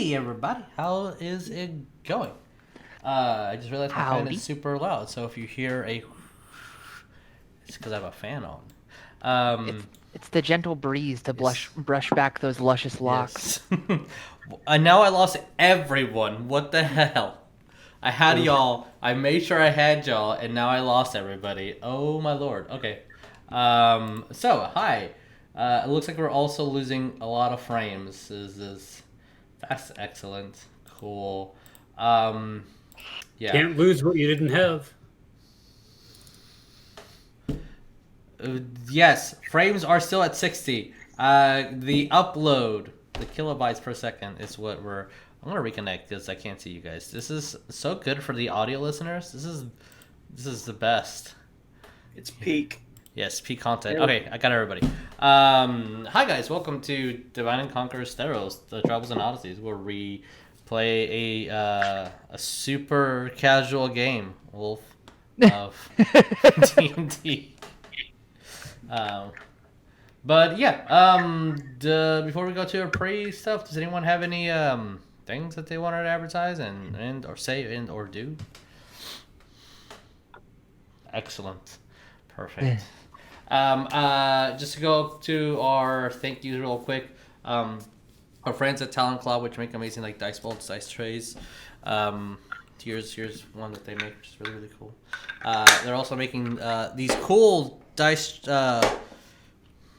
Hey everybody, how is it going? I just realized my fan is super loud, so if you hear a... It's because I have a fan on. It's the gentle breeze to brush back those luscious locks. Yes. And now I lost everyone. What the hell? I had y'all. I made sure I had y'all, and now I lost everybody. Oh my lord. Okay. So, hi. It looks like we're also losing a lot of frames. That's excellent. Cool. Yeah. Can't lose what you didn't have. Yes, frames are still at 60. The upload, the kilobytes per second is what we're... I'm gonna reconnect because I can't see you guys. This is so good for the audio listeners. This is the best. It's peak. Yes, peak content. Okay, I got everybody. Hi guys, welcome to Divine & Conqueror's Theros, the Troubles and Odysseys, where we play a super casual game, Wolf, of D&D. But yeah, before we go to our pre-stuff, does anyone have any things that they wanted to advertise and or say and or do? Excellent. Perfect. Just to go to our thank yous real quick. Our friends at Talon Claw, which make amazing like dice bolts, dice trays. Here's one that they make, which is really cool. They're also making these cool dice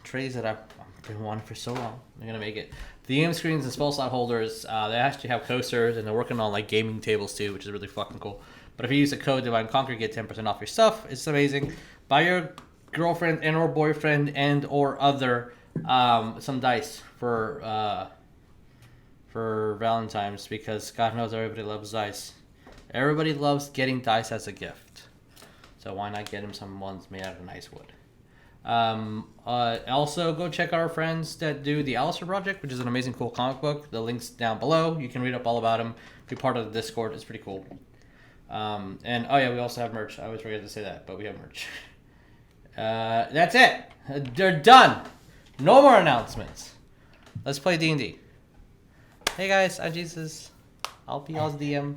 trays that I've been wanting for so long. They're gonna make it. The game screens and spell slot holders. They actually have coasters, and they're working on like gaming tables too, which is really fucking cool. But if you use the code Divine Conquer, you get 10% off your stuff. It's amazing. Buy your girlfriend and or boyfriend and or other some dice for Valentine's, because God knows everybody loves dice. Everybody loves getting dice as a gift. So why not get him some ones made out of nice wood? Also, go check out our friends that do the Alistair Project, which is an amazing, cool comic book. The link's down below. You can read up all about him. Be part of the Discord. It's pretty cool. And oh yeah, we also have merch. I always forget to say that, but we have merch. That's it. They're done. No more announcements. Let's play D&D. Hey guys, I'm Jesus. I'll be y'all's DM.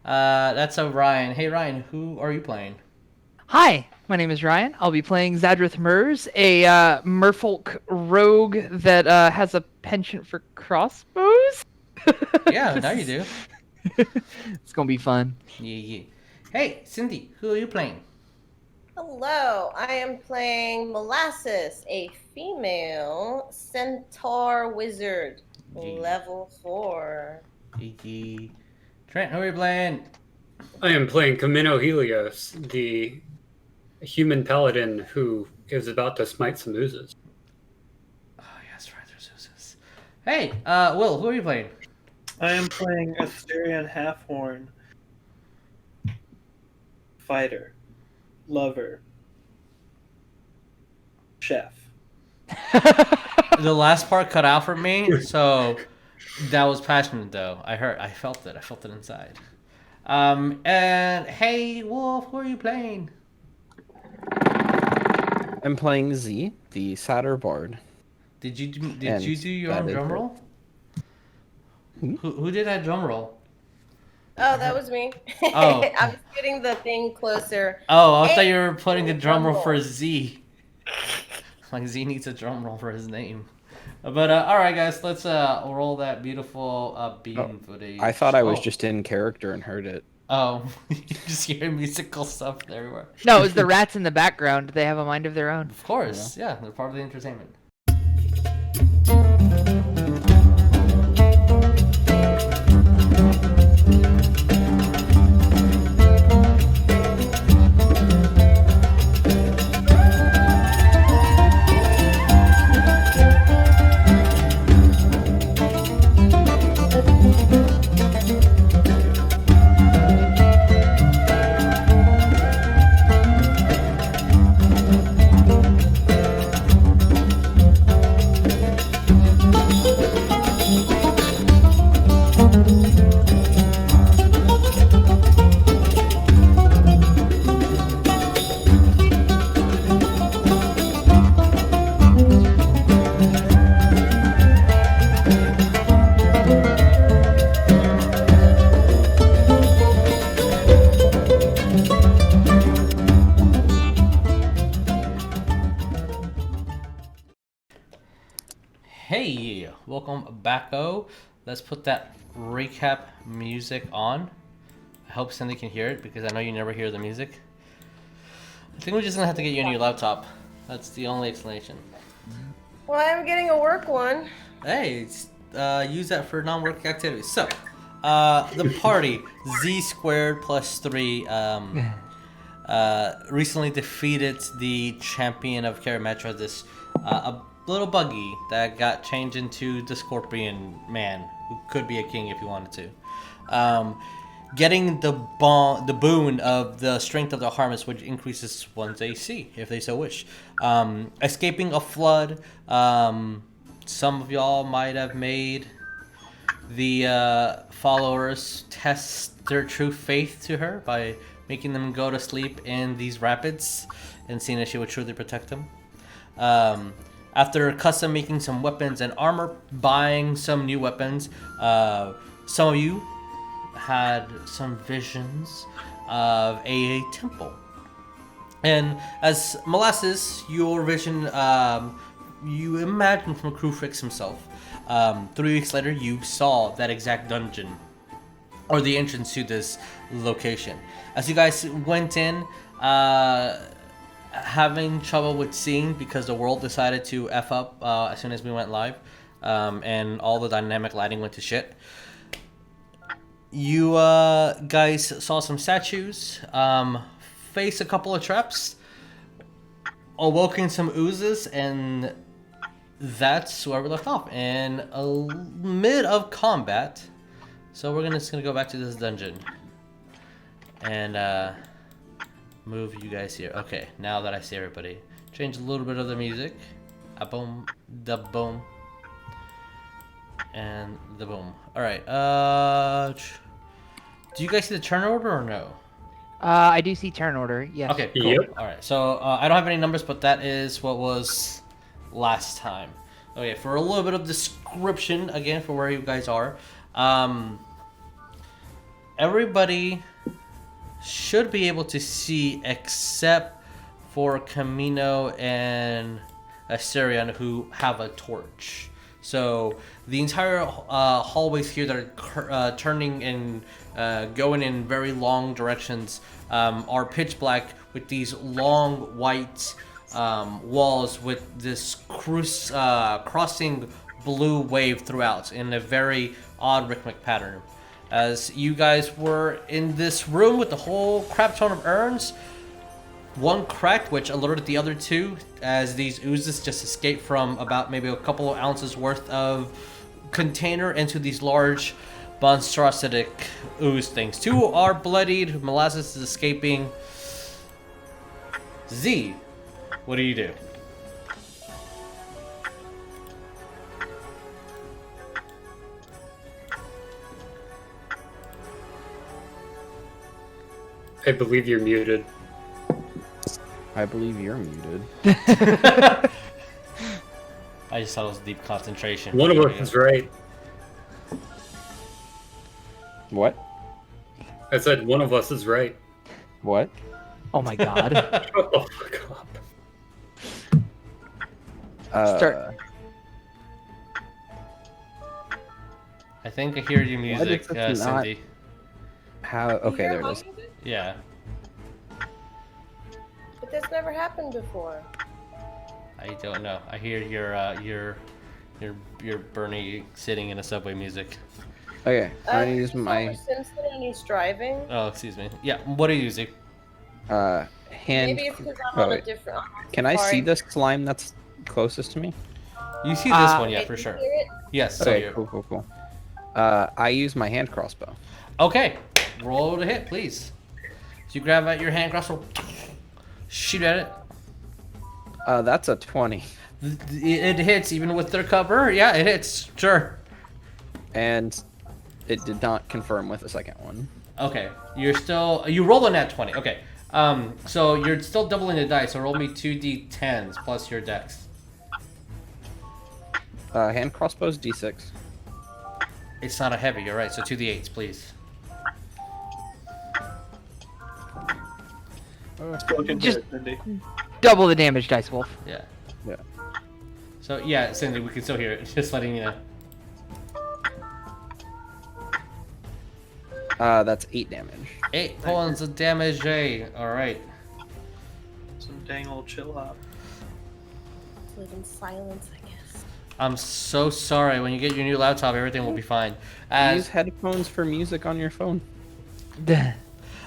That's Ryan. Hey Ryan, who are you playing? Hi, my name is Ryan. I'll be playing Zadrith Murs, a Merfolk rogue that has a penchant for crossbows. Yeah, now you do. It's gonna be fun. Yeah. Hey, Cindy, who are you playing? Hello, I am playing Molasses, a female Centaur wizard, level 4. Trent, who are you playing? I am playing Chameno Helios, the human paladin who is about to smite some oozes. Oh, yes, right, there's oozes. Hey, Will, who are you playing? I am playing Asterion Halfhorn. Fighter. Lover. Chef. The last part cut out for me, so that was passionate though. I felt it inside. And hey, Wolf, who are you playing? I'm playing Z, the Satyr Bard. Did you do your own drum roll? Who did that drum roll? Oh, that was me. Oh. I was getting the thing closer. Oh, I thought you were putting a drum roll for Z. Like Z needs a drum roll for his name. But all right, guys, let's roll that beautiful beam footage. I thought I was just in character and heard it. Oh, you just hear musical stuff everywhere. No, it was the rats in the background. They have a mind of their own. Of course, yeah, they're part of the entertainment. Hey, welcome back-o. Let's put that recap music on. I hope Cindy can hear it because I know you never hear the music. I think we're just gonna have to get you a new laptop. That's the only explanation. Well, I'm getting a work one. Hey, use that for non-work activities. So, the party, Z squared plus 3, recently defeated the champion of Karametra, this a little buggy that got changed into the Scorpion Man, who could be a king if he wanted to. Getting the boon of the strength of the harvest, which increases one's AC if they so wish. Escaping a flood. Some of y'all might have made the followers test their true faith to her by making them go to sleep in these rapids and seeing if she would truly protect them. After custom making some weapons and armor, buying some new weapons, some of you had some visions of a temple. And as Molasses, your vision, you imagined from Crewfix himself. 3 weeks later, you saw that exact dungeon, or the entrance to this location. As you guys went in, having trouble with seeing because the world decided to F up as soon as we went live, and all the dynamic lighting went to shit. You guys saw some statues, faced a couple of traps, awoken some oozes, and that's where we left off, in a mid of combat. So we're just gonna go back to this dungeon and move you guys here. Okay, now that I see everybody, change a little bit of the music. A boom, the boom, and the boom. All right. Do you guys see the turn order or no? I do see turn order. Yes. Okay, cool. Yep. All right. So I don't have any numbers, but that is what was last time. Okay, for a little bit of description again for where you guys are. Everybody should be able to see except for Chameno and Asterion, who have a torch. So the entire hallways here that are turning and going in very long directions are pitch black with these long white walls with this crossing blue wave throughout in a very odd rhythmic pattern. As you guys were in this room with the whole crap ton of urns, one cracked, which alerted the other 2 as these oozes just escaped from about maybe a couple of ounces worth of container into these large monstrosity ooze things. 2 are bloodied. Molasses is escaping. Z, what do you do? I believe you're muted. I believe you're muted. I just thought it was deep concentration. One of us is right. What? I said one of us is right. What? Oh my god. Shut the fuck up. Start. I think I hear your music, Why does this not- Cindy. How? Okay, there it is. Yeah. But this never happened before. I don't know. I hear your Bernie sitting in a subway music. Okay, I'm gonna use Homer my Simpson and he's driving. Oh, excuse me. Yeah. What are you using? hand. Maybe it's because I'm oh, on a wait. different. Can I see Sorry. this slime that's closest to me? You see this one, yeah, Wait, for you sure. hear it? Yes. So Okay, you. cool. I use my hand crossbow. Okay. Roll to hit, please. So you grab out your hand crossbow, shoot at it. That's a 20. It hits even with their cover. Yeah, it hits. Sure. And it did not confirm with the second one. Okay. You roll a nat 20. Okay. So you're still doubling the dice. So roll me 2d10s plus your dex. Hand crossbow's D6. It's not a heavy. You're right. So 2d8s, please. Spoken Just- to Cindy. Double the damage, Dice Wolf. Yeah. Yeah. So yeah, Cindy, we can still hear it. Just letting you know. That's 8 damage. 8 points of damage. All right. Some dang old chill hop. Live in silence, I guess. I'm so sorry. When you get your new laptop, everything will be fine. Use headphones for music on your phone.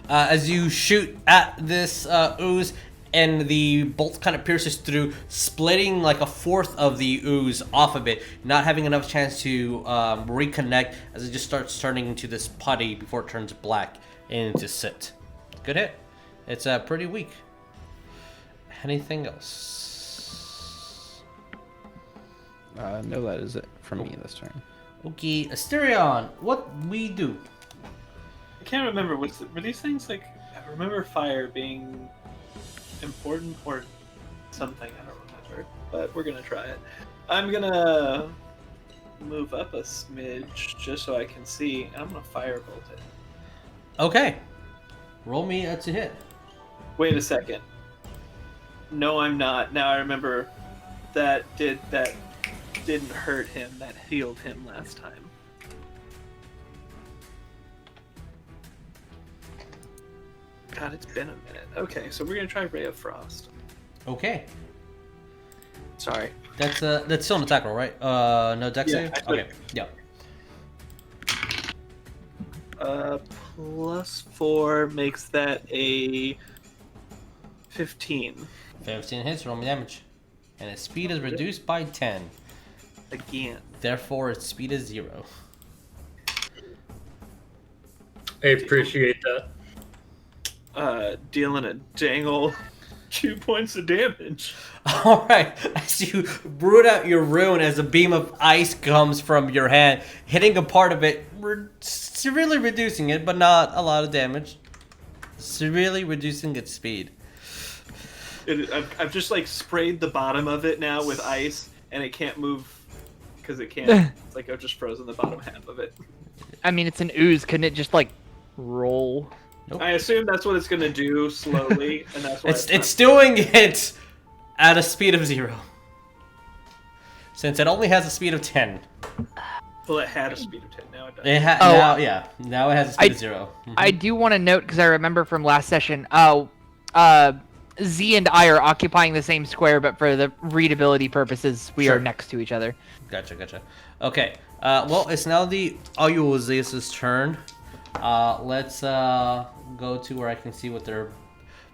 As you shoot at this ooze, and the bolt kind of pierces through, splitting like a fourth of the ooze off of it, not having enough chance to reconnect as it just starts turning into this putty before it turns black and into soot. Good hit. It's pretty weak. Anything else? No, that is it from me this turn. Okay, Asterion, what we do? I can't remember. Were these things like? I remember fire being important or something. I don't remember. But we're gonna try it. I'm gonna move up a smidge just so I can see. And I'm gonna firebolt it. Okay. Roll me to hit. Wait a second. No, I'm not. Now I remember that didn't hurt him. That healed him last time. God, it's been a minute. Okay, so we're gonna try Ray of Frost. Okay. Sorry. That's still an attack roll, right? No dex Yeah, save? I put- Okay. Yeah. +4 makes that a 15. 15 hits, roll me damage. And its speed is reduced by 10. Again. Therefore, its speed is 0. I appreciate that. Dealing a dangle 2 points of damage. Alright, as you root out your rune as a beam of ice comes from your hand, hitting a part of it, severely reducing it, but not a lot of damage. Severely reducing its speed. I've just like sprayed the bottom of it now with ice, and it can't move because it can't. It's like I've just frozen the bottom half of it. I mean, it's an ooze. Couldn't it just like roll? Nope. I assume that's what it's gonna do slowly, and that's why It's doing it at a speed of 0. Since it only has a speed of 10. Well, it had a speed of 10. Now it does. Now it has a speed of 0. I do want to note, because I remember from last session, Z and I are occupying the same square, but for the readability purposes, we Sure. are next to each other. Gotcha. Okay. Well, it's now the Odysseys' turn. Let's go to where I can see what their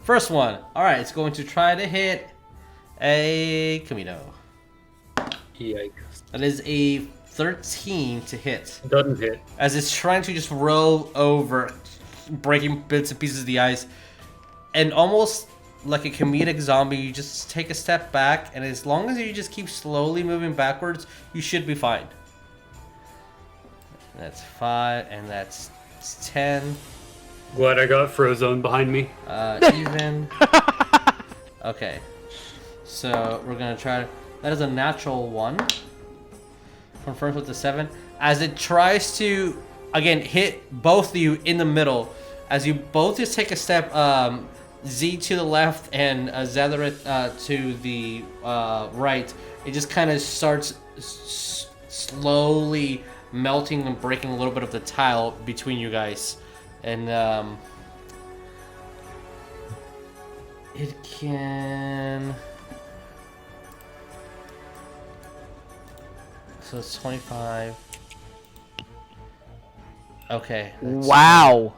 first one. All right, it's going to try to hit a Chameno. Yikes. That is a 13 to hit. Doesn't hit. As it's trying to just roll over, breaking bits and pieces of the ice, and almost like a comedic zombie, you just take a step back, and as long as you just keep slowly moving backwards, you should be fine. That's 5, and that's 10. Glad I got Frozone behind me. Even. Okay. So we're gonna try. That is a natural 1. Confirms with the 7. As it tries to again hit both of you in the middle, as you both just take a step. Z to the left and Zadrith to the right. It just kind of starts slowly melting and breaking a little bit of the tile between you guys, and it can. So it's 25. Okay. Wow.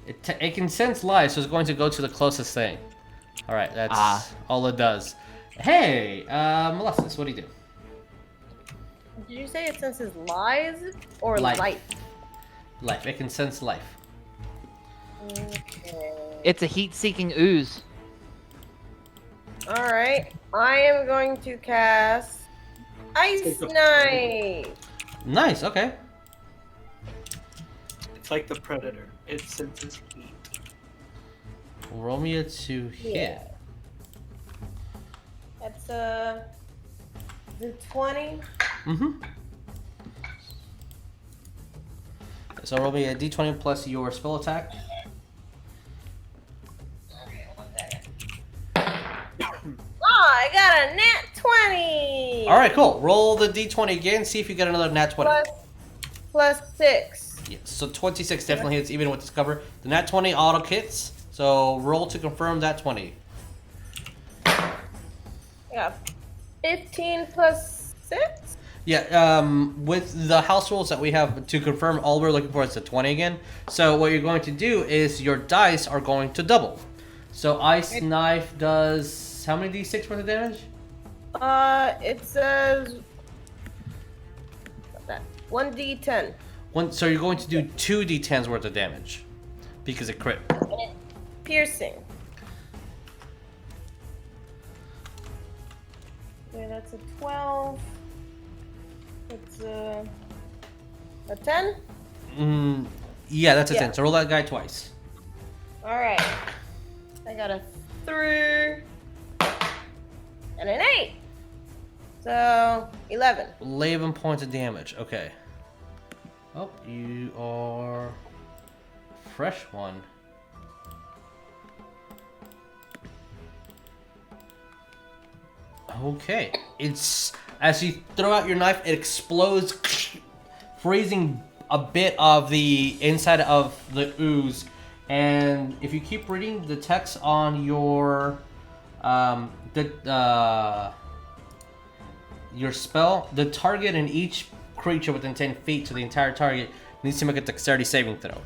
It can sense life, so it's going to go to the closest thing. All right, that's all it does. Hey, Molasses, what do you do? Did you say it senses lies or Life. life? Life. It can sense life. Okay. It's a heat-seeking ooze. Alright. I am going to cast Ice Knife. Nice. Okay. It's like the Predator. It senses heat. Roll me a 2 hit. Yeah. That's the 20. Mm-hmm. So roll me a d20 plus your spell attack. got a nat 20. All right, cool. Roll the d20 again. See if you get another nat 20. Plus 6. Yes, so 26 definitely hits even with this cover. The nat 20 auto hits. So roll to confirm that 20. I got 15 plus 6. Yeah, with the house rules that we have to confirm, all we're looking for is a 20 again. So what you're going to do is your dice are going to double. So Ice Knife does how many d6 worth of damage? It says 1d10. So you're going to do 2 d10s worth of damage because it crit. Piercing. Okay, that's a 12. It's a 10? Yeah, that's a Yeah. 10. So roll that guy twice. Alright. I got a 3 and an 8. So 11. 11 points of damage. Okay. Oh, you are fresh one. Okay. It's as you throw out your knife, it explodes, freezing a bit of the inside of the ooze. And if you keep reading the text on your your spell, the target and each creature within 10 feet to the entire target needs to make a dexterity saving throw.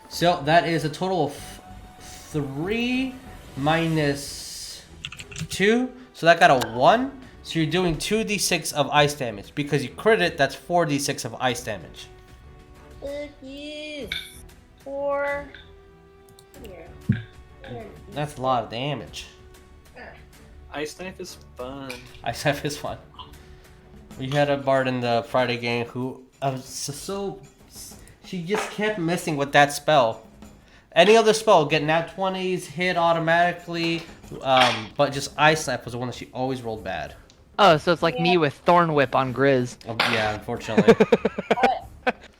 So that is a total of 3 minus 2. So that got a 1. So you're doing 2d6 of ice damage. Because you crit it, that's 4d6 of ice damage. Yes. 4. Here. That's a lot of damage. Ice Knife is fun. Ice Knife is fun. We had a bard in the Friday game who she just kept missing with that spell. Any other spell, get nat 20s, hit automatically, but just Ice Knife was the one that she always rolled bad. Oh, so it's like me with Thorn Whip on Grizz. Oh, yeah, unfortunately.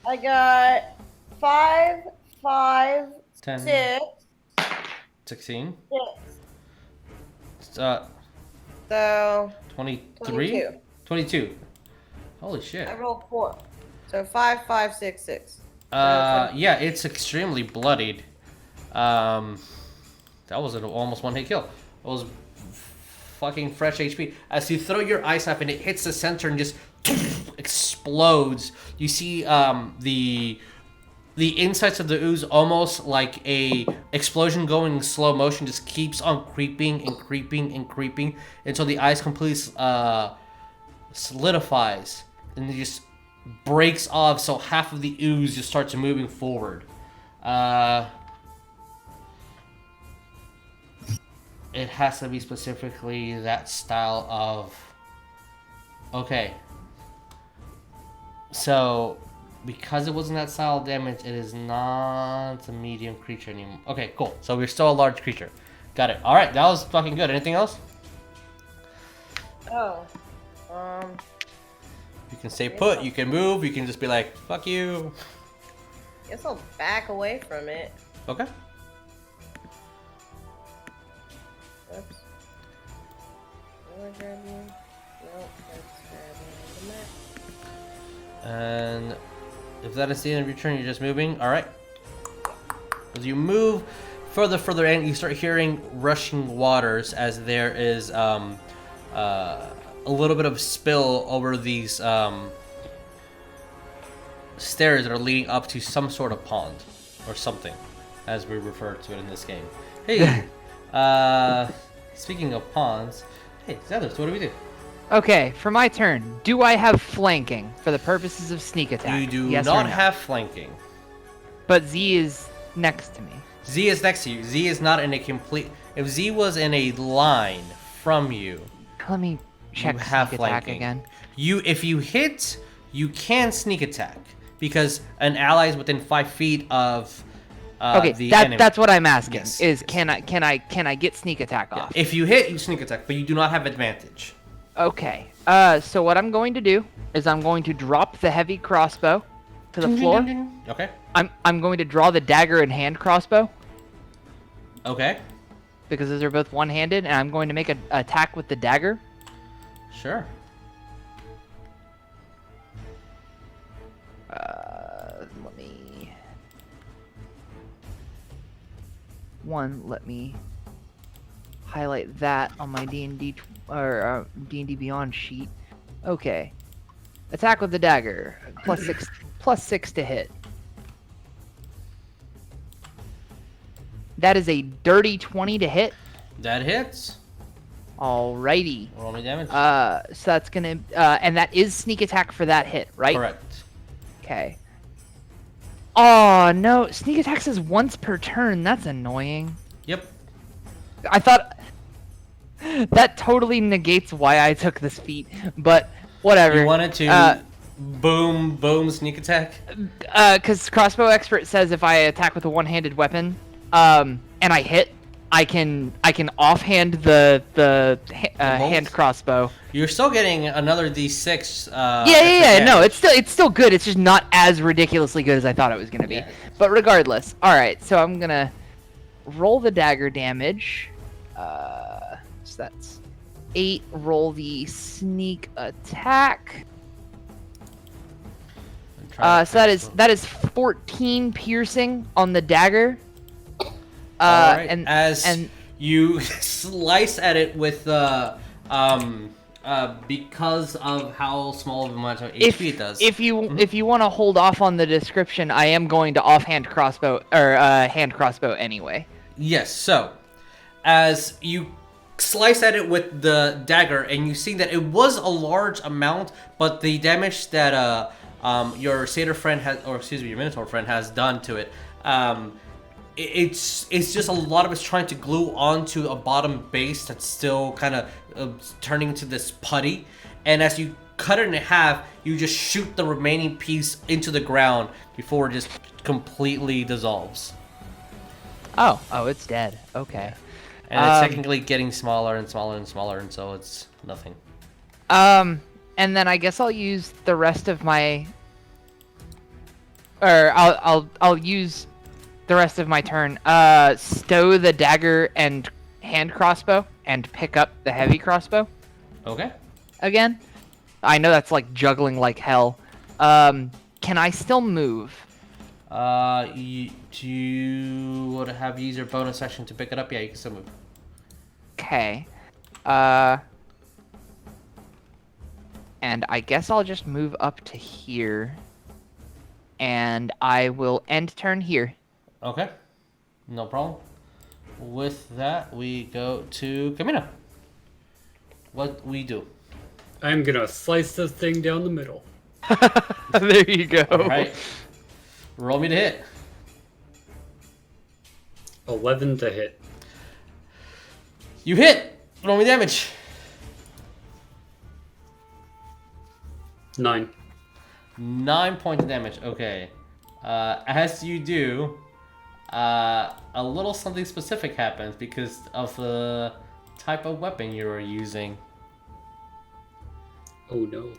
I got 5, 5, 10, 6, 16, 6. So, So 23? 22. Holy shit. I rolled 4. So 5, 5, 6, 6. Yeah, it's extremely bloodied. That was an almost one-hit kill. It was fucking fresh HP. As you throw your ice knife and it hits the center and just explodes, you see the insides of the ooze, almost like a explosion going in slow motion, just keeps on creeping and creeping and creeping until the ice completely solidifies and it just breaks off, so half of the ooze just starts moving forward. It has to be specifically that style of... Okay. So, because it wasn't that style of damage, it is not a medium creature anymore. Okay, cool. So we're still a large creature. Got it. Alright, that was fucking good. Anything else? Oh. You can stay put, you can move, you can just be like, fuck you. Guess I'll back away from it. Okay. Oops. Will I grab you? Nope, that's grabbing the map. And if that is the end of your turn, you're just moving. Alright. As you move further in, you start hearing rushing waters as there is a little bit of spill over these stairs that are leading up to some sort of pond or something, as we refer to it in this game. Hey, speaking of ponds, hey, Zadrith, what do we do? Okay, for my turn, do I have flanking for the purposes of sneak attack? You do Yes or not no? have flanking. But Z is next to me. Z is next to you. Z is not in a complete... If Z was in a line from you, Let me check you have sneak attack flanking. again. If you hit, you can sneak attack because an ally is within 5 feet of Okay, the enemy. that's what I'm asking. Yes, Is yes. can I get sneak attack off? If you hit, you sneak attack, but you do not have advantage. Okay. So what I'm going to do is I'm going to drop the heavy crossbow to the floor. Okay. I'm going to draw the dagger and hand crossbow. Okay. because those are both one-handed, and I'm going to make an attack with the dagger. Sure. Let me highlight that on my D&D or D&D Beyond sheet. Okay. Attack with the dagger. +6 to hit. That is a dirty 20 to hit. That hits. Alrighty. Roll me damage. So that's gonna and that is sneak attack for that hit, right? Correct. Okay. Oh no, sneak attack says once per turn. That's annoying. Yep. I thought that totally negates why I took this feat, but whatever. You wanted to boom sneak attack? Because crossbow expert says if I attack with a one-handed weapon, and I hit, I can offhand the hand crossbow. You're still getting another D6. Yeah. No, it's still good. It's just not as ridiculously good as I thought it was gonna be. Yeah. But regardless, all right. So I'm gonna roll the dagger damage. So that's 8. Roll the sneak attack. So that is 14 piercing on the dagger. Alright, and you slice at it with because of how small of a amount of HP it does. If you want to hold off on the description, I am going to offhand crossbow or hand crossbow anyway. Yes. So, as you slice at it with the dagger, and you see that it was a large amount, but the damage that your Sayter friend has, or excuse me, your Minotaur friend has done to it, it's just a lot of it's trying to glue onto a bottom base that's still kind of turning into this putty, and as you cut it in half, you just shoot the remaining piece into the ground before it just completely dissolves. Oh, it's dead. Okay. And it's technically getting smaller and smaller and smaller, and so it's nothing. And then I guess I'll use the rest of my, or I'll use the rest of my turn. Stow the dagger and hand crossbow and pick up the heavy crossbow. Okay. Again, I know that's like juggling like hell. Can I still move? Do you would have used your bonus action to pick it up? Yeah, you can still move. Okay. And I guess I'll just move up to here. And I will end turn here. Okay. No problem. With that, we go to Chameno. What we do? I'm gonna slice this thing down the middle. There you go. All right. Roll me to hit. 11 to hit. You hit. Roll me damage. 9. 9 points of damage. Okay. As you do, a little something specific happens because of the type of weapon you are using. Oh no.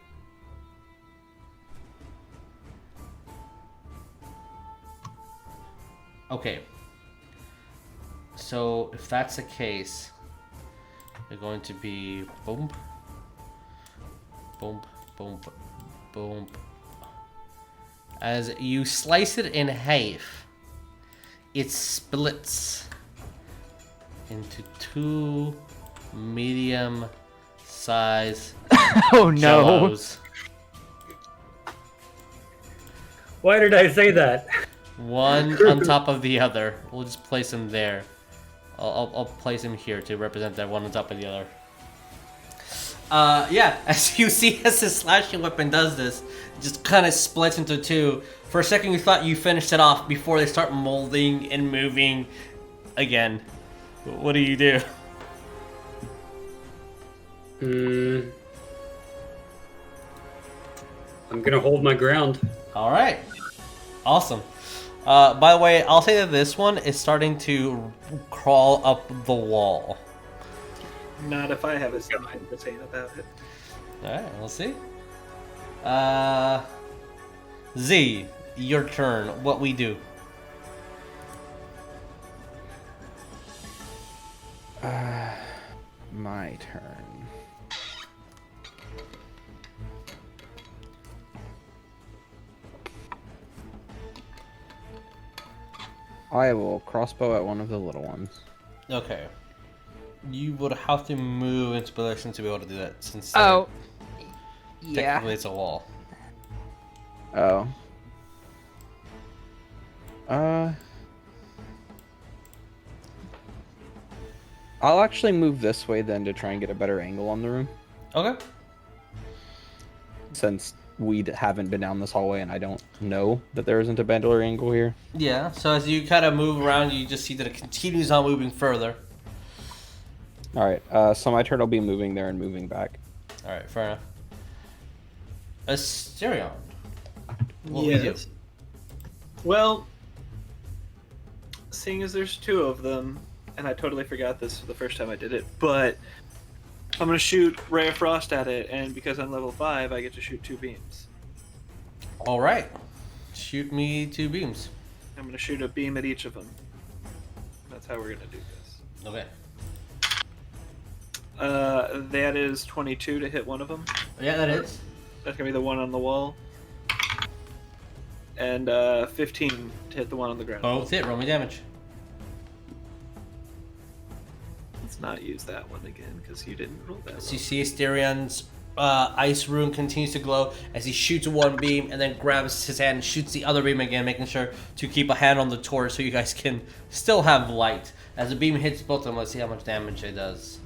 Okay. So if that's the case, you're going to be boom, boom, boom, boom. As you slice it in half, it splits into 2 medium-size Oh no. jellos. Why did I say that? One on top of the other. We'll just place them there. I'll place him here to represent that one on top of the other. Yeah, as you see, as this slashing weapon does this, it just kind of splits into 2. For a second, you thought you finished it off before they start molding and moving again. What do you do? I'm gonna hold my ground. All right, awesome. By the way, I'll say that this one is starting to crawl up the wall. Not if I have a sign to say about it. Alright, we'll see. Z, your turn. What we do? My turn. I will crossbow at one of the little ones. Okay. You would have to move into position to be able to do that, since Oh. Yeah. technically it's a wall. Oh. I'll actually move this way then to try and get a better angle on the room, Okay. since we haven't been down this hallway and I don't know that there isn't a better angle here. Yeah, so as you kind of move around, you just see that it continues on moving further. Alright, so my turn will be moving there and moving back. Alright, fair enough. Asterion. What we do? Yes. Well, seeing as there's two of them, and I totally forgot this the first time I did it, but I'm gonna shoot Ray of Frost at it, and because I'm level 5, I get to shoot 2 beams. Alright. Shoot me 2 beams. I'm gonna shoot a beam at each of them. That's how we're gonna do this. Okay. That is 22 to hit one of them. Yeah, that is. That's gonna be the one on the wall. And 15 to hit the one on the ground. Both hit. Roll me damage. Let's not use that one again because you didn't roll that So you one. see Asterion's ice rune continues to glow as he shoots one beam and then grabs his hand and shoots the other beam again, making sure to keep a hand on the torch so you guys can still have light. As the beam hits both of them, let's see how much damage it does.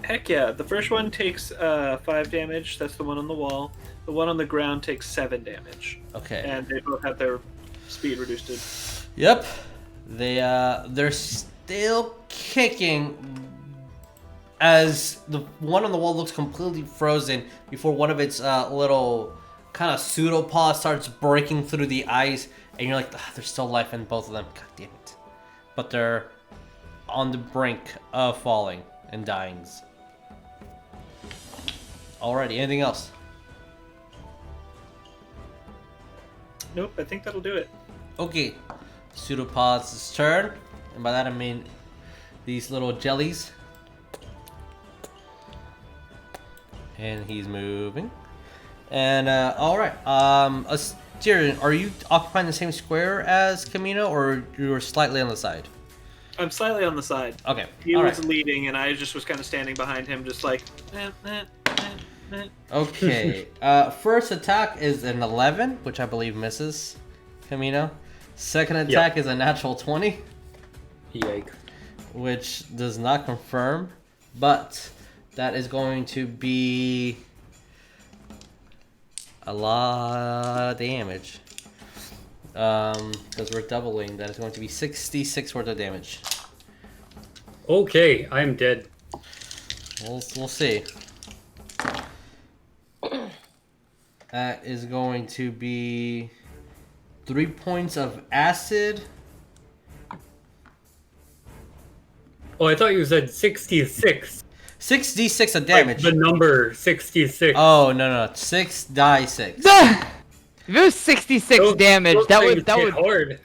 Heck yeah, the first one takes 5 damage, that's the one on the wall. The one on the ground takes 7 damage. Okay. And they both have their speed reduced to... Yep. They're still kicking as the one on the wall looks completely frozen before one of its little kind of pseudopods starts breaking through the ice, and you're like, there's still life in both of them. God damn it. But they're on the brink of falling and dying. Alrighty, anything else? Nope, I think that'll do it. Okay, pseudopods' turn, and by that I mean these little jellies. And he's moving. And all right, Asterion, are you occupying the same square as Chameno, or you're slightly on the side? I'm slightly on the side. Okay, He all was right. leading, and I just was kind of standing behind him, just like... Okay, first attack is an 11, which I believe misses Chameno. Second attack is a natural 20, Yike. which does not confirm, but that is going to be a lot of damage. Because we're doubling, that is going to be 66 worth of damage. Okay, I'm dead. We'll see. That is going to be 3 points of acid. Oh, I thought you said 66. 6d6 of Like damage. the number 66. Oh no, 6 die 6. If it was 66 damage, Those that things would hit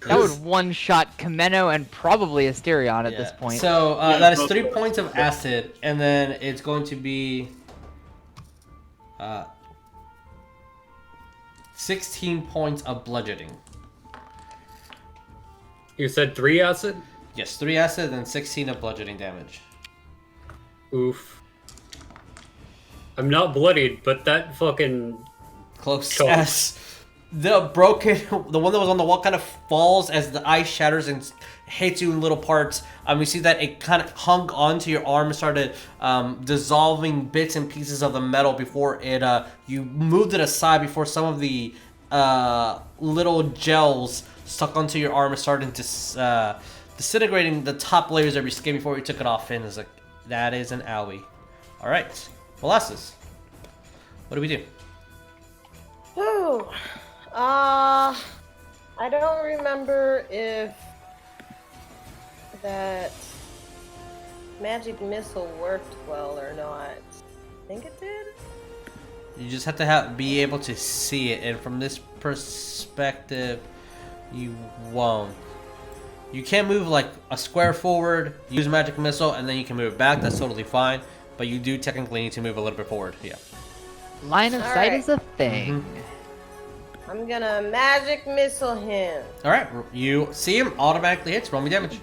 hard. one-shot Chameno and probably Asterion at this point. So Yeah, that is both 3 of us. points of acid, and then it's going to be 16 points of bludgeoning. You said 3 acid? Yes, 3 acid and 16 of bludgeoning damage. Oof. I'm not bloodied, but that fucking... Close. Cool. As the one that was on the wall kind of falls as the ice shatters and hits you in little parts. You see that it kind of hung onto your arm and started dissolving bits and pieces of the metal before it. You moved it aside before some of the little gels stuck onto your arm and started disintegrating the top layers of your skin before you took it off. And it's like, that is an owie. All right, Molasses. What do we do? Whew. I don't remember if that magic missile worked well or not. I think it did. You just have to be able to see it, and from this perspective, you won't. You can't move like a square forward, use magic missile, and then you can move back. That's totally fine. But you do technically need to move a little bit forward. Yeah. Line of sight Alright. is a thing. I'm gonna magic missile him. All right. You see him, automatically hits. Roll me damage.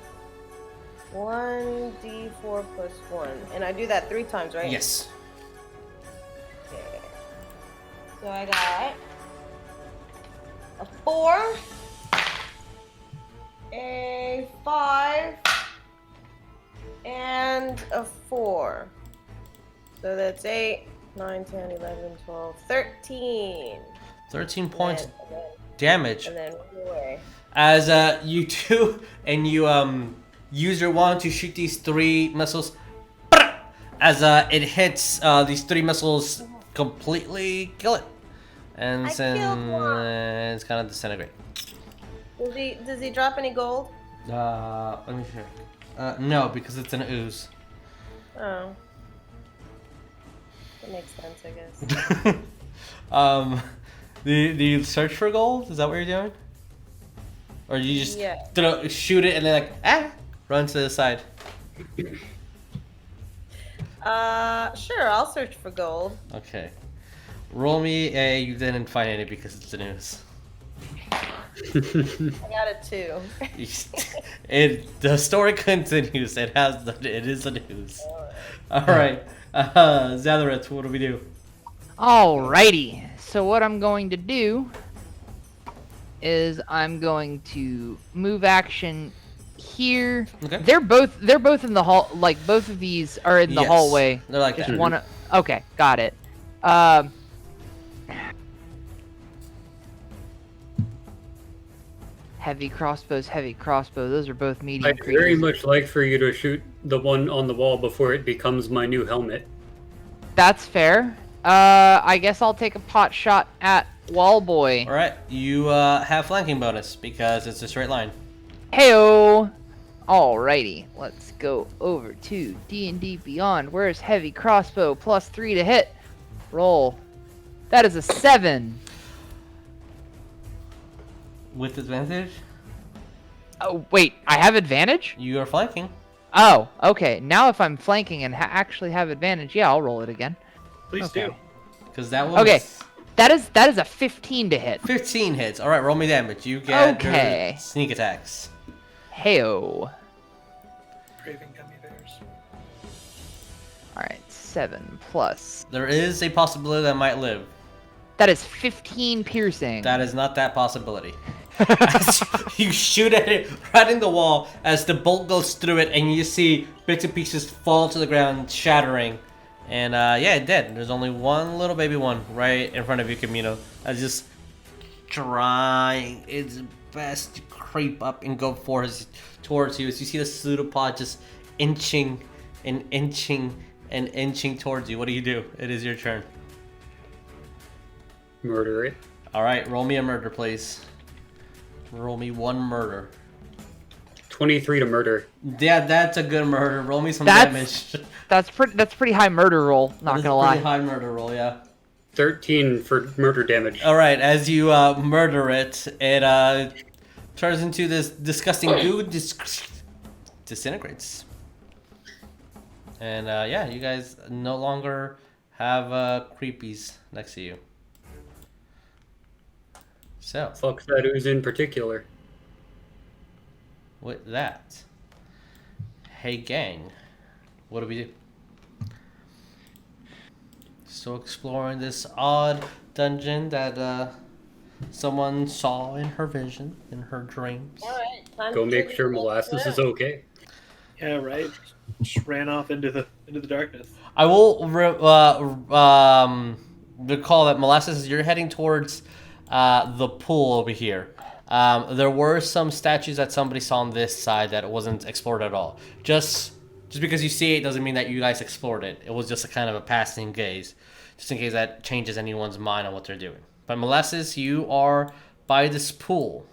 1d4 plus 1. And I do that 3 times, right? Yes. Okay. So I got a 4, a 5, and a 4. So that's 8, 9, 10, 11, 12, 13. 13 points And then, damage. and then run away. As you do, and you use your wand to shoot these 3 missiles. As it hits, these 3 missiles completely kill it, and I killed one. it's kind of disintegrate. Does he drop any gold? Let me check. No, because it's an ooze. Oh. That makes sense, I guess. Do you search for gold? Is that what you're doing? Or you just shoot it and then run to the side? Sure, I'll search for gold. Okay. Roll me a you didn't find any because it's the news. I got a 2. The story continues. It is the news. All right. Zadrith, what do we do? Alrighty. So what I'm going to do is I'm going to move action here. Okay. They're both in the hall. Like both of these are in the Yes. hallway. They're like Just that. one. Okay, got it. Heavy crossbows. Those are both medium I'd creatures. very much like for you to shoot the one on the wall before it becomes my new helmet. That's fair. I guess I'll take a pot shot at Wallboy. All right. You have flanking bonus because it's a straight line. Heyo! Alrighty, let's go over to D&D Beyond. Where's heavy crossbow? +3 to hit. Roll. That is a 7. With advantage, Oh, wait, I have advantage? you are flanking. Oh, okay. Now if I'm flanking and actually have advantage, yeah, I'll roll it again. Please Okay. do. Because that one Okay, was that is a 15 to hit. 15 hits. All right, roll me damage. You get your Okay. sneak attacks. Heyo. Craving gummy bears. Alright, 7 plus. There is a possibility that might live. That is 15 piercing. That is not that possibility. As you shoot at it right in the wall as the bolt goes through it, and you see bits and pieces fall to the ground, shattering. And yeah, it did. There's only one little baby one right in front of you, Chameno. That's just trying its best to creep up and go towards you. As you see the pseudopod just inching and inching and inching towards you. What do you do? It is your turn. Murder it. All right, roll me a murder, please. Roll me 1 murder. 23 to murder. Yeah, that's a good murder. Roll me some That's- damage. That's pretty high murder roll, not That's gonna a lie. pretty high murder roll, yeah. 13 for murder damage. All right, as you murder it, it turns into this disgusting goo, disintegrates. And yeah, you guys no longer have creepies next to you. So, Fuck that ooze in particular. with that, hey gang, what do we do? Still exploring this odd dungeon that someone saw in her vision, in her dreams. Alright, time Go to make take sure the next Molasses is step. okay. Yeah, right. Just ran off into the darkness. I will recall that Molasses, you're heading towards the pool over here. There were some statues that somebody saw on this side that wasn't explored at all. Just because you see it doesn't mean that you guys explored it. It was just a kind of a passing gaze, just in case that changes anyone's mind on what they're doing. But Molasses, you are by this pool.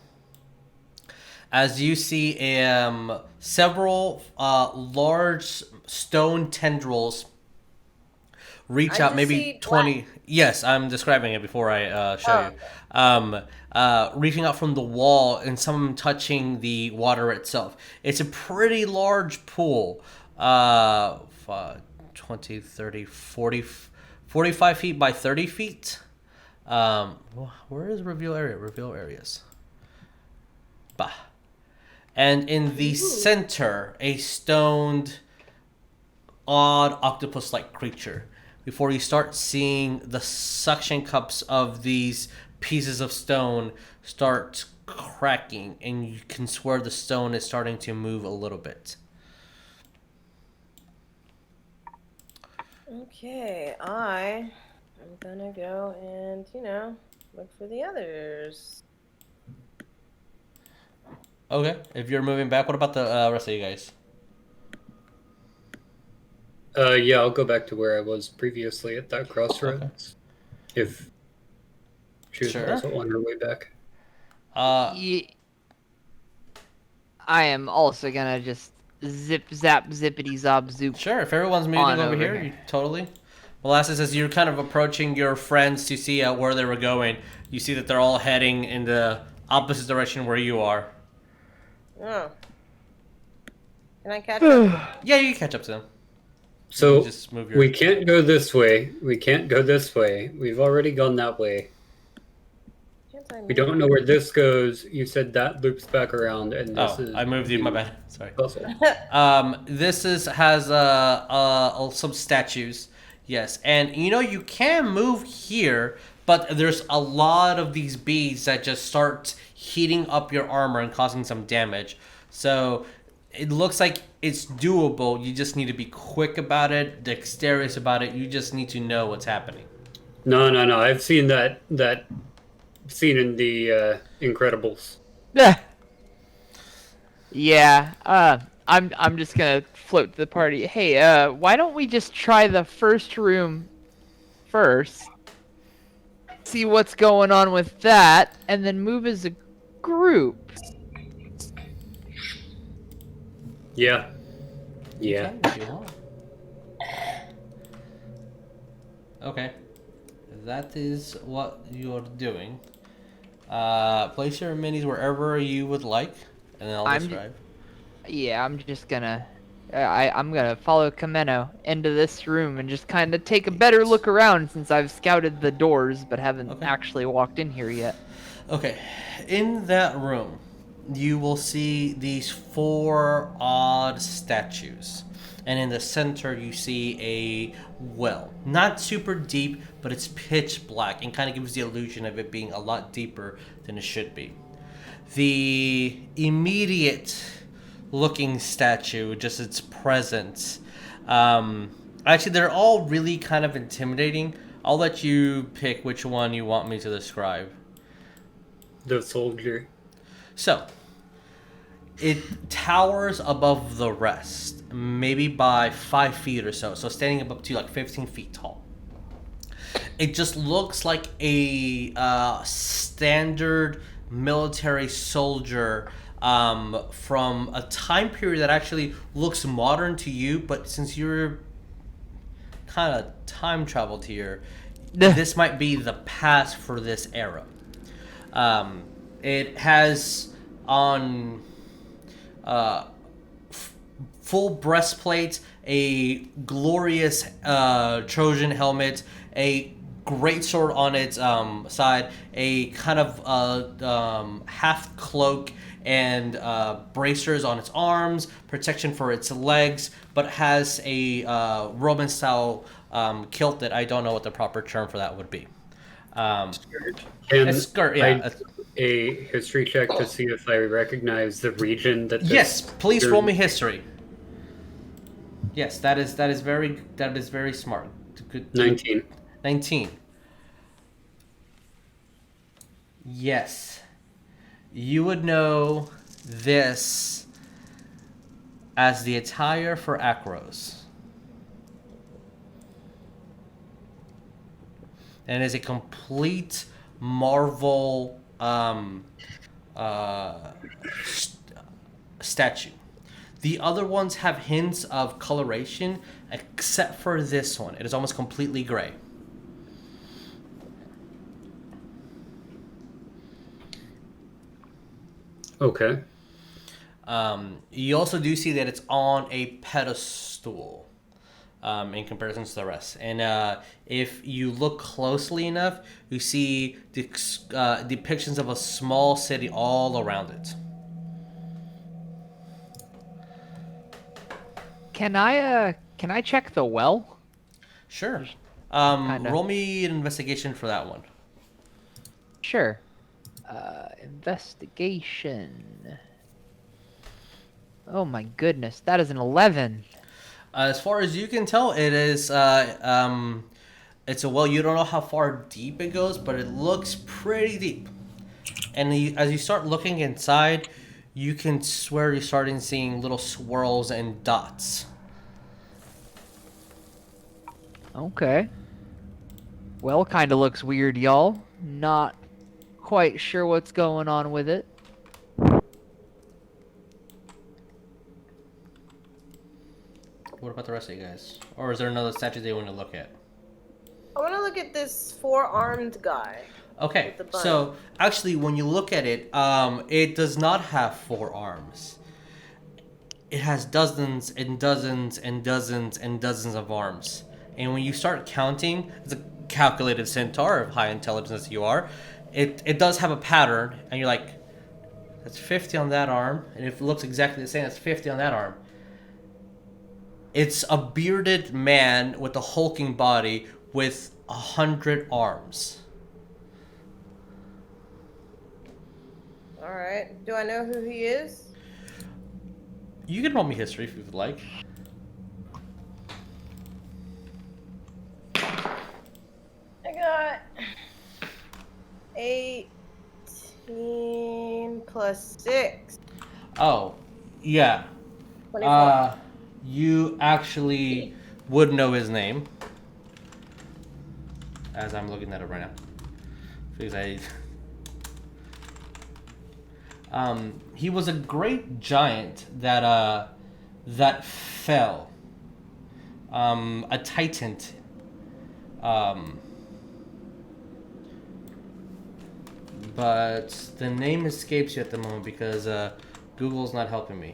As you see several large stone tendrils reach I out just maybe see 20. Yes, I'm describing it before I show Oh. you. Reaching out from the wall and some touching the water itself. It's a pretty large pool. 20, 30, 40, 45 feet by 30 feet. Where is reveal area? Reveal areas. Bah. And in the center, a stoned, odd octopus-like creature. Before you start seeing the suction cups of these pieces of stone start cracking, and you can swear the stone is starting to move a little bit. Okay, I'm gonna go and, look for the others. Okay, if you're moving back, what about the rest of you guys? Yeah, I'll go back to where I was previously at that crossroads. If she Sure. was also on her way back. I am also gonna just zip zap zippity zob zoop. Sure, if everyone's moving On over over here, here. you totally. Molasses, as you're kind of approaching your friends to see where they were going, you see that they're all heading in the opposite direction where you are. Oh. Can I catch them? Yeah, you can catch up to them. So Just move your... we can't go this way. We can't go this way. We've already gone that way. Can't I We move? don't know where this goes. You said that loops back around, and this is. I moved you. My bad. Sorry. Puzzle. This has some statues. Yes, and you can move here, but there's a lot of these beads that just start heating up your armor and causing some damage. So it looks like it's doable. You just need to be quick about it, dexterous about it. You just need to know what's happening. No. I've seen that scene in the Incredibles. Yeah. I'm just gonna float to the party. Hey, why don't we just try the first room first? See what's going on with that, and then move as a group. Yeah. Yeah. Okay, if you want. Okay. That is what you're doing. Place your minis wherever you would like, and then I'll describe. Yeah, I'm just gonna. I'm gonna follow Chameno into this room and just kind of take a better look around since I've scouted the doors but haven't actually walked in here yet. Okay, in that room, you will see these 4 odd statues. And in the center, you see a well. Not super deep, but it's pitch black and kind of gives the illusion of it being a lot deeper than it should be. The immediate looking statue, just its presence. Actually, they're all really kind of intimidating. I'll let you pick which one you want me to describe. The soldier. So, it towers above the rest, maybe by 5 feet or so. So standing up to like 15 feet tall. It just looks like a standard military soldier from a time period that actually looks modern to you, but since you're kind of time traveled here, this might be the past for this era. It has on full breastplate, a glorious Trojan helmet, a great sword on its side, a kind of half cloak and bracers on its arms, protection for its legs, but has a Roman style kilt that I don't know what the proper term for that would be. Can A skirt, yeah. a history check to see if I recognize the region that this Yes, please roll me history. Yes, that is very smart. Good. 19. 19. Yes. You would know this as the attire for Akros. And it is a complete Marvel statue. The other ones have hints of coloration, except for this one. It is almost completely gray. Okay. You also do see that it's on a pedestal in comparison to the rest. And if you look closely enough, you see depictions of a small city all around it. Can I check the well? Sure. Kinda. Roll me an investigation for that one. Sure. Investigation. Oh my goodness, that is an 11. As far as you can tell, it is. It's a well. You don't know how far deep it goes, but it looks pretty deep. And as you start looking inside, you can swear you're starting seeing little swirls and dots. Okay. Well, kind of looks weird, y'all. Not quite sure what's going on with it. What about the rest of you guys? Or is there another statue they want to look at? I want to look at this four-armed guy. Okay, With the bun. so actually, when you look at it, it does not have 4 arms. It has dozens and dozens and dozens and dozens of arms. And when you start counting, as a calculated centaur of high intelligence as you are, it does have a pattern, and you're like, that's 50 on that arm, and if it looks exactly the same, that's 50 on that arm. It's a bearded man with a hulking body with 100 arms. Alright. Do I know who he is? You can roll me history if you would like. I got 18 plus 6. Oh, yeah. 24. You actually would know his name. As I'm looking at it right now. Because he was a great giant that fell. A titan. But the name escapes you at the moment because Google's not helping me.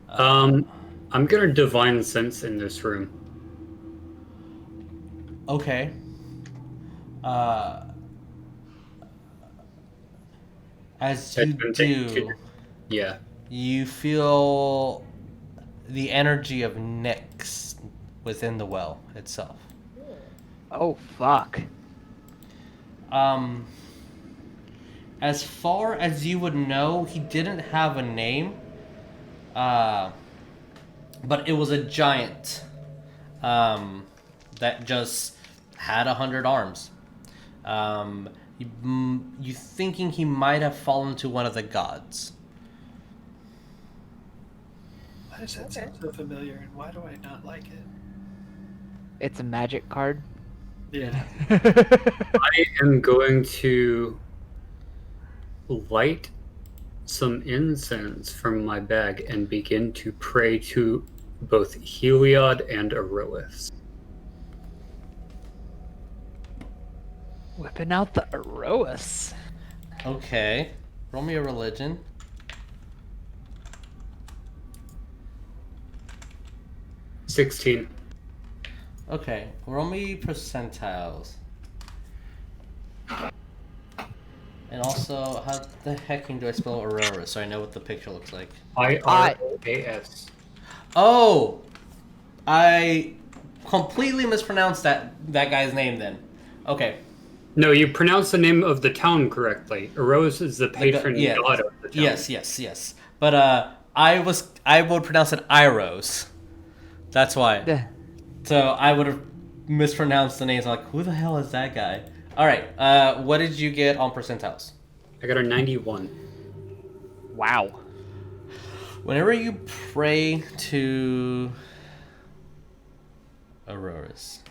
I'm gonna divine sense in this room. Okay. As you do, Yeah. you feel the energy of Nyx within the well itself. Oh, fuck. As far as you would know, he didn't have a name. But it was a giant that just had 100 arms. You thinking he might have fallen to one of the gods. Why does that sound so familiar, and why do I not like it? It's a magic card. Yeah. I am going to light some incense from my bag and begin to pray to both Heliod and Erois. Whipping out the Erois. Okay. Roll me a religion. $16. Okay. Roll me percentiles. And also, how the heck do I spell Aurora so I know what the picture looks like? IROAS. Oh! I completely mispronounced that guy's name then. Okay. No, you pronounced the name of the town correctly. Erois is the patron yeah. god of the town. Yes. But I would pronounce it Iros. That's why. Yeah. So I would have mispronounced the names. I'm like, who the hell is that guy? All right. What did you get on percentiles? I got a 91. Wow. Whenever you pray to Auroras,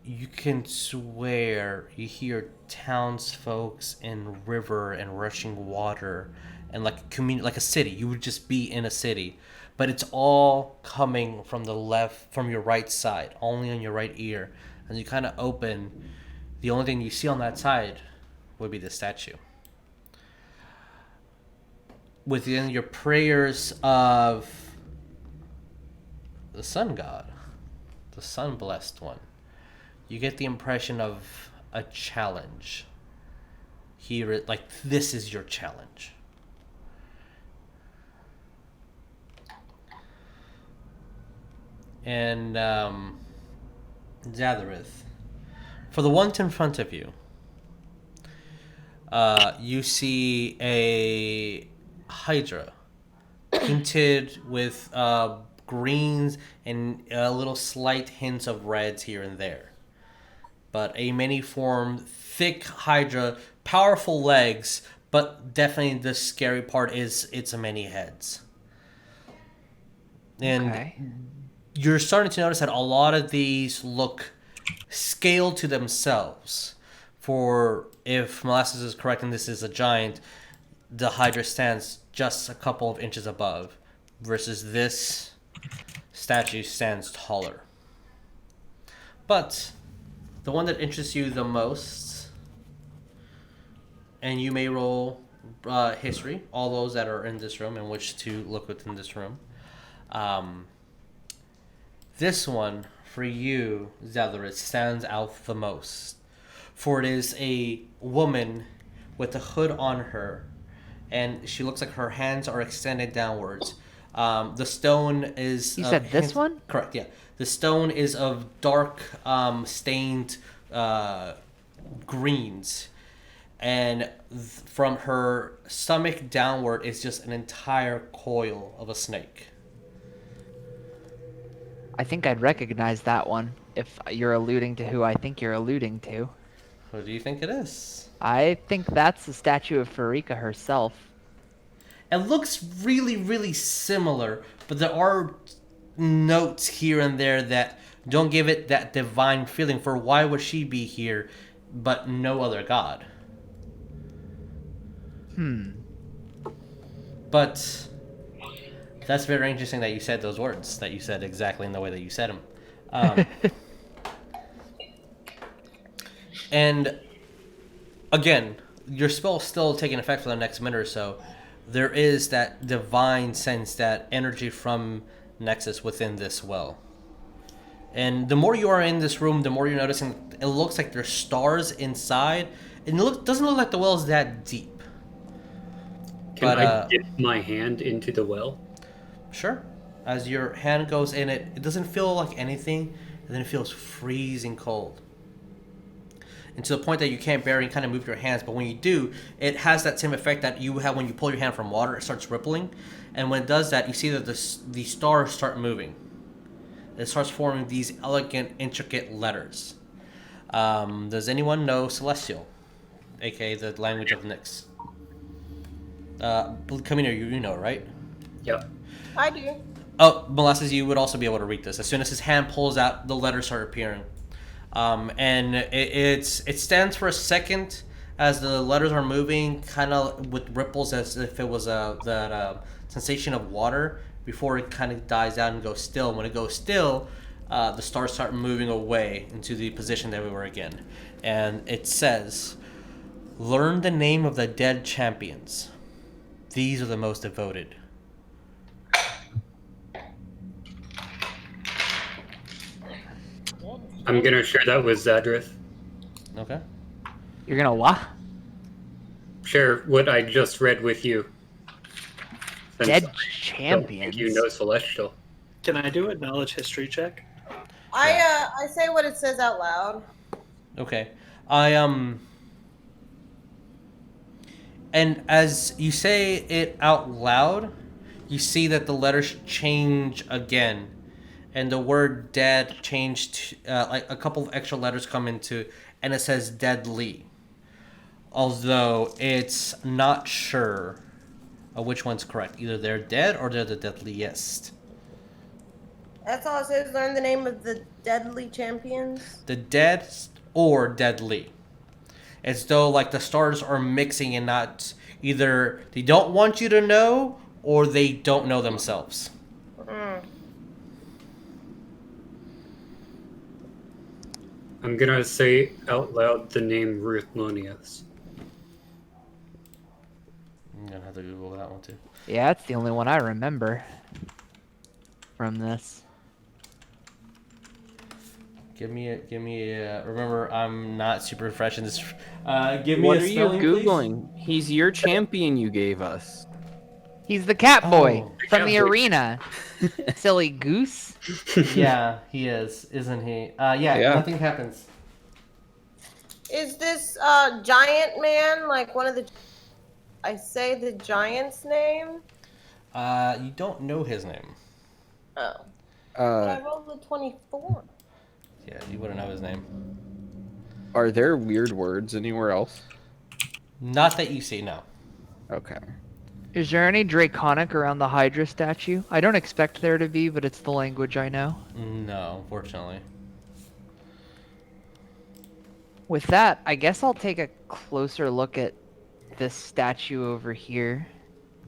you can swear you hear townsfolk and river and rushing water and like a community, like a city. You would just be in a city, but it's all coming from the left, from your right side, only on your right ear. As you kind of open, the only thing you see on that side would be the statue. Within your prayers of the sun god, the sun blessed one, you get the impression of a challenge. Here, like, this is your challenge. And Zadrith, for the one in front of you, you see a hydra painted with greens and little slight hints of reds here and there. But a many-form, thick hydra, powerful legs, but definitely the scary part is its many heads. And Okay. you're starting to notice that a lot of these look scaled to themselves. For if Molasses is correct and this is a giant, the hydra stands just a couple of inches above, versus this statue stands taller. But the one that interests you the most, and you may roll history, all those that are in this room and wish to look within this room. This one, for you, Zadrith, stands out the most. For it is a woman with a hood on her, and she looks like her hands are extended downwards. The stone is... You said this one? Correct, yeah. The stone is of dark, stained greens. And from her stomach downward is just an entire coil of a snake. I think I'd recognize that one if you're alluding to who I think you're alluding to. Who do you think it is? I think that's the statue of Farika herself. It looks really, really similar, but there are notes here and there that don't give it that divine feeling. For why would she be here, but no other god? But that's very interesting that you said those words, that you said exactly in the way that you said them. And again, your spell's still taking effect for the next minute or so. There is that divine sense, that energy from Nexus within this well. And the more you are in this room, the more you're noticing it looks like there's stars inside. And it doesn't look like the well is that deep. Can I dip my hand into the well? Sure. As your hand goes in it doesn't feel like anything, and then it feels freezing cold. And to the point that you can't barely kind of move your hands, but when you do, it has that same effect that you have when you pull your hand from water. It starts rippling, and when it does that, you see that the stars start moving. It starts forming these elegant, intricate letters. Does anyone know Celestial, aka the language of Nyx? Chameno, you know, right? Yep. I do. Oh, Molasses, you would also be able to read this. As soon as his hand pulls out, the letters start appearing. And it stands for a second as the letters are moving, kind of with ripples as if it was that sensation of water, before it kind of dies out and goes still. When it goes still, the stars start moving away into the position that we were again. And it says, "Learn the name of the dead champions. These are the most devoted." I'm gonna share that with Zadrith. Okay. You're gonna what? Share what I just read with you. Since Dead I don't champions. think you know Celestial. Can I do a knowledge history check? I say what it says out loud. Okay. And as you say it out loud, you see that the letters change again. And the word dead changed, like a couple of extra letters come into, and it says deadly. Although it's not sure of which one's correct. Either they're dead or they're the deadliest. That's all it says. Learn the name of the deadly champions. The dead or deadly. As though like the stars are mixing and not either they don't want you to know or they don't know themselves. I'm gonna say out loud the name Ruthlonius. I'm gonna have to Google that one too. Yeah, that's the only one I remember from this. Give me a. Remember, I'm not super fresh in this. Give me What a are you spelling, please. googling? He's your champion you gave us. He's the cat boy Oh. from the Cat boy. arena. Silly goose. Yeah, he is, isn't he? Yeah, nothing happens. Is this giant man like one of the? I say the giant's name. You don't know his name. Oh. But I Uh, rolled a 24. Yeah, you wouldn't know his name. are there weird words anywhere else? Not that you see, no. Okay. Is there any draconic around the Hydra statue? I don't expect there to be, but it's the language I know. No, unfortunately. With that, I guess I'll take a closer look at this statue over here.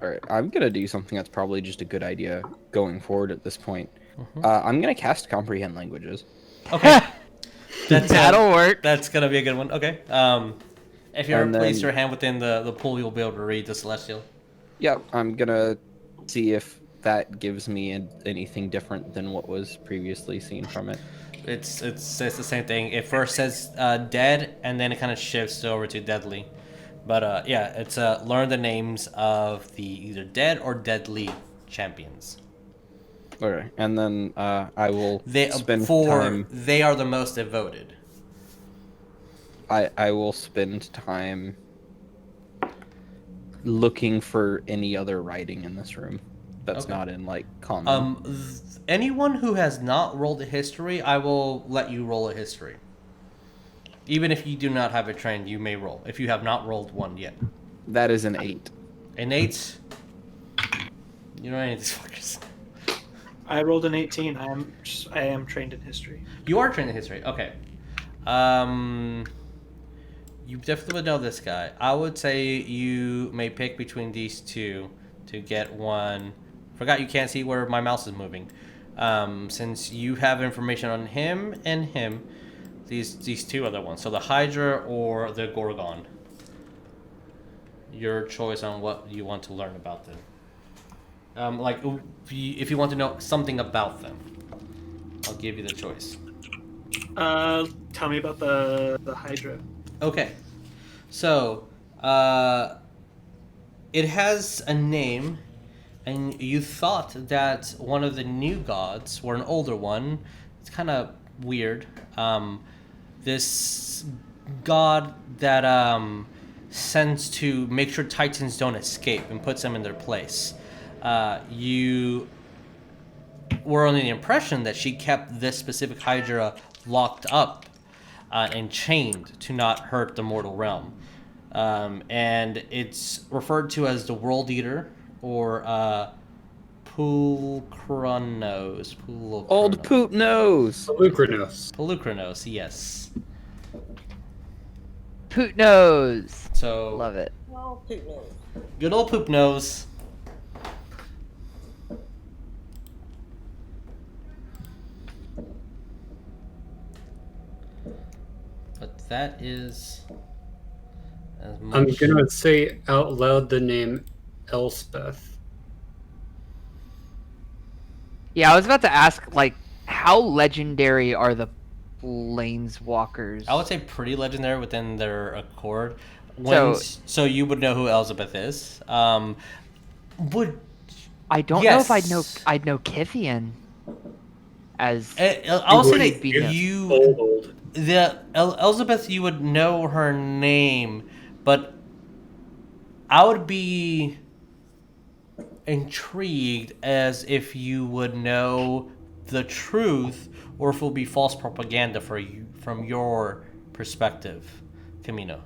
All right. I'm gonna do something that's probably just a good idea going forward at this point. Mhm. I'm gonna cast comprehend languages. Okay. That'll work. That's gonna be a good one. Okay. If you ever And place then- your hand within the pool, you'll be able to read the celestial. Yep. I'm gonna see if that gives me anything different than what was previously seen from it. It's the same thing. It first says dead, and then it kind of shifts over to deadly. But yeah, it's learn the names of the either dead or deadly champions. Okay. And then I will They spend time. they are the most devoted. I will spend time looking for any other writing in this room that's Okay. not in like common. Anyone who has not rolled a history, I will let you roll a history. Even if you do not have it trained, you may roll. If you have not rolled one yet. That is an 8. An 8. You know any of these fuckers. I rolled an 18. I am trained in history. You are trained in history. Okay. You definitely would know this guy. I would say you may pick between these two to get one. Forgot you can't see where my mouse is moving. Since you have information on him and him, these two other ones. So the Hydra or the Gorgon. Your choice on what you want to learn about them. Like if you want to know something about them, I'll give you the choice. Tell me about the Hydra. Okay, so it has a name, and you thought that one of the new gods, or an older one. It's kind of weird. This god that sends to make sure Titans don't escape and puts them in their place. You were under the impression that she kept this specific Hydra locked up and chained to not hurt the mortal realm. And it's referred to as the World Eater or Pulchronos. Old poop nose. Lucranos. Pulchronos, yes. Poot nose. So Love it. Oh, poop nose. good old poop nose. But that is as much. I'm gonna say out loud the name Elspeth. Yeah, I was about to ask, like, how legendary are the planeswalkers? I would say pretty legendary within their accord. So you would know who Elizabeth is. Would I don't know if yes. I'd know Kithian as I'll say wouldn't that be known. you Old. the Elizabeth, you would know her name, but I would be intrigued as if you would know the truth or if it will be false propaganda for you from your perspective, Chameno.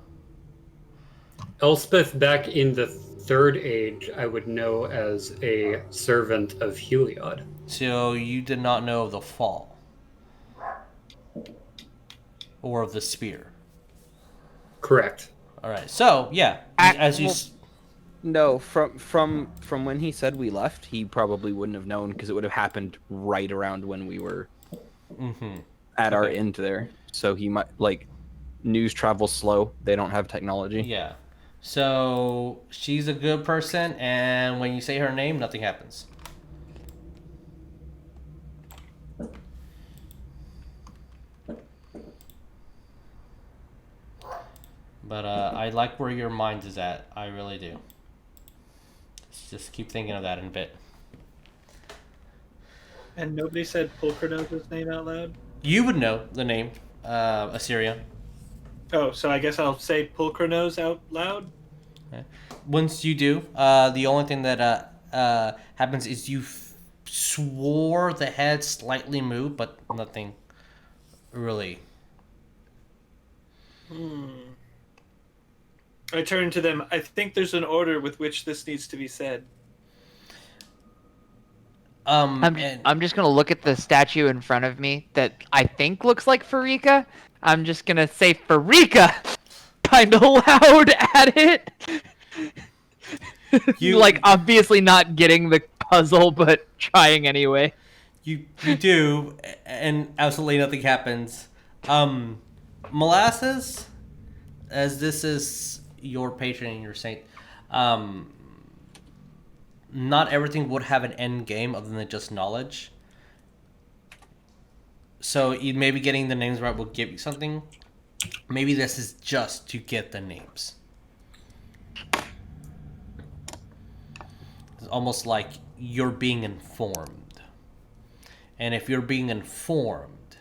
Elspeth back in the Third Age, I would know as a servant of Heliod. So you did not know of the fall or of the spear. Correct. All right. So yeah, as you. No, from when he said we left, he probably wouldn't have known because it would have happened right around when we were at our end there. So he might news travels slow. They don't have technology. Yeah. So she's a good person, and when you say her name, nothing happens. But I like where your mind is at. I really do. Just keep thinking of that in a bit. And nobody said Pulchronos' name out loud? You would know the name, Asterion. Oh, so I guess I'll say Pulchronos out loud? Okay. Once you do, the only thing that happens is you swore the head slightly moved, but nothing really. I turn to them. I think there's an order with which this needs to be said. I'm just gonna look at the statue in front of me that I think looks like Farika. I'm just gonna say Farika, kind of loud at it. You like obviously not getting the puzzle, but trying anyway. You do, and absolutely nothing happens. Molasses, as this is your patron and your saint, not everything would have an end game other than just knowledge. So maybe getting the names right will give you something. Maybe this is just to get the names. It's almost like you're being informed. And if you're being informed,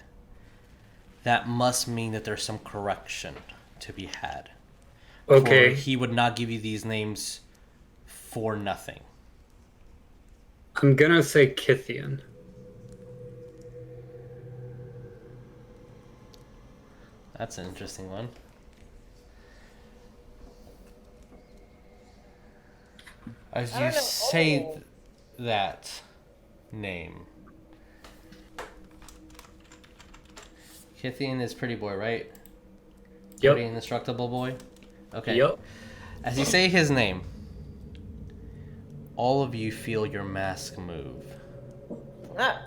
that must mean that there's some correction to be had. Okay. Or he would not give you these names for nothing. I'm gonna say Kithian. That's an interesting one. As you say that name, Kithian is pretty boy, right? Yep. Pretty indestructible boy? Okay. Yep. As you say his name, all of you feel your mask move. Ah.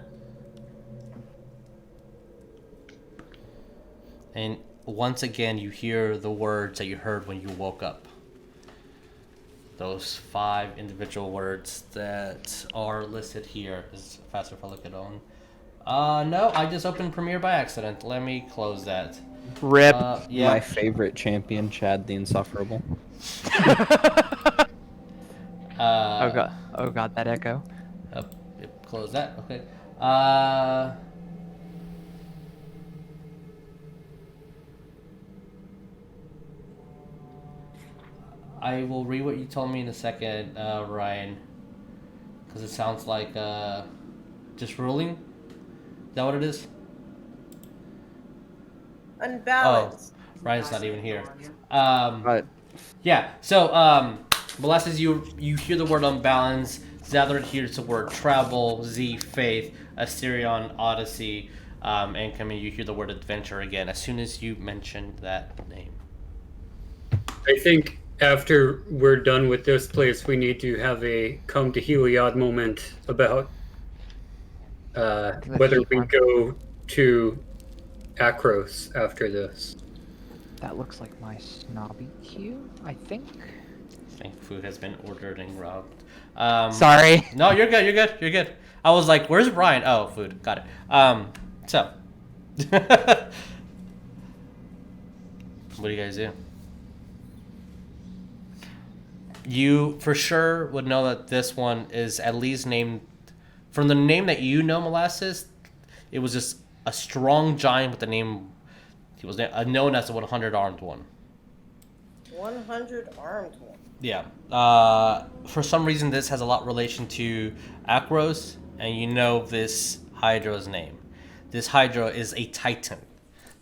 And once again, you hear the words that you heard when you woke up. Those 5 individual words that are listed here. Is it faster if I look at on? No, I just opened Premiere by accident. Let me close that. Rip. Yeah. My favorite champion, Chad the Insufferable. Oh god, that echo. Yep, close that. Okay. I will read what you told me in a second, Ryan. Because it sounds like just ruling. Is that what it is? Unbalanced. Oh, Ryan's not even here. But Yeah, so, Molasses, you hear the word unbalance. Zadrith hears the word travel. Z, faith. Asterion, Odyssey. And Chameno, you hear the word adventure again as soon as you mentioned that name. I think after we're done with this place, we need to have a come to Heliod moment about whether we go to Akros after this. That looks like my snobby cue, I think. I think food has been ordered and robbed. Sorry. No, you're good. You're good. You're good. I was like, "Where's Ryan?" Oh, food. Got it. So, what do you guys do? You for sure would know that this one is at least named from the name that you know, Molasses. It was just a strong giant with the name. He was known as the 100 armed one. 100 armed one. Yeah. For some reason, this has a lot of relation to Akros, and you know this Hydra's name. This Hydra is a titan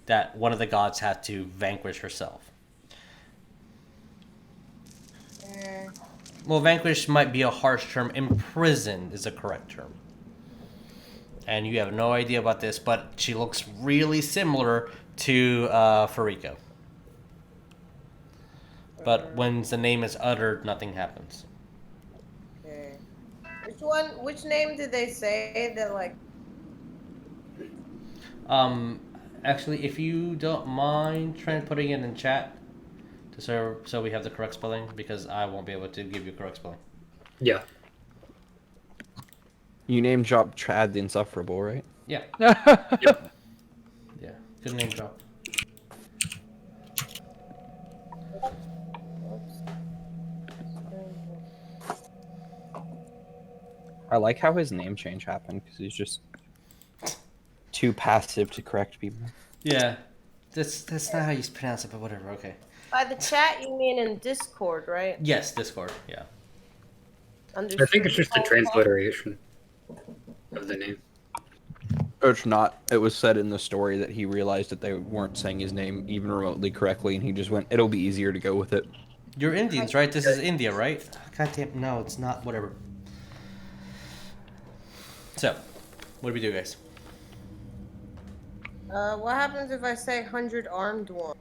that one of the gods had to vanquish herself. Well, vanquished might be a harsh term. Imprisoned is a correct term. And you have no idea about this, but she looks really similar to Fariko. But when the name is uttered, nothing happens. Okay. Which name did they say that, like... Actually, if you don't mind, Trent, putting it in chat, so we have the correct spelling, because I won't be able to give you correct spelling. Yeah. You name drop Trad the Insufferable, right? Yeah. Yep. Yeah. Good name drop. I like how his name change happened because he's just too passive to correct people. Yeah. That's not how you pronounce it, but whatever. Okay. By the chat, you mean in Discord, right? Yes, Discord. Yeah. I think it's just a transliteration of the name. It's not. It was said in the story that he realized that they weren't saying his name even remotely correctly, and he just went, "It'll be easier to go with it." You're Indians, right? This is India, right? God damn. No, it's not. Whatever. So, what do we do, guys? What happens if I say 100 armed one?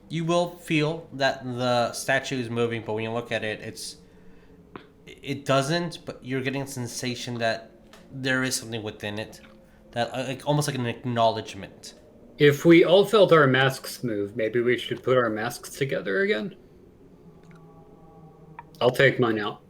You will feel that the statue is moving, but when you look at it, it doesn't. But you're getting a sensation that there is something within it, that like almost like an acknowledgement. If we all felt our masks move, maybe we should put our masks together again? I'll take mine out.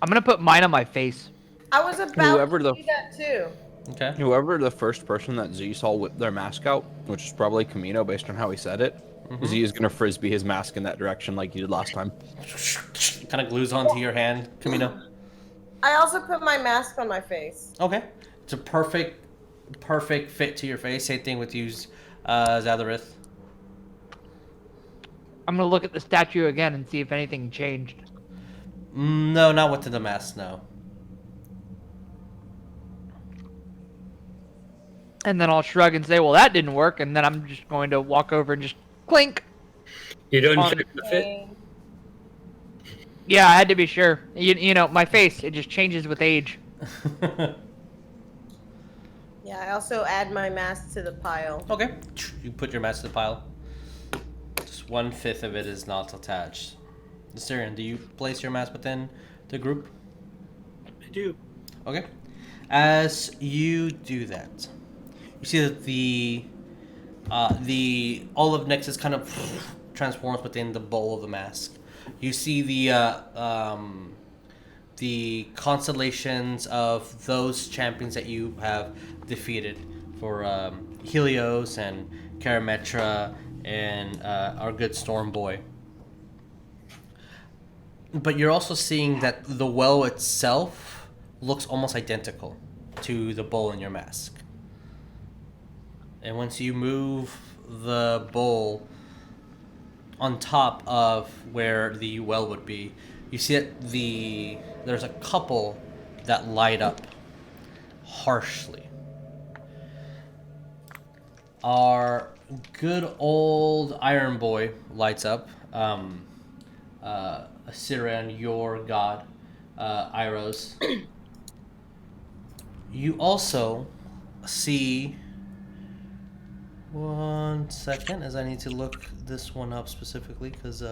I'm gonna put mine on my face. I was about Whoever to the- do that too. Okay. Whoever the first person that Z saw whip their mask out, which is probably Chameno based on how he said it, Z is gonna frisbee his mask in that direction like he did last time. Kind of glues onto your hand, Chameno. I also put my mask on my face. Okay. It's a perfect fit to your face. Same thing with you, Zadrith. I'm gonna look at the statue again and see if anything changed. No, not within the mask. No. And then I'll shrug and say, well, that didn't work. And then I'm just going to walk over and just clink. You don't On- check the fit? Okay. Yeah, I had to be sure. You know, my face, it just changes with age. Yeah, I also add my mask to the pile. Okay. You put your mask to the pile. Just 1/5 of it is not attached. Asterion, do you place your mask within the group? I do. Okay. As you do that, you see that the olive nexus kind of transforms within the bowl of the mask. You see the constellations of those champions that you have defeated for Helios and Karametra and our good Storm Boy. But you're also seeing that the well itself looks almost identical to the bowl in your mask. And once you move the bowl on top of where the well would be, you see that there's a couple that light up harshly. Our good old Iron Boy lights up. Asterion, your god, Iros. You also see... One second, as I need to look this one up specifically, because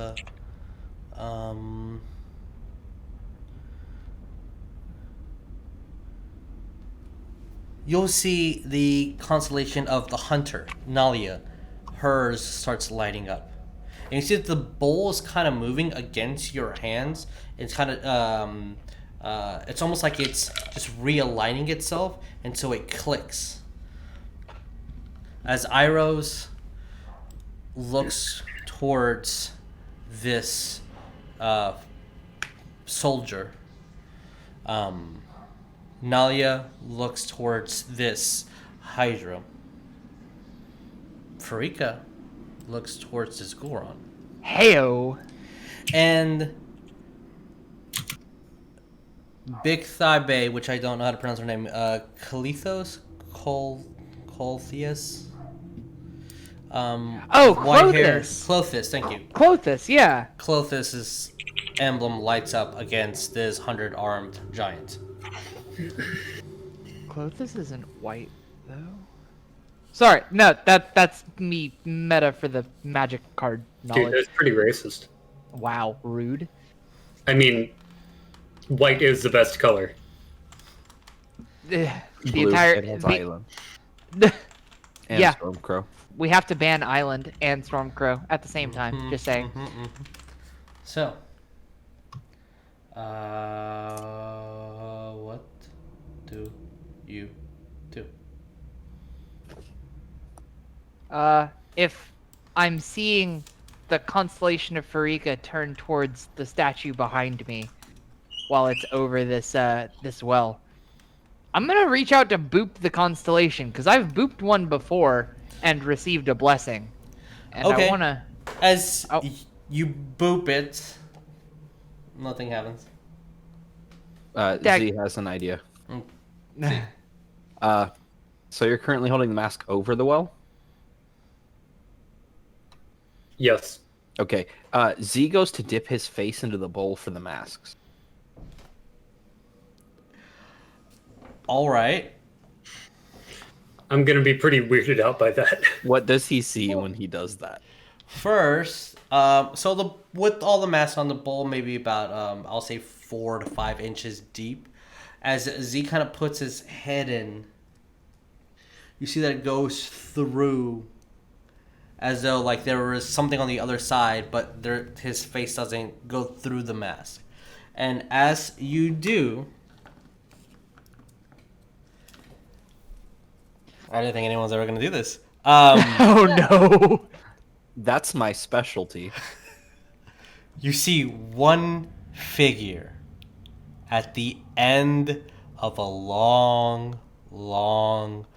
you'll see the constellation of the hunter, Nalia. Hers starts lighting up. And you see that the bowl is kind of moving against your hands. It's kind of, it's almost like it's just realigning itself, and so it clicks. As Iros looks towards this soldier, Nalia looks towards this Hydra. Farika looks towards this Goron. Heyo. And Big Thigh Bay, which I don't know how to pronounce her name, Kalithos? Coltheus? Oh, white hair. Clothis. Clothis, thank you. Clothis, yeah. Clothis is emblem lights up against this 100-armed giant. Clothis isn't white though. Sorry, no, that's me meta for the magic card Dude, knowledge. that's pretty racist. Wow, rude. I mean, white is the best color. The Blue, entire it has the- Island. And Yeah. Stormcrow. we have to ban Island and Stormcrow at the same time. Just saying. So, what do you do? If I'm seeing the constellation of Farika turn towards the statue behind me while it's over this this well, I'm gonna reach out to boop the constellation because I've booped one before and received a blessing, and Okay. I wanna. As Oh. you boop it, nothing happens. Dag- Z has an idea. See. So you're currently holding the mask over the well? Yes. Okay. Z goes to dip his face into the bowl for the masks. All right. I'm gonna be pretty weirded out by that. What does he see when he does that? First, so with all the masks on the bowl, maybe about I'll say 4 to 5 inches deep. As Z kind of puts his head in, you see that it goes through, as though like there was something on the other side, but his face doesn't go through the mask. And as you do, I didn't think anyone's ever gonna do this. Oh no! That's my specialty. You see one figure at the end of a long, long,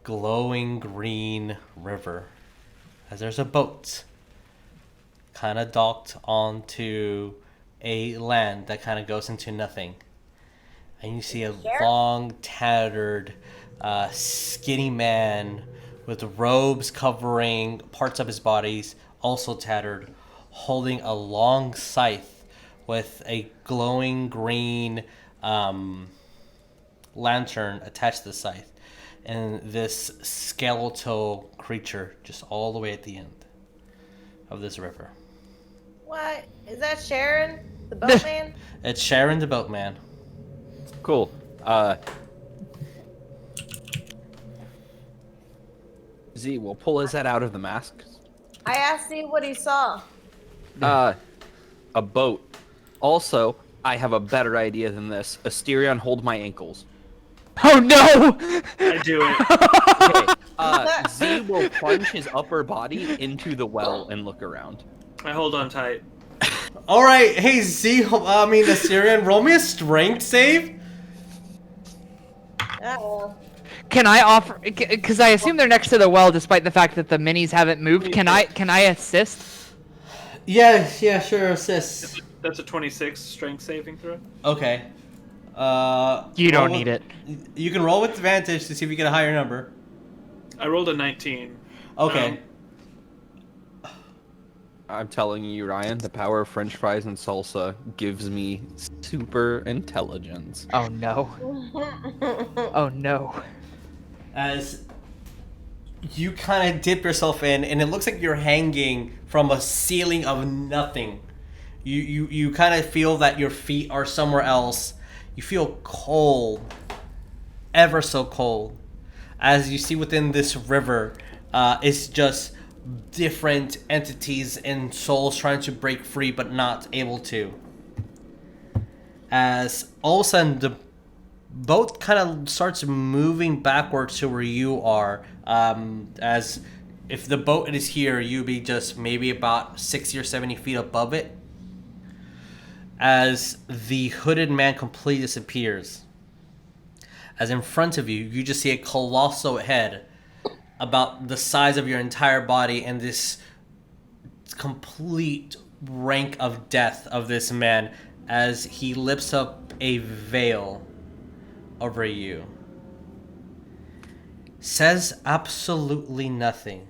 glowing green river. As there's a boat kind of docked onto a land that kind of goes into nothing. And you see a long, tattered, skinny man with robes covering parts of his bodies, also tattered, holding a long scythe with a glowing green lantern attached to the scythe. And this skeletal creature just all the way at the end of this river. What? Is that Sharon? The boatman? It's Sharon the Boatman. Cool. Z will pull his head out of the mask. I asked you what he saw. A boat. Also, I have a better idea than this. Asterion, hold my ankles. Oh no! I do it. Okay. Z will plunge his upper body into the well and look around. I hold on tight. All right, hey Z, Assyrian, roll me a strength save. Uh-oh. Can I offer? Because I assume they're next to the well, despite the fact that the minis haven't moved. Can I assist? Yeah, sure, assist. That's a 26 strength saving throw. Okay. You don't roll need with- it. You can roll with advantage to see if you get a higher number. I rolled a 19. Okay. I'm telling you, Ryan, the power of French fries and salsa gives me super intelligence. Oh no! Oh no! As you kind of dip yourself in, and it looks like you're hanging from a ceiling of nothing. You kind of feel that your feet are somewhere else. You feel cold, ever so cold. As you see within this river, it's just different entities and souls trying to break free but not able to. As all of a sudden the boat kind of starts moving backwards to where you are. As if the boat is here, you'd be just maybe about 60 or 70 feet above it. As the hooded man completely disappears. As in front of you, you just see a colossal head about the size of your entire body and this complete rank of death of this man as he lifts up a veil over you. Says absolutely nothing.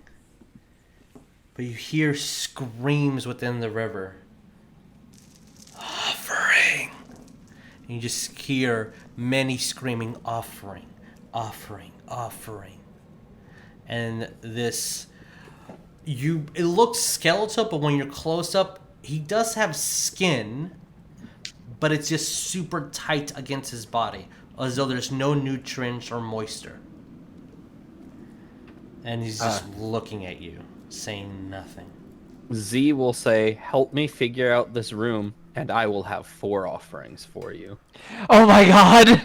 But you hear screams within the river And you just hear many screaming, offering, offering, offering. And this, it looks skeletal, but when you're close up, he does have skin, but it's just super tight against his body, as though there's no nutrients or moisture. And he's just looking at you, saying nothing. Z will say, "Help me figure out this room, and I will have 4 offerings for you." Oh my god!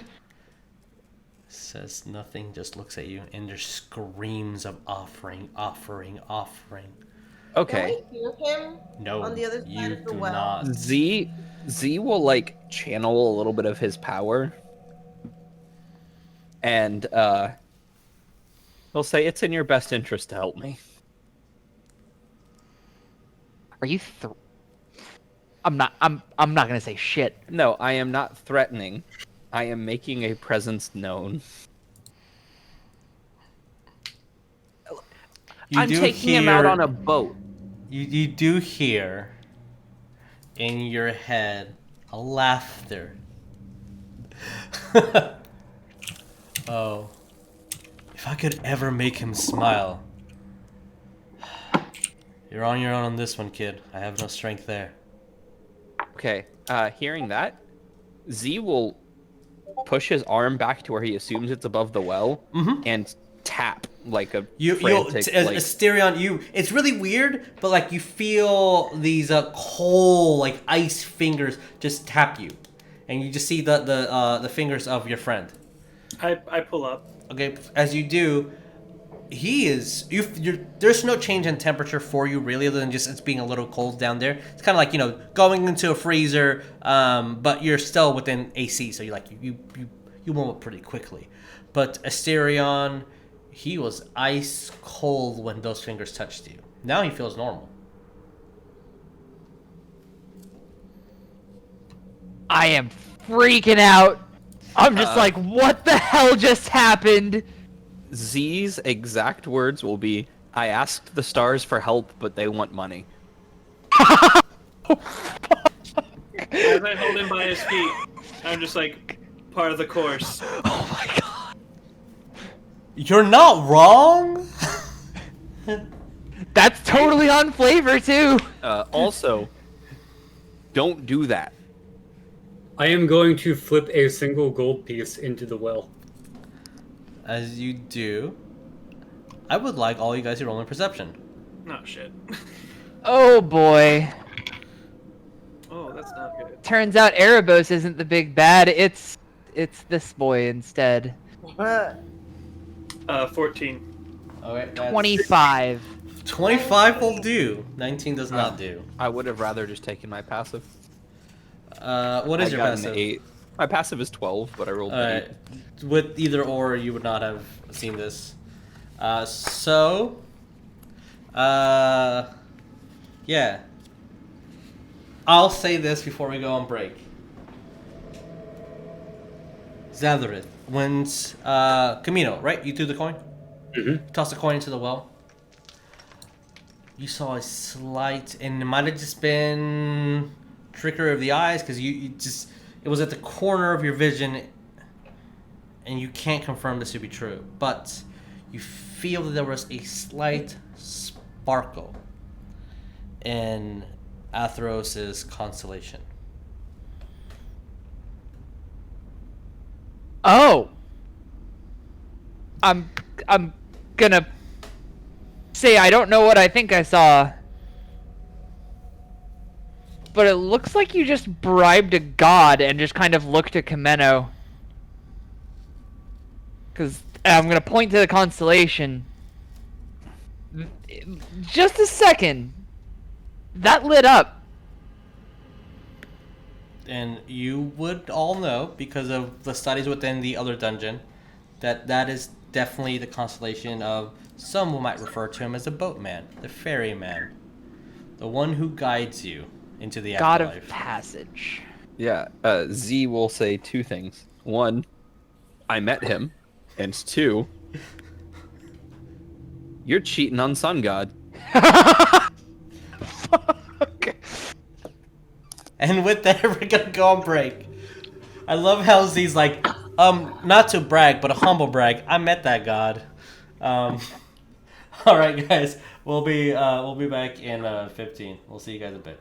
Says nothing, just looks at you, and there's screams of offering, offering, offering. Okay. Can we hear him? No, On the other side you of the do well. not. Z will like channel a little bit of his power, and he'll say, "It's in your best interest to help me." Are you I'm not gonna say shit. No, I am not threatening. I am making a presence known. I'm taking him out on a boat. You do hear in your head a laughter. Oh, if I could ever make him smile. You're on your own on this one, kid. I have no strength there. Okay, hearing that, Z will push his arm back to where he assumes it's above the well, and tap like a frantic, like... Asterion, it's really weird, but like you feel these cold, like ice fingers just tap you, and you just see the fingers of your friend. I pull up. Okay, as you do, there's no change in temperature for you really, other than just it's being a little cold down there. It's kind of like, going into a freezer, but you're still within AC, so you warm up pretty quickly. But Asterion, he was ice cold when those fingers touched you. Now he feels normal. I am freaking out. I'm just like, what the hell just happened? Z's exact words will be, "I asked the stars for help, but they want money." As I hold him by his feet, I'm just like, part of the course. Oh my god. You're not wrong. That's totally on flavor too. Also, don't do that. I am going to flip a single gold piece into the well. As you do, I would like all you guys to roll in perception. No shit. Oh boy. Oh, that's not good. Turns out Erebos isn't the big bad. It's this boy instead. 14. Okay, that's 25. 25 will do. 19 does not do. I would have rather just taken my passive. What is I your got passive? an 8. My passive is 12, but I rolled an 8. With either or, you would not have seen this. Yeah. I'll say this before we go on break. Zadrith, when Chameno, right? You threw the coin? Mm-hmm. Toss the coin into the well. You saw a slight, and it might have just been trickery of the eyes, because it was at the corner of your vision, and you can't confirm this to be true, but you feel that there was a slight sparkle in Atheros' constellation. Oh. I'm gonna say I don't know what I think I saw. But it looks like you just bribed a god and just kind of looked at Chameno. Because I'm going to point to the constellation. Just a second. That lit up. And you would all know, because of the studies within the other dungeon, that is definitely the constellation of, some might refer to him as the boatman, the ferryman, the one who guides you into the God afterlife. of passage. Yeah, Z will say 2 things. 1, I met him. And 2, you're cheating on Sun God. Okay. And with that, we're gonna go on break. I love how Z's like, not to brag, but a humble brag. I met that god. All right, guys, we'll be back in 15. We'll see you guys in a bit.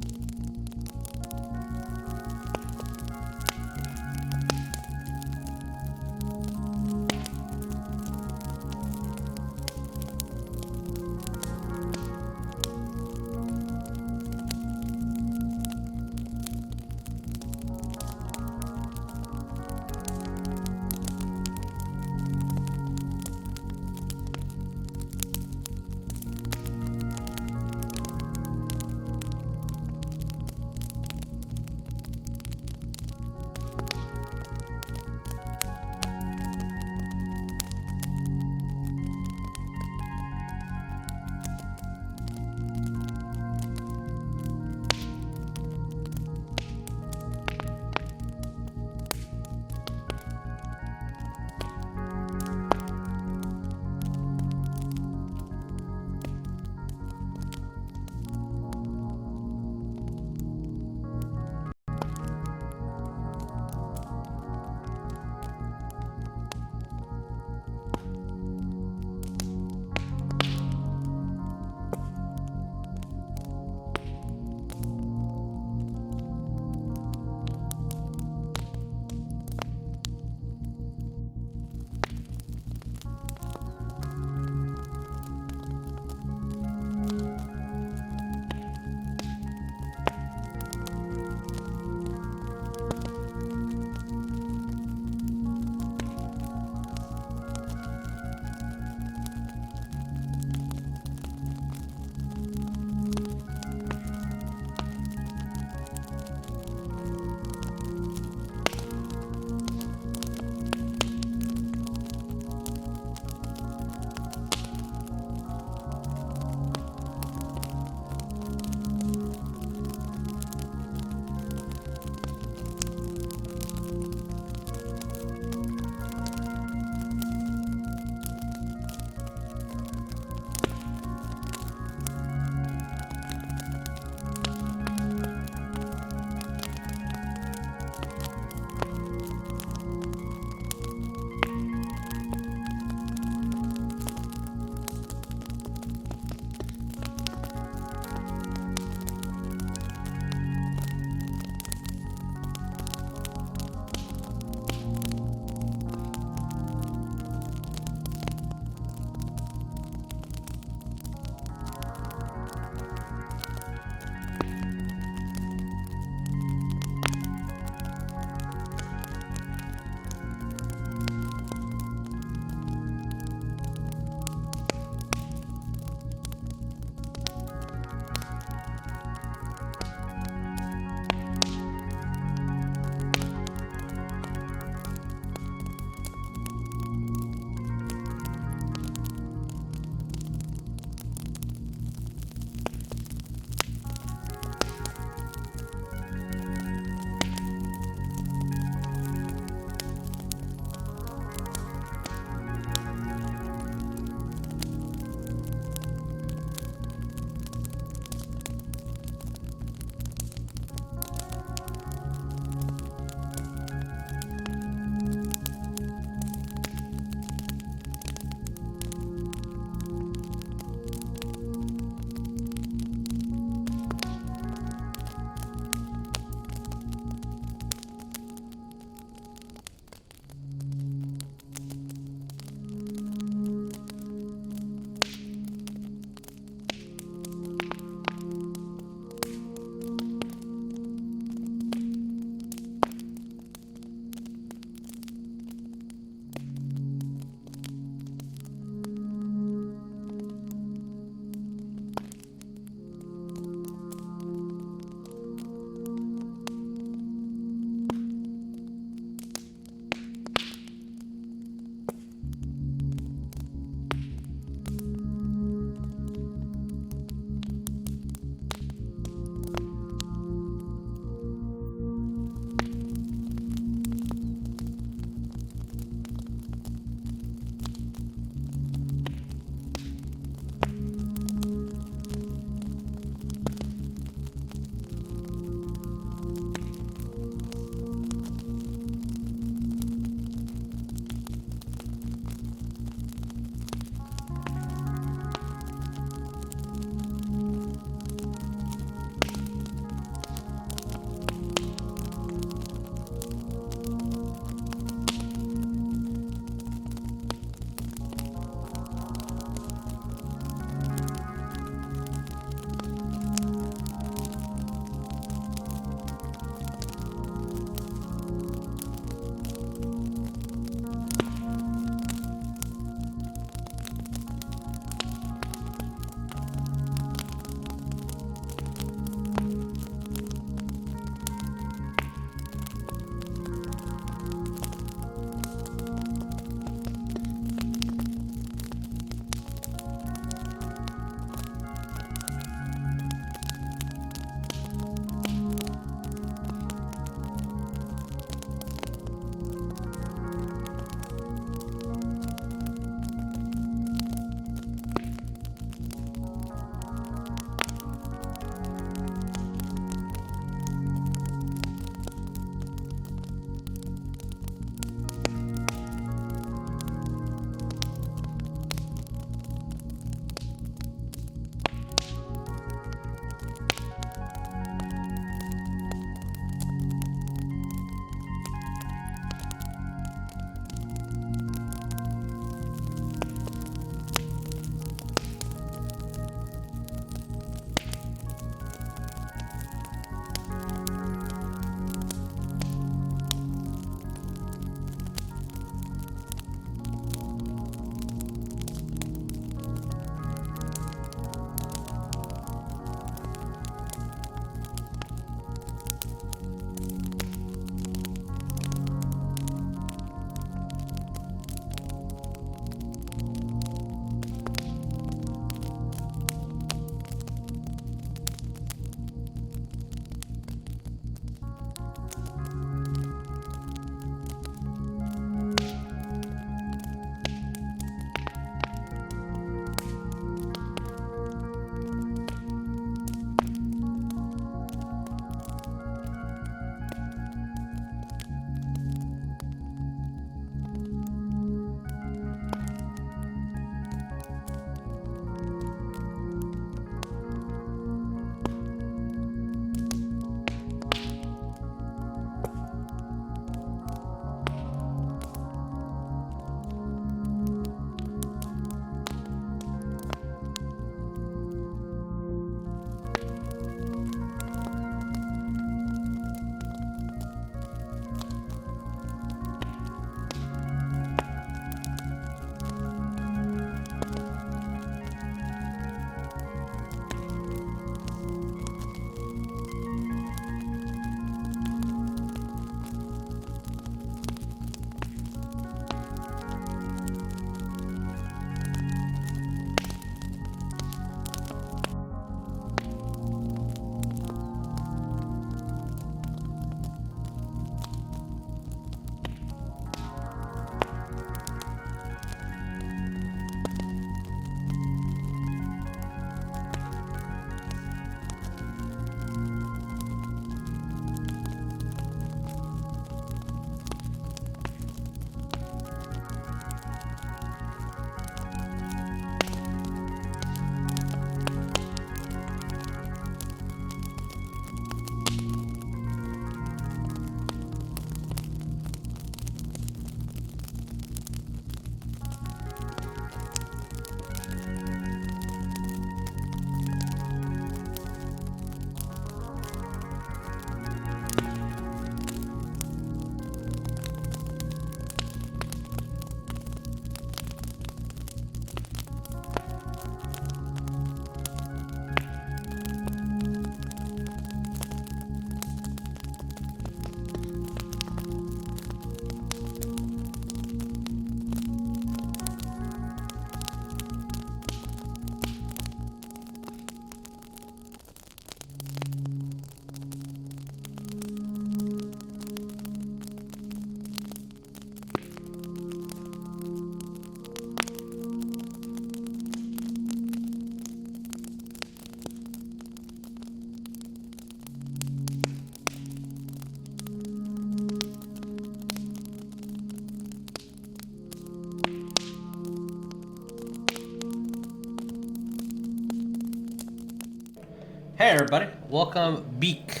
Hey everybody, welcome Beak.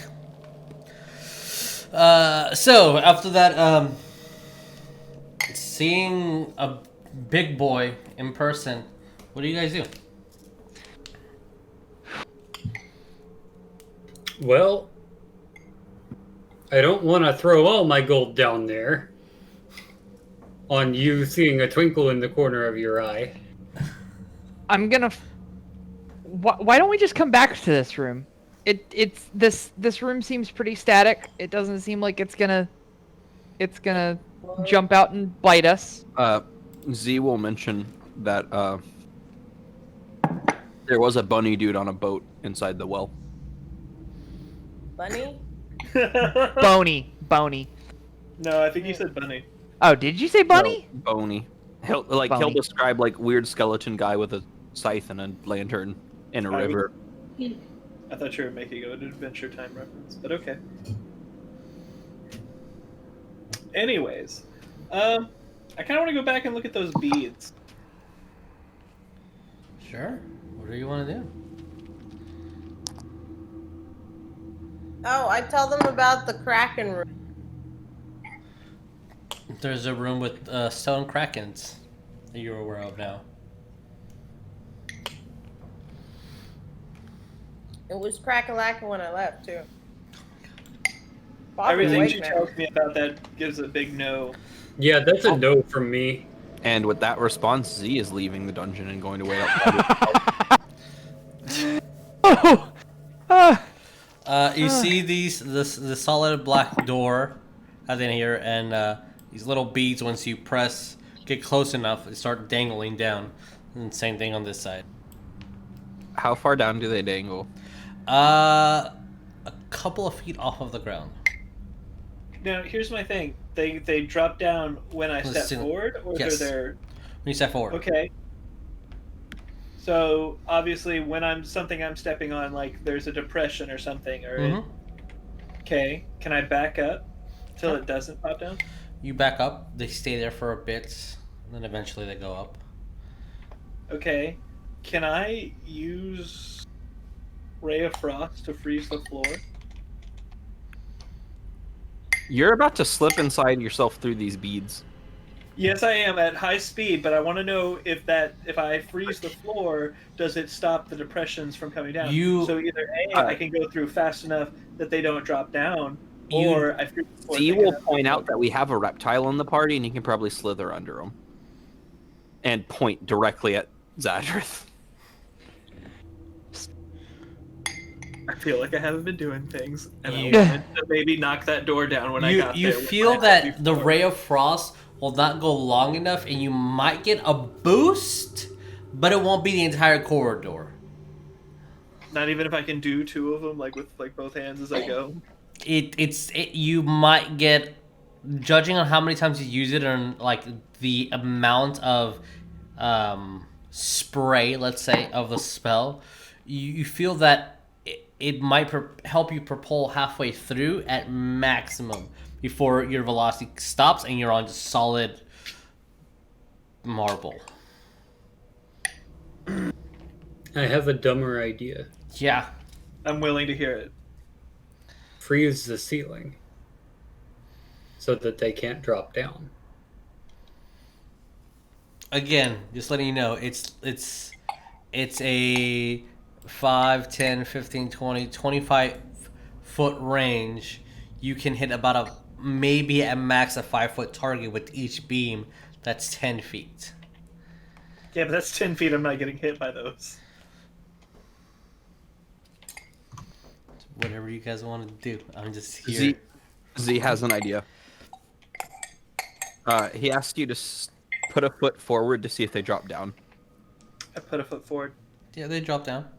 So after that, seeing a big boy in person, what do you guys do? Well, I don't want to throw all my gold down there on you seeing a twinkle in the corner of your eye. I'm gonna. Why don't we just come back to this room? It's this room seems pretty static. It doesn't seem like it's gonna jump out and bite us. Z will mention that there was a bunny dude on a boat inside the well. Bunny? Bony. No, I think you said bunny. Oh, did you say bunny? No, bony. He'll Bony. describe like weird skeleton guy with a scythe and a lantern in a I river. I thought you were making an Adventure Time reference, but okay. Anyways, I kind of want to go back and look at those beads. Sure. What do you want to do? Oh, I tell them about the Kraken room. There's a room with stone krakens that you're aware of now. It was crack-a-lackin' when I left, too. Bob Everything Wake, she man. tells me about that gives a big no. Yeah, that's a no from me. And with that response, Z is leaving the dungeon and going to wait outside. You see the solid black door out in here, and these little beads. Once you get close enough, they start dangling down. And same thing on this side. How far down do they dangle? A couple of feet off of the ground. Now, here's my thing. They drop down when I step Listen, forward, or yes. they're there? When you step forward. Okay. So, obviously, when I'm stepping on, like, there's a depression or something, or... Mm-hmm. Okay, can I back up till it doesn't pop down? You back up. They stay there for a bit, and then eventually they go up. Okay. Can I use Ray of Frost to freeze the floor? You're about to slip inside yourself through these beads. Yes, I am at high speed, but I want to know if I freeze the floor, does it stop the depressions from coming down? So either A, I can go through fast enough that they don't drop down, or I freeze the floor. Z will point out that we have a reptile in the party, and he can probably slither under him. And point directly at Zadrith. I feel like I haven't been doing things, and You- I wanted to maybe knock that door down when I got You there. feel that the ray of frost will not go long enough, and you might get a boost, but it won't be the entire corridor. Not even if I can do two of them, like with both hands as I go. You might get, judging on how many times you use it and like the amount of spray, let's say, of the spell, you feel that it might help you propel halfway through at maximum before your velocity stops and you're on just solid marble. I have a dumber idea. Yeah. I'm willing to hear it. Freeze the ceiling so that they can't drop down. Again, just letting you know, it's a 5, 10, 15, 20, 25 foot range. You can hit about maybe at max a 5-foot target with each beam. That's 10 feet. Yeah, but that's 10 feet. I'm not getting hit by those. Whatever you guys want to do. I'm just here. Z has an idea. He asks you to put a foot forward to see if they drop down. I put a foot forward. Yeah, they drop down.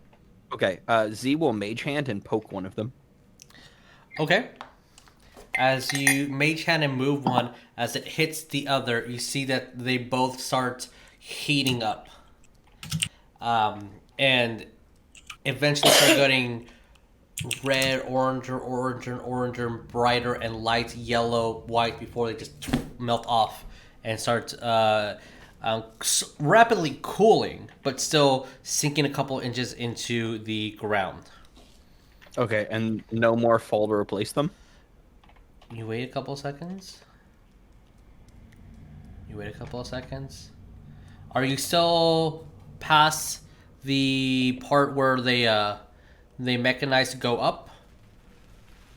Okay, Z will mage hand and poke one of them. Okay. As you mage hand and move one, as it hits the other, you see that they both start heating up. And eventually start getting red, oranger, brighter, and light yellow, white before they just melt off and start rapidly cooling, but still sinking a couple inches into the ground. Okay, and no more fall to replace them? You wait a couple of seconds. You wait a couple of seconds. Are you still past the part where they mechanize to go up?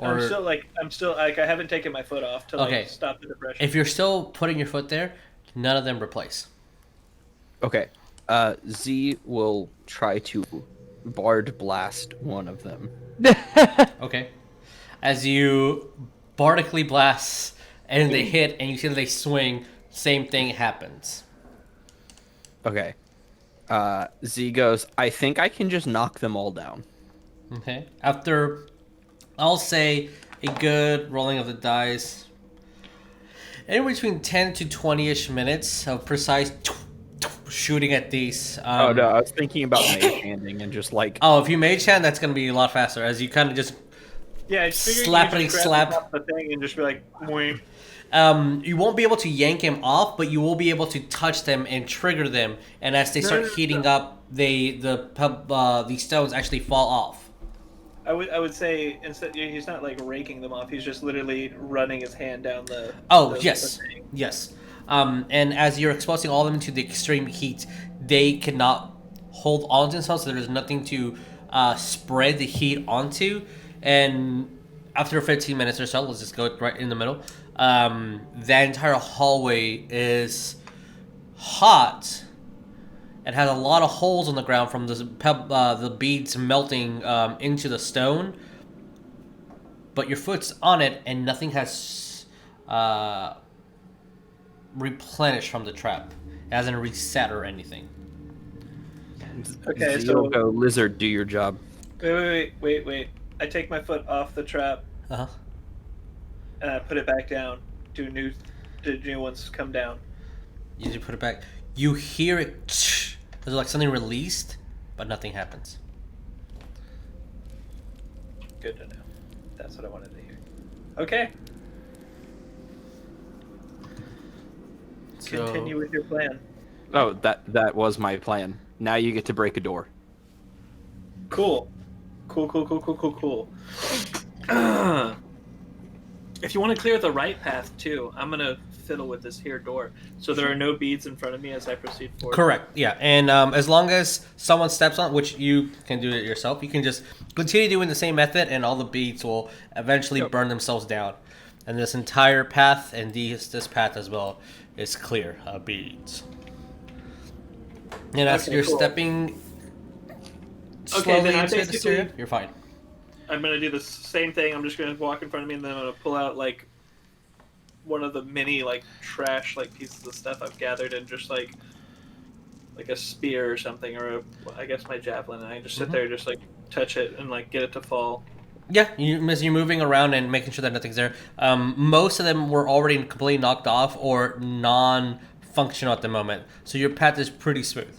I'm still like I haven't taken my foot off to like Okay. stop the depression. If you're still putting your foot there, none of them replace. Okay. Z will try to Bard Blast one of them. Okay. As you bardically blast and they hit and you see that they swing, same thing happens. Okay. Z goes, I think I can just knock them all down. Okay. After, I'll say, a good rolling of the dice, anywhere between 10 to 20-ish minutes of precise shooting at these. Oh no, I was thinking about mage handing and just like... Oh, if you mage hand, that's going to be a lot faster as you kind of just... Yeah, I figured Slappity you just slap. grab the thing and just be like, Mwing. You won't be able to yank him off, but you will be able to touch them and trigger them. And as they start heating up, the stones actually fall off. I would say instead he's not like raking them off. He's just literally running his hand down the. Oh, the yes, thing. yes. And as you're exposing all of them to the extreme heat, they cannot hold on to themselves. So there's nothing to spread the heat onto. And after 15 minutes or so, let's just go right in the middle. That entire hallway is hot. It has a lot of holes on the ground from the beads melting into the stone. But your foot's on it, and nothing has replenished from the trap. It hasn't reset or anything. Okay, Z so will go, Lizard, do your job. Wait. I take my foot off the trap Uh-huh. and I put it back down. Do new ones come down? You just put it back. You hear it. There's like something released, but nothing happens. Good to know. That's what I wanted to hear. Okay. So, Continue with your plan. Oh, that was my plan. Now you get to break a door. Cool. If you want to clear the right path too, I'm gonna fiddle with this here door, so there are no beads in front of me as I proceed forward. Correct. Yeah, and as long as someone steps on, which you can do it yourself, you can just continue doing the same method, and all the beads will eventually burn themselves down. And this entire path and this path as well is clear of beads. And as Okay, you're cool. stepping Okay, slowly then I into this basically- area, you're fine. I'm gonna do the same thing. I'm just gonna walk in front of me, and then I'm gonna pull out like one of the mini like trash like pieces of stuff I've gathered, and just like a spear or something, or I guess my javelin, and I just sit there, just like touch it and like get it to fall. Yeah, as you're moving around and making sure that nothing's there. Most of them were already completely knocked off or non-functional at the moment, so your path is pretty smooth.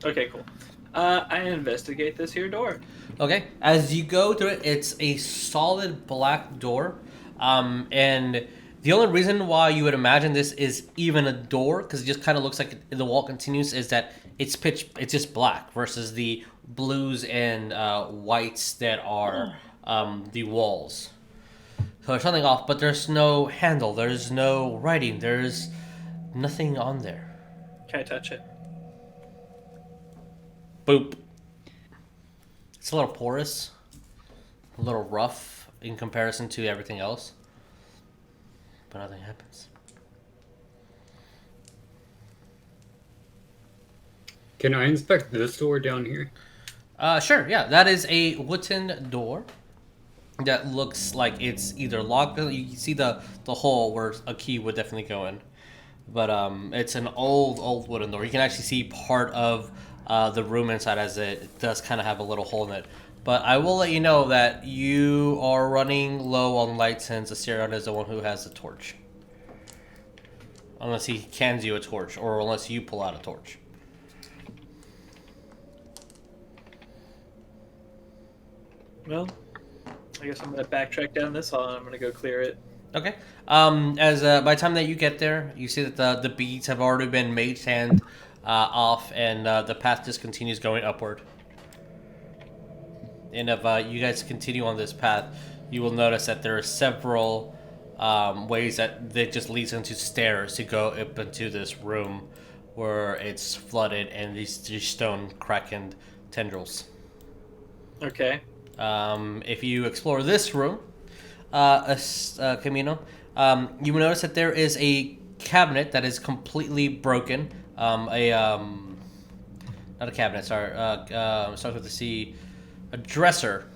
Okay, cool. I investigate this here door. Okay, as you go through it, it's a solid black door, and the only reason why you would imagine this is even a door, because it just kind of looks like the wall continues, is that it's just black versus the blues and whites that are the walls. So there's something off, but there's no handle, there's no writing, there's nothing on there. Can I touch it? Boop. It's a little porous, a little rough in comparison to everything else, but nothing happens. Can I inspect this door down here? Sure, yeah, that is a wooden door that looks like it's either locked. You can see the hole where a key would definitely go in, but it's an old wooden door. You can actually see part of the room inside, as it does kind of have a little hole in it. But I will let you know that you are running low on light, since Asterion is the one who has the torch. Unless he cans you a torch, or unless you pull out a torch. Well, I guess I'm gonna backtrack down this hall, and I'm gonna go clear it. Okay. As by the time that you get there, you see that the beads have already been mage hand off, and the path just continues going upward. And if you guys continue on this path, you will notice that there are several ways that just leads into stairs to go up into this room where it's flooded and these stone kraken tendrils. Okay. If you explore this room, Chameno, you will notice that there is a cabinet that is completely broken. Not a cabinet, sorry. Starts with the C. A dresser.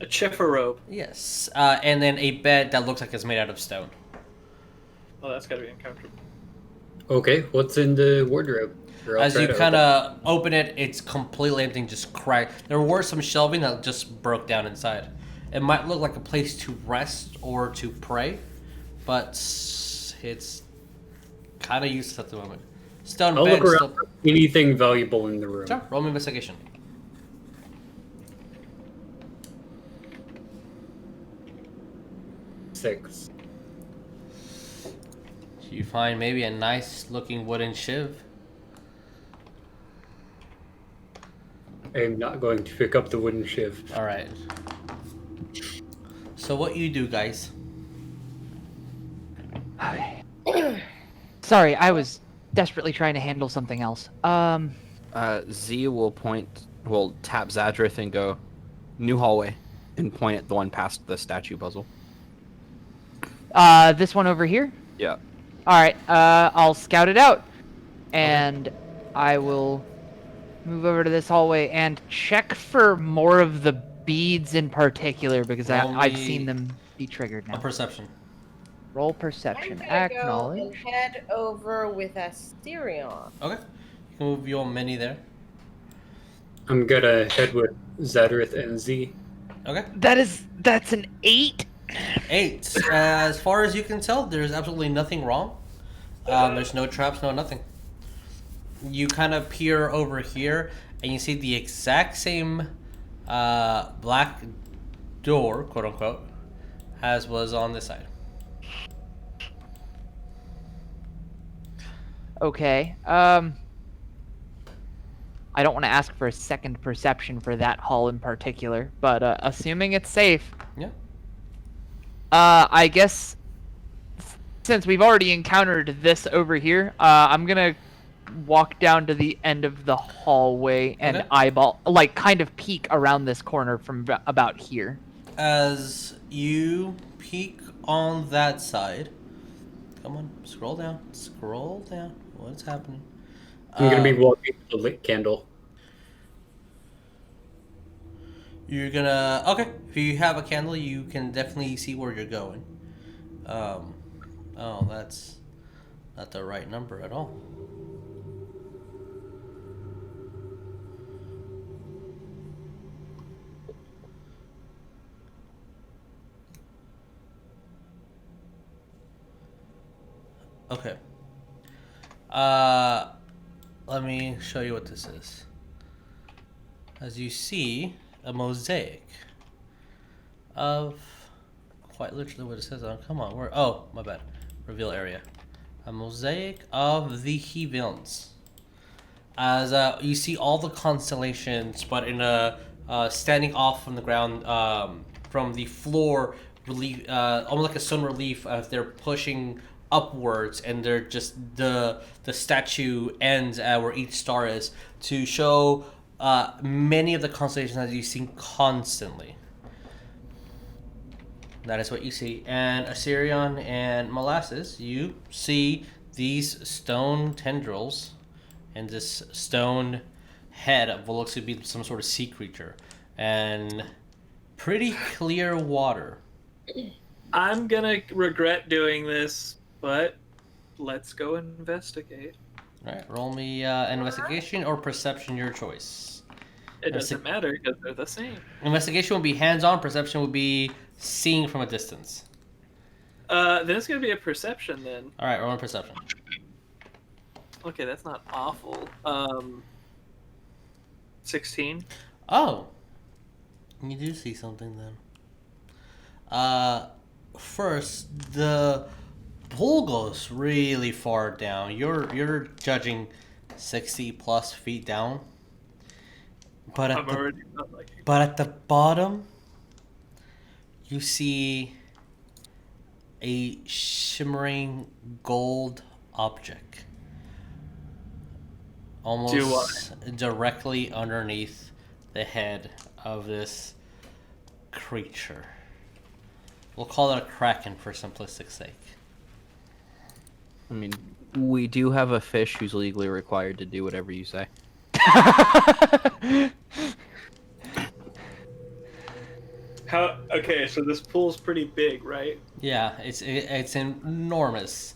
A chifferobe. Yes. And then a bed that looks like it's made out of stone. Oh, that's gotta be uncomfortable. Okay, what's in the wardrobe? Or I'll As try you to kind of open it, it's completely empty and just cracked. There were some shelving that just broke down inside. It might look like a place to rest or to pray, but it's kind of useless at the moment. Stone I'll bed. look around for anything valuable in the room. Sure, roll me investigation. Six. You find maybe a nice looking wooden shiv. I am not going to pick up the wooden shiv. Alright. So what you do, guys? Sorry, I was desperately trying to handle something else. Z will tap Zadrith and go, new hallway, and point at the one past the statue puzzle. This one over here? Yeah. Alright, I'll scout it out. And I will move over to this hallway and check for more of the beads in particular, because I've seen them be triggered A now. perception. Roll perception. I'm gonna go Acknowledge. and head over with Asterion. Okay. You can move your mini there. I'm gonna head with Zadrith and Z. Okay. That's an 8. 8. As far as you can tell, there's absolutely nothing wrong. There's no traps, no nothing. You kind of peer over here, and you see the exact same black door, quote unquote, as was on this side. Okay. I don't want to ask for a second perception for that hall in particular, but assuming it's safe. Yeah. I guess since we've already encountered this over here, I'm gonna walk down to the end of the hallway and eyeball, like, kind of peek around this corner from about here. As you peek on that side, come on, scroll down, scroll down. What's happening? I'm gonna be walking with a lit candle. You're gonna if you have a candle, you can definitely see where you're going. Oh, that's not the right number at all. Okay. Let me show you what this is. As you see, a mosaic of quite literally what it says on. Come on, where? Oh, my bad. Reveal area. A mosaic of the heavens. As you see all the constellations, but in a standing off from the ground, from the floor relief, almost like a sun relief. They're pushing upwards, and they're just the statue ends where each star is to show many of the constellations that you've seen constantly. That is what you see. And Asterion and Molasses, you see these stone tendrils and this stone head of what looks to be some sort of sea creature, and pretty clear water. I'm gonna regret doing this, but let's go investigate. Alright, roll me investigation or perception, your choice. It doesn't matter because they're the same. Investigation will be hands-on, perception will be seeing from a distance. Then it's gonna be a perception then. Alright, roll a perception. Okay, that's not awful. 16. Oh, you do see something then. First, the pool goes really far down. You're judging 60 plus feet down. But I'm already not liking it. but at the bottom, you see a shimmering gold object. Almost directly underneath the head of this creature. We'll call it a kraken for simplistic sake. I mean, we do have a fish who's legally required to do whatever you say. Okay, so this pool's pretty big, right? Yeah, it's enormous.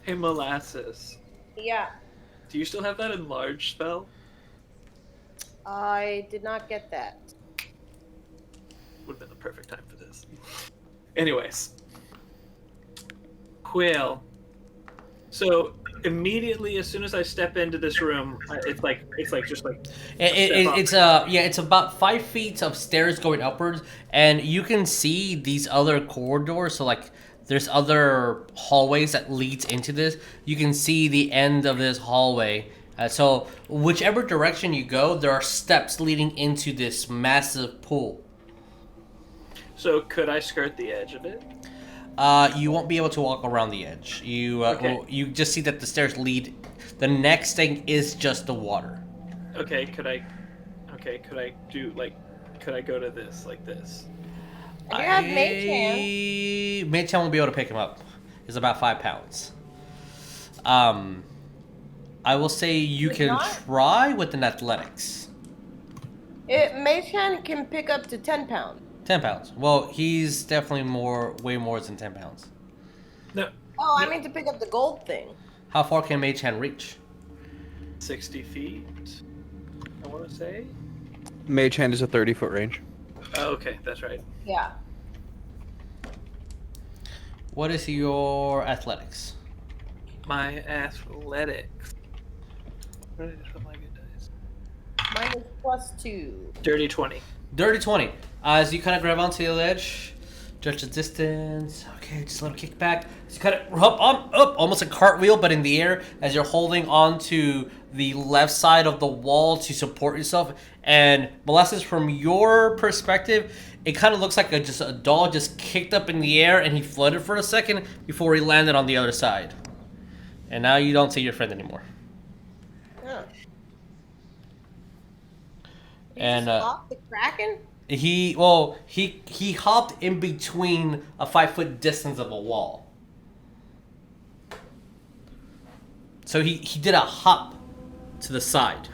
Hey, Molasses. Yeah. Do you still have that enlarged spell? I did not get that. Would have been the perfect time for this. Anyways. Quill. So immediately, as soon as I step into this room, it's It's about 5 feet of stairs going upwards, and you can see these other corridors. So like, there's other hallways that leads into this. You can see the end of this hallway. So whichever direction you go, there are steps leading into this massive pool. So could I skirt the edge of it? You won't be able to walk around the edge. You just see that the stairs lead. The next thing is just the water. Okay, could I do could I go to this like this? I have Mage Hand. Mage Hand won't be able to pick him up. It's about 5 pounds. I will say you It's can not? try with an athletics. Mage Hand can pick up to 10 pounds. 10 pounds. Well, he's definitely way more than 10 pounds. No, Oh, I mean to pick up the gold thing. How far can Mage Hand reach? 60 feet. I want to say. Mage Hand is a 30-foot range. Oh, okay, that's right. Yeah. What is your athletics? My athletics. Where did I put my good dice? Mine is +2. Dirty 20. Dirty 20. As you kind of grab onto the ledge, judge the distance. Okay, just a little kick back. So you kind of up, almost a cartwheel, but in the air, as you're holding on to the left side of the wall to support yourself. And Molasses, from your perspective, it kind of looks like just a doll just kicked up in the air, and he floated for a second before he landed on the other side. And now you don't see your friend anymore. Huh. And Off the Kraken? he hopped in between a 5-foot distance of a wall. So he did a hop to the side,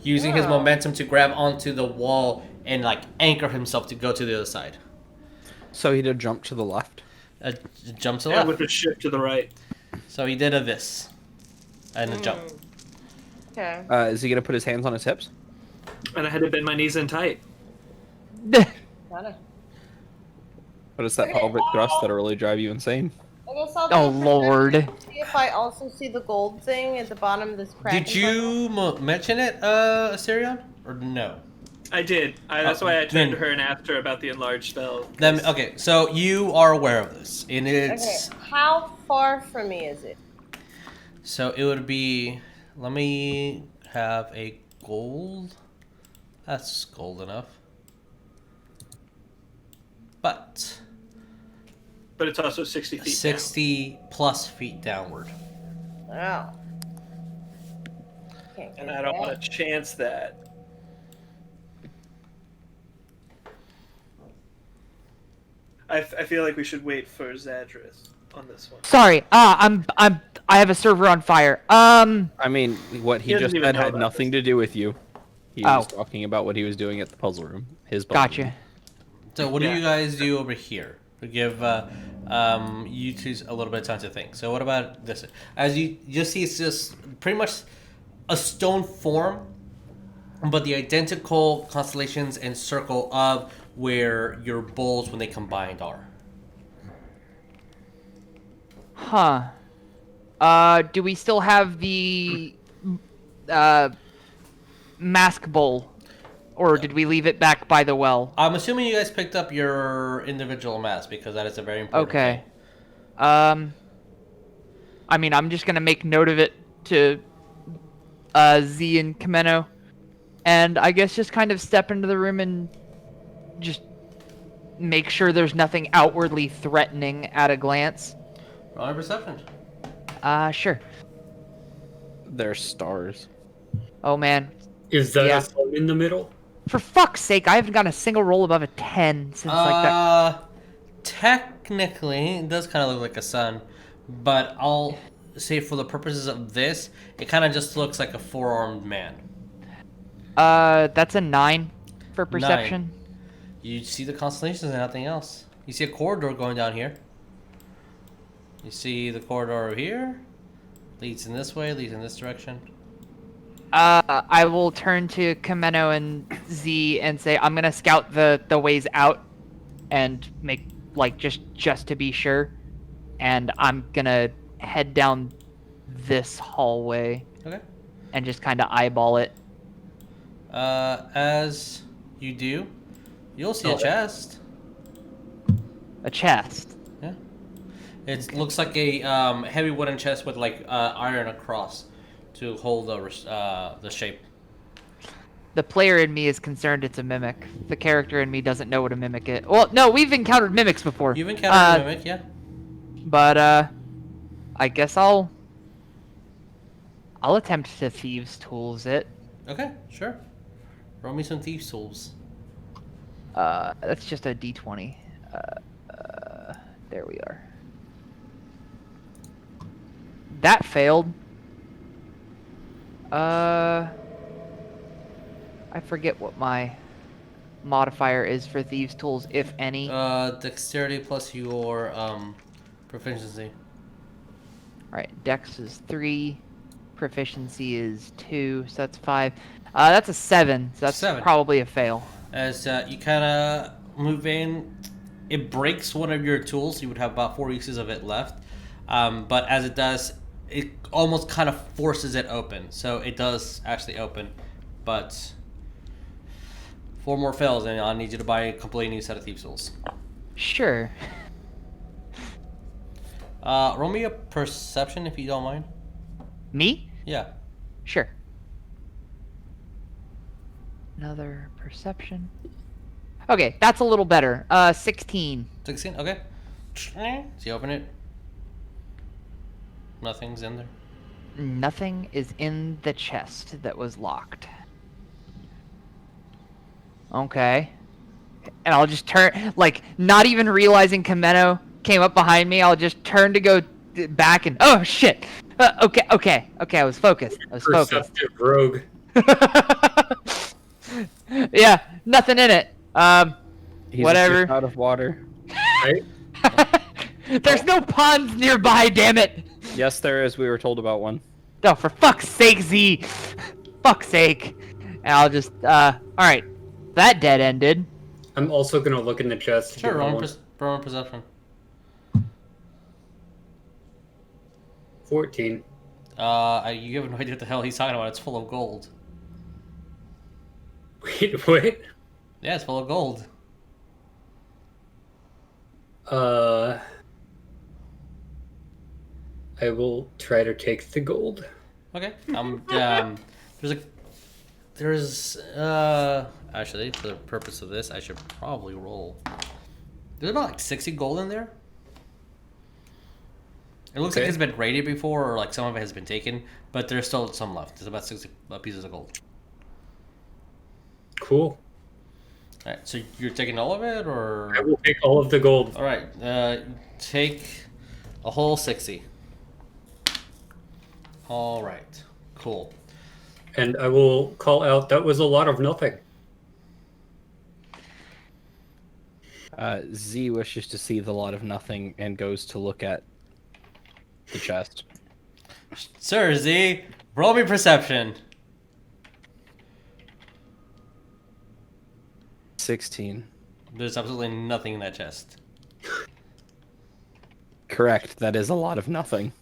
using his Wow. momentum to grab onto the wall and like anchor himself to go to the other side. So he did jump to the left. Jump to the And left. with the shift to the right. So he did a this and a jump. Okay. Is he gonna put his hands on his hips? And I had to bend my knees in tight. Gotta. What is that pelvic thrust that'll really drive you insane? I guess I'll Oh, do a Lord. perception to see if I also see the gold thing at the bottom of this Kraken. Did you mention it, Asterion, or no? I did. That's why I turned to then- her and asked her about the enlarged spell. Then okay, so you are aware of this, and it's Okay, how far from me is it? so it would be. Let me have a gold. That's gold enough. But But it's also 60 feet 60 plus feet downward. Oh. Can't down. And get I don't that. want to chance that. I feel like we should wait for Zadrith on this one. Sorry. I have a server on fire. I mean, what he He doesn't just even said know had about nothing this. to do with you. He Oh. was talking about what he was doing at the puzzle room. His puzzle Gotcha. room. So what Yeah. do you guys do over here? To give you two a little bit of time to think. So what about this? As you see, it's just pretty much a stone form, but the identical constellations and circle of where your bowls, when they combined, are. Huh. Do we still have the mask bowl? Or did we leave it back by the well? I'm assuming you guys picked up your individual mass because that is a very important Okay. thing. I mean, I'm just gonna make note of it to Z and Chameno. and I guess just kind of step into the room and just make sure there's nothing outwardly threatening at a glance. Roll a perception. Sure. They're stars. Oh man. Is that Yeah. a sun in the middle? For fuck's sake, I haven't gotten a single roll above a 10 since like that. Technically, it does kind of look like a sun, but I'll say for the purposes of this, it kind of just looks like a four-armed man. That's a 9 for perception. You see the constellations and nothing else. You see a corridor going down here. You see the corridor over here. Leads in this way, leads in this direction. I will turn to Chameno and Z and say, I'm gonna scout the ways out and make, like, just to be sure. And I'm gonna head down this hallway Okay. and just kind of eyeball it. As you do, you'll see a chest. A chest. Yeah. It looks like a heavy wooden chest with like iron across to hold the shape. The player in me is concerned it's a mimic. The character in me doesn't know what a mimic is. Well, no, we've encountered mimics before. You've encountered a mimic, yeah. But I guess I'll attempt to thieves' tools it. Okay, sure. Roll me some thieves' tools. That's just a D20. There we are. That failed. I forget what my modifier is for thieves' tools, if any. Dexterity plus your proficiency. Right, Dex is 3, proficiency is 2, so that's 5. That's a 7, so that's 7. probably a fail. As you kind of move in, it breaks one of your tools. You would have about 4 uses of it left. But as it does, it almost kind of forces it open. So it does actually open. But 4 more fails, and I'll need you to buy a completely new set of thieves' tools. Sure. Roll me a perception if you don't mind. Me? Yeah. Sure. Another perception. Okay, that's a little better. 16. 16, okay. So you open it. Nothing's in there. Nothing is in the chest that was locked. Okay. And I'll just turn, like, not even realizing Chameno came up behind me, I'll just turn to go back and, oh shit! Okay, I was focused. Perceptive rogue. Yeah, nothing in it. He's Whatever. out of water. Right? There's no ponds nearby, damn it! Yes, there is. We were told about one. Oh, for fuck's sake, Z! Fuck's sake. And I'll just, alright. That dead ended. I'm also gonna look in the chest. Sure, roll one. a perception. 14. You have no idea what the hell he's talking about. It's full of gold. Wait, what? Yeah, it's full of gold. I will try to take the gold. Okay. There's actually, for the purpose of this, I should probably roll. There's about like 60 gold in there. It looks like Okay. it's been raided before, or like some of it has been taken, but there's still some left. There's about 60 pieces of gold. Cool. All right, so you're taking all of it, or? I will take all of the gold. All right, take a whole 60. All right, cool. And I will call out, that was a lot of nothing. Z wishes to see the lot of nothing and goes to look at the chest. Sir Z, roll me perception. 16. There's absolutely nothing in that chest. Correct. That is a lot of nothing.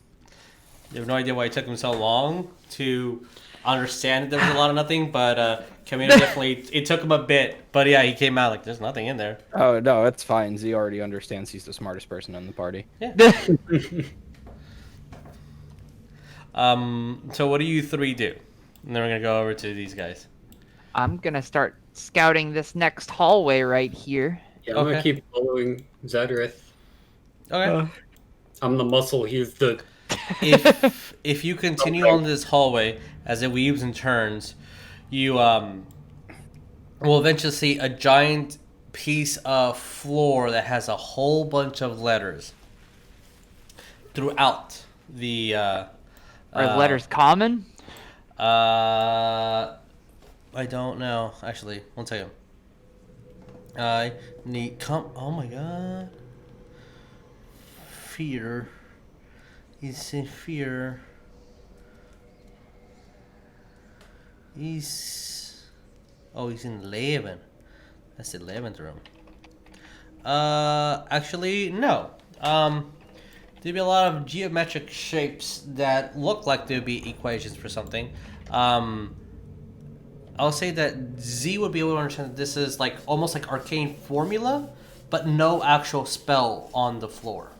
You have no idea why it took him so long to understand that there was a lot of nothing, but Chameno definitely, it took him a bit. But yeah, he came out like, there's nothing in there. Oh, no, it's fine. Z already understands he's the smartest person in the party. Yeah. So what do you three do? And then we're going to go over to these guys. I'm gonna start scouting this next hallway right here. Yeah, I'm gonna Okay. keep following Zadrith. Okay. I'm the muscle. He's the. If you continue Okay. on this hallway as it weaves and turns, you will eventually see a giant piece of floor that has a whole bunch of letters throughout the. Are letters common? I don't know. Actually, one second. I need Oh my god. Fear. He's in fear. He's he's in 11. That's the 11th room. Actually, no. There'd be a lot of geometric shapes that look like there'd be equations for something. I'll say that Z would be able to understand that this is like almost like arcane formula, but no actual spell on the floor.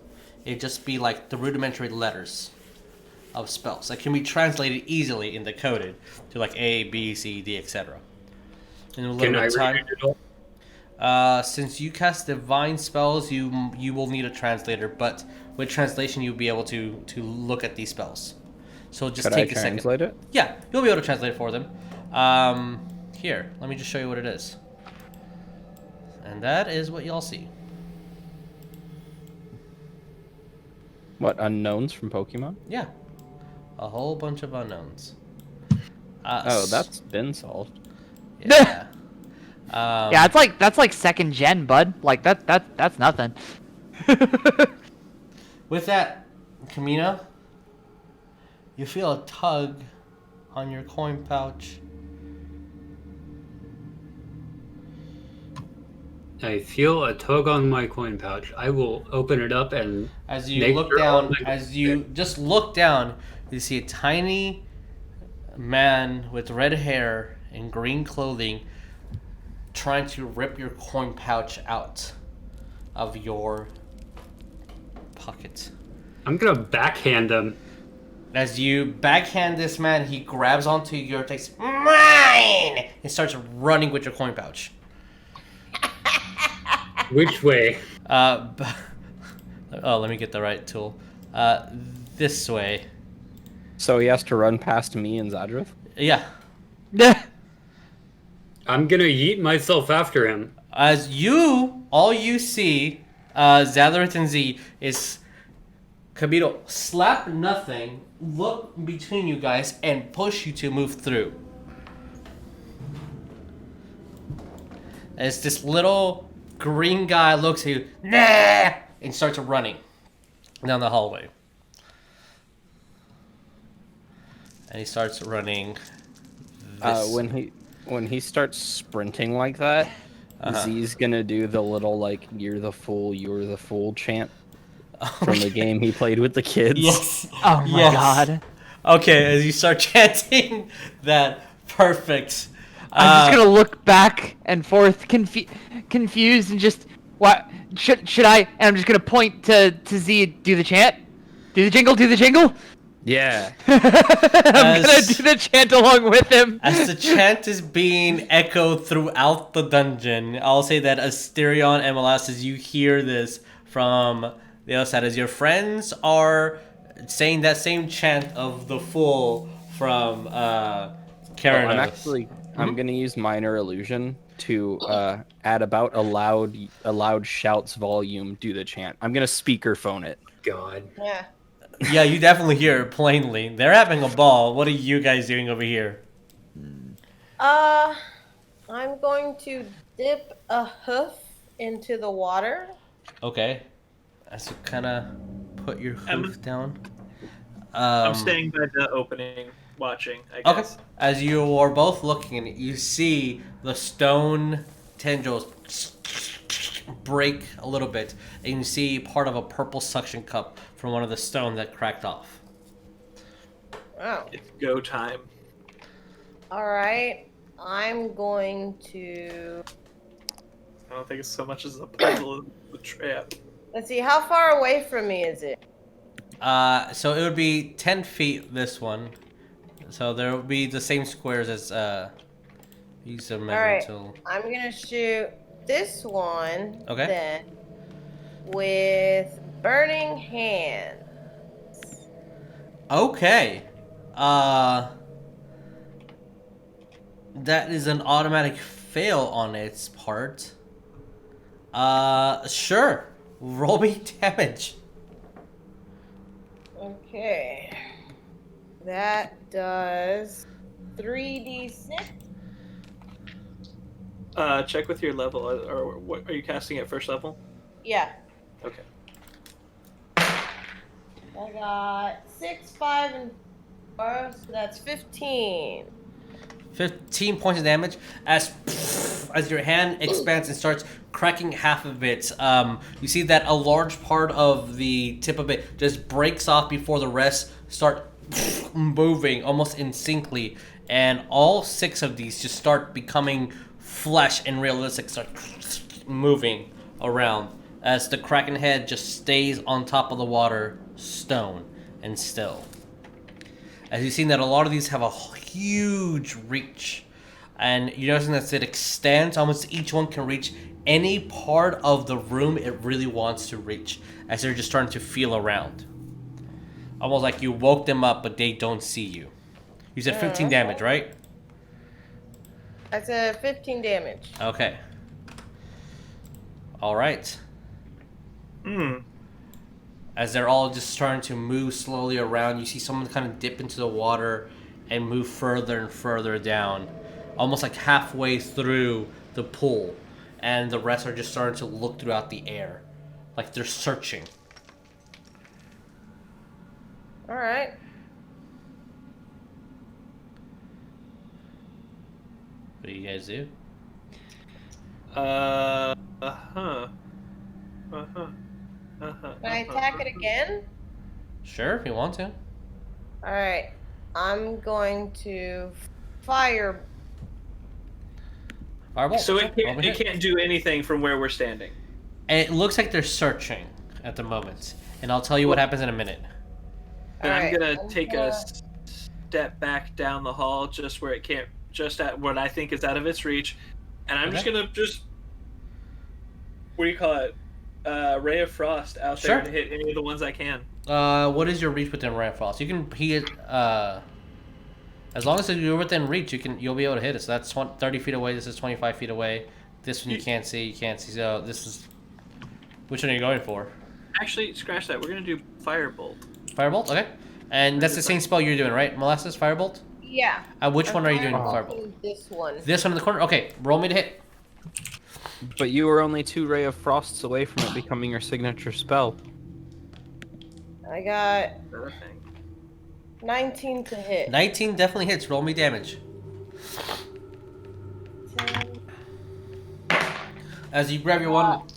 It'd just be like the rudimentary letters of spells that can be translated easily and decoded to like A, B, C, D, etc. In a little Can bit I of time. read it all? Since you cast divine spells, you will need a translator, but with translation you'll be able to look at these spells. So just Could take I a second. translate it? Yeah, you'll be able to translate it for them. Here, let me just show you what it is. And that is what y'all see. What, unknowns from Pokemon? Yeah, a whole bunch of unknowns. Oh, that's been solved. Yeah. Yeah, that's like second gen, bud. Like that's nothing. With that, Chameno, you feel a tug on your coin pouch. I feel a tug on my coin pouch. I will open it up and As you make look sure down, all my- as you just look down, you see a tiny man with red hair and green clothing trying to rip your coin pouch out of your pocket. I'm gonna backhand him. As you backhand this man, he grabs onto your takes mine and starts running with your coin pouch. Which way? Oh, let me get the right tool. This way. So he has to run past me and Zadrith? Yeah. I'm gonna yeet myself after him. As all you see, Zadrith and Z is Kabito slap nothing, look between you guys, and push you to move through. As this little green guy looks at you, nah, and starts running down the hallway. And he starts running. When he starts sprinting like that, Z's gonna do the little like you're the fool chant from the game he played with the kids. Yes. Oh my god. Okay, as you start chanting that, perfect. I'm just gonna look back and forth, confused, and just what should I? And I'm just gonna point to Z. Do the chant. Do the jingle. Do the jingle. Yeah. I'm gonna do the chant along with him. As the chant is being echoed throughout the dungeon, I'll say that Asterion and Molasses, you hear this from the other side as your friends are saying that same chant of the fool from Karen. I'm gonna use minor illusion to add about a loud shouts volume. Do the chant. I'm gonna speakerphone it. God. Yeah. Yeah, you definitely hear it plainly. They're having a ball. What are you guys doing over here? I'm going to dip a hoof into the water. Okay. As you kind of put your hoof down. I'm staying by the opening, watching, I Okay. guess. As you are both looking, you see the stone tendrils break a little bit, and you see part of a purple suction cup from one of the stone that cracked off. Oh. It's go time. Alright. I'm going to... I don't think it's so much as a puzzle of the trap. Let's see, how far away from me is it? So it would be 10 feet, this one. So there will be the same squares as Use the All measure right. until. I'm gonna shoot this one. Okay. Then with burning hand. Okay. That is an automatic fail on its part. Sure. Roll me damage. Okay. That does 3d6. Check with your level, or what are you casting at first level? Yeah. Okay. I got 6, 5, and 4, so that's 15. 15 points of damage as your hand expands and starts cracking half of it. You see that a large part of the tip of it just breaks off before the rest start moving almost instinctively, and all 6 of these just start becoming flesh and realistic, start moving around as the kraken head just stays on top of the water, stone and still. As you've seen that a lot of these have a huge reach, and you're noticing that it extends. Almost each one can reach any part of the room it really wants to reach, as they're just starting to feel around. Almost like you woke them up, but they don't see you. You said 15 damage, right? That's a 15 damage. Okay. All right. As they're all just starting to move slowly around, you see someone kind of dip into the water and move further and further down, almost like halfway through the pool, and the rest are just starting to look throughout the air, like they're searching. All right. What do you guys do? Can I attack it again? Sure, if you want to. All right. I'm going to fire. Firebolt. So Okay, roll me it hit. can't do anything from where we're standing. And it looks like they're searching at the moment, and I'll tell you what happens in a minute. And I'm Alright, gonna take a step back down the hall, just where it can't, just at what I think is out of its reach, and I'm just Okay. gonna what do you call it? Ray of Frost out there Sure. to hit any of the ones I can. What is your reach within Ray Frost? You can hit as long as you're within reach, you'll be able to hit it. So that's 30 feet away. This is 25 feet away. This one you can't see. You can't see. So this is which one are you going for? Actually, scratch that. We're gonna do Firebolt. Firebolt. Okay. And that's the same spell you're doing, right? Molasses, Firebolt. Yeah. Which one are you doing? Firebolting Firebolt. This one. This one in the corner. Okay. Roll me to hit. But you were only 2 Ray of Frosts away from it becoming your signature spell. I got Is that a thing? 19 to hit. 19 definitely hits. Roll me damage. 10, As you grab your one.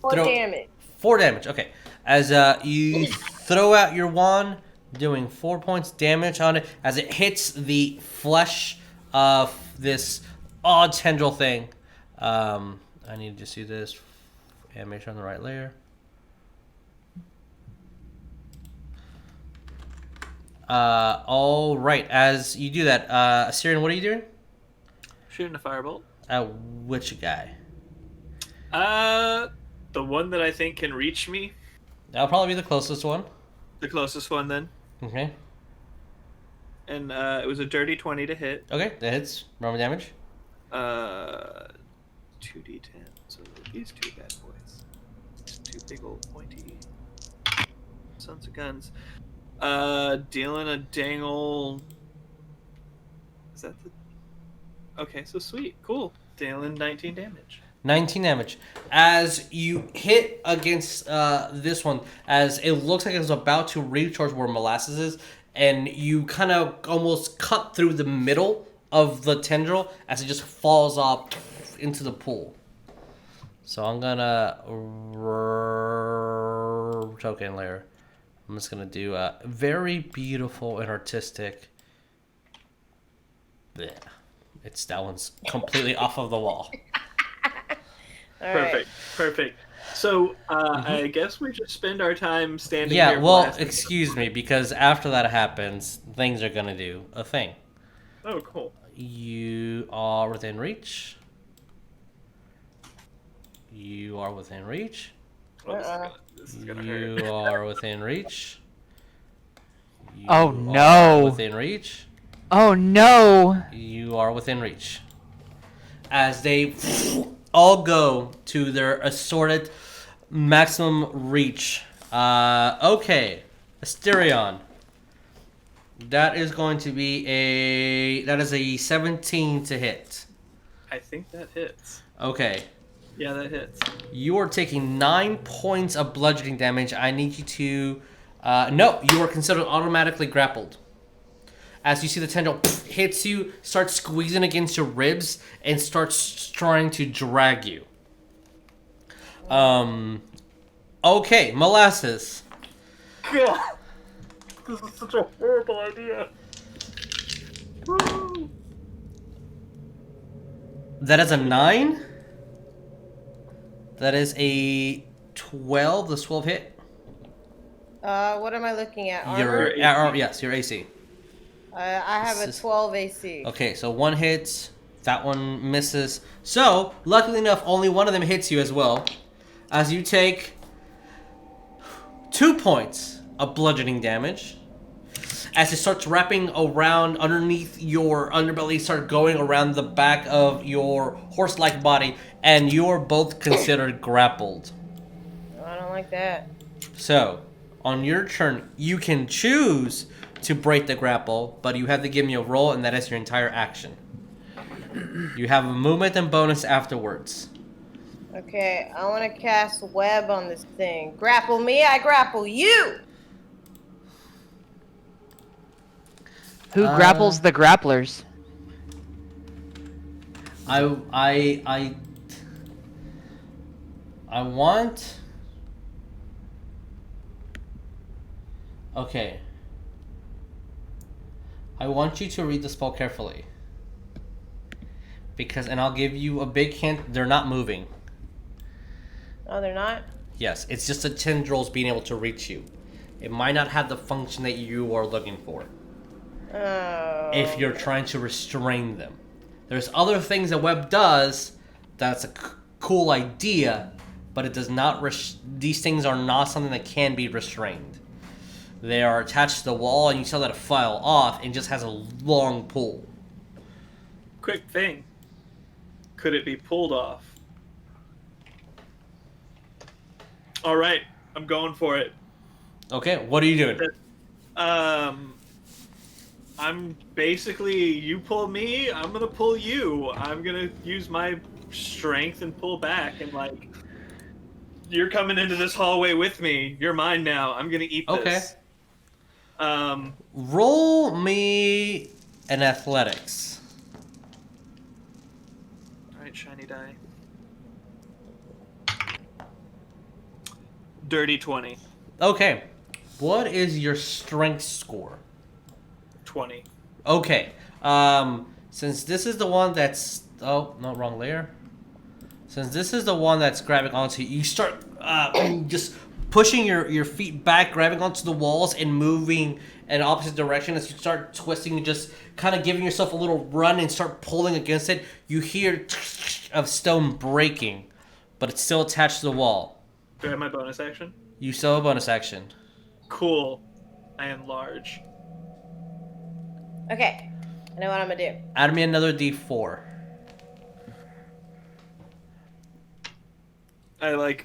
4 Throw- damage. 4 damage. Okay. As you throw out your wand, doing 4 points damage on it as it hits the flesh of this odd tendril thing. I need to just do this animation on the right layer. All right. As you do that, Asterion, what are you doing? Shooting a Firebolt. Which guy? The one that I think can reach me. That'll probably be the closest one. The closest one, then. Okay. And it was a dirty 20 to hit. Okay, that hits. Roll damage. 2d10. So these two bad boys. Two big old pointy sons of guns. Dealing a dang old. Is that the? Okay, so sweet, cool. Dealing 19 damage. 19 damage. As you hit against this one, as it looks like it's about to reach towards where Molasses is, and you kind of almost cut through the middle of the tendril as it just falls off into the pool. So I'm gonna token layer. I'm just gonna do a very beautiful and artistic. Yeah, that one's completely off of the wall. All right. Perfect. So I guess we just spend our time standing Yeah, here. well, blasting. excuse me, because after that happens, things are gonna do a thing. Oh, cool. You are within reach. You are within reach. Oh, this is gonna hurt. You are within reach. You Oh, are no. within reach. Oh no! You are within reach. As they all go to their assorted maximum reach. Okay. Asterion. That is going to be a 17 to hit. I think that hits. Okay. Yeah, that hits. You are taking 9 points of bludgeoning damage. I need you to... no, you are considered automatically grappled. As you see the tendril hits you, starts squeezing against your ribs, and starts trying to drag you. Okay, Molasses. God, this is such a horrible idea. Woo. That is a 9. That is a 12. The 12 hit. What am I looking at? Your Armor? yes, your AC. I have a 12 AC. Okay, so one hits. That one misses. So, luckily enough, only one of them hits you as well. As you take 2 points of bludgeoning damage. As it starts wrapping around underneath your underbelly, start going around the back of your horse-like body, and you're both considered grappled. I don't like that. So, on your turn, you can choose to break the grapple, but you have to give me a roll, and that is your entire action. You have a movement and bonus afterwards. Okay, I want to cast web on this thing. Grapple me, I grapple you! Who grapples the grapplers? I want... Okay. I want you to read the spell carefully. And I'll give you a big hint, they're not moving. Oh, they're not? Yes, it's just the tendrils being able to reach you. It might not have the function that you are looking for. Oh. If you're trying to restrain them. There's other things that web does that's a cool idea, but it does not... These things are not something that can be restrained. They are attached to the wall, and you tell that to file off, and just has a long pull. Quick thing. Could it be pulled off? All right, I'm going for it. Okay, what are you doing? I'm basically, you pull me, I'm gonna pull you. I'm gonna use my strength and pull back, and like, you're coming into this hallway with me. You're mine now. I'm gonna eat this. Okay. Roll me an athletics. Alright, shiny die. Dirty 20. Okay. What is your strength score? 20. Okay. Since this is the one that's... Oh, no, wrong layer. Since this is the one that's grabbing onto you, you start just pushing your feet back, grabbing onto the walls, and moving in opposite direction. As you start twisting, just kind of giving yourself a little run and start pulling against it, you hear of stone breaking, but it's still attached to the wall. Do I have my bonus action? You still have a bonus action. Cool. I am large. Okay, I know what I'm gonna do. Add me another D4.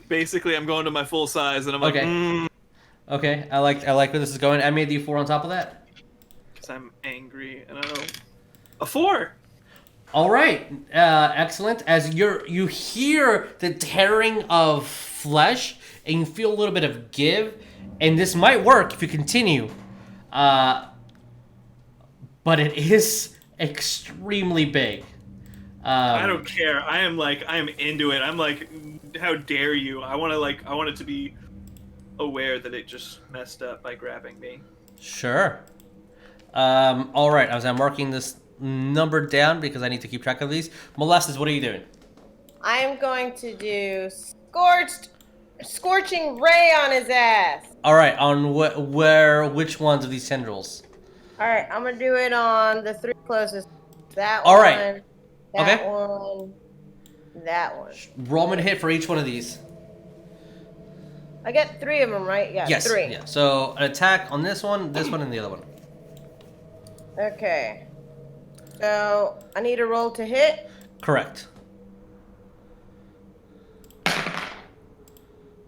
Basically, I'm going to my full size, and I'm like, Okay. Okay, I like where this is going. Add me a D4 on top of that. because I'm angry, and I don't... A 4! All right, excellent. As you hear the tearing of flesh, and you feel a little bit of give, and this might work if you continue. But it is extremely big. I don't care. I am into it. I'm like, how dare you? I want it to be aware that it just messed up by grabbing me. Sure. All right, as I'm marking this number down because I need to keep track of these. Molasses, what are you doing? I am going to do scorching ray on his ass. All right, on which ones of these tendrils? All right, I'm gonna do it on the 3 closest. That All one. right. That Okay. one. That one. Roll me to hit for each one of these. I get 3 of them, right? Yeah, Yes. 3. Yeah. So an attack on this one, and the other one. Okay. So I need a roll to hit. Correct.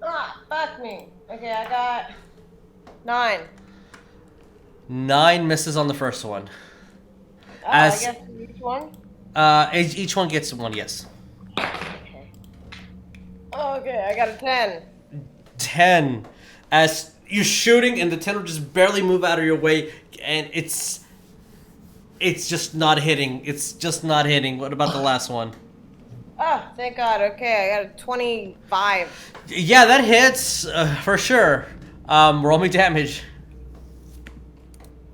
Ah, fuck me. Okay, I got 9. 9 misses on the first one. Oh, As- I guess each one. Each one gets one. Yes. Okay. Okay, I got a 10. 10. As you're shooting, and the 10 will just barely move out of your way, and it's just not hitting. It's just not hitting. What about the last one? Oh, thank God. Okay, I got a 25. Yeah, that hits for sure. Roll me damage.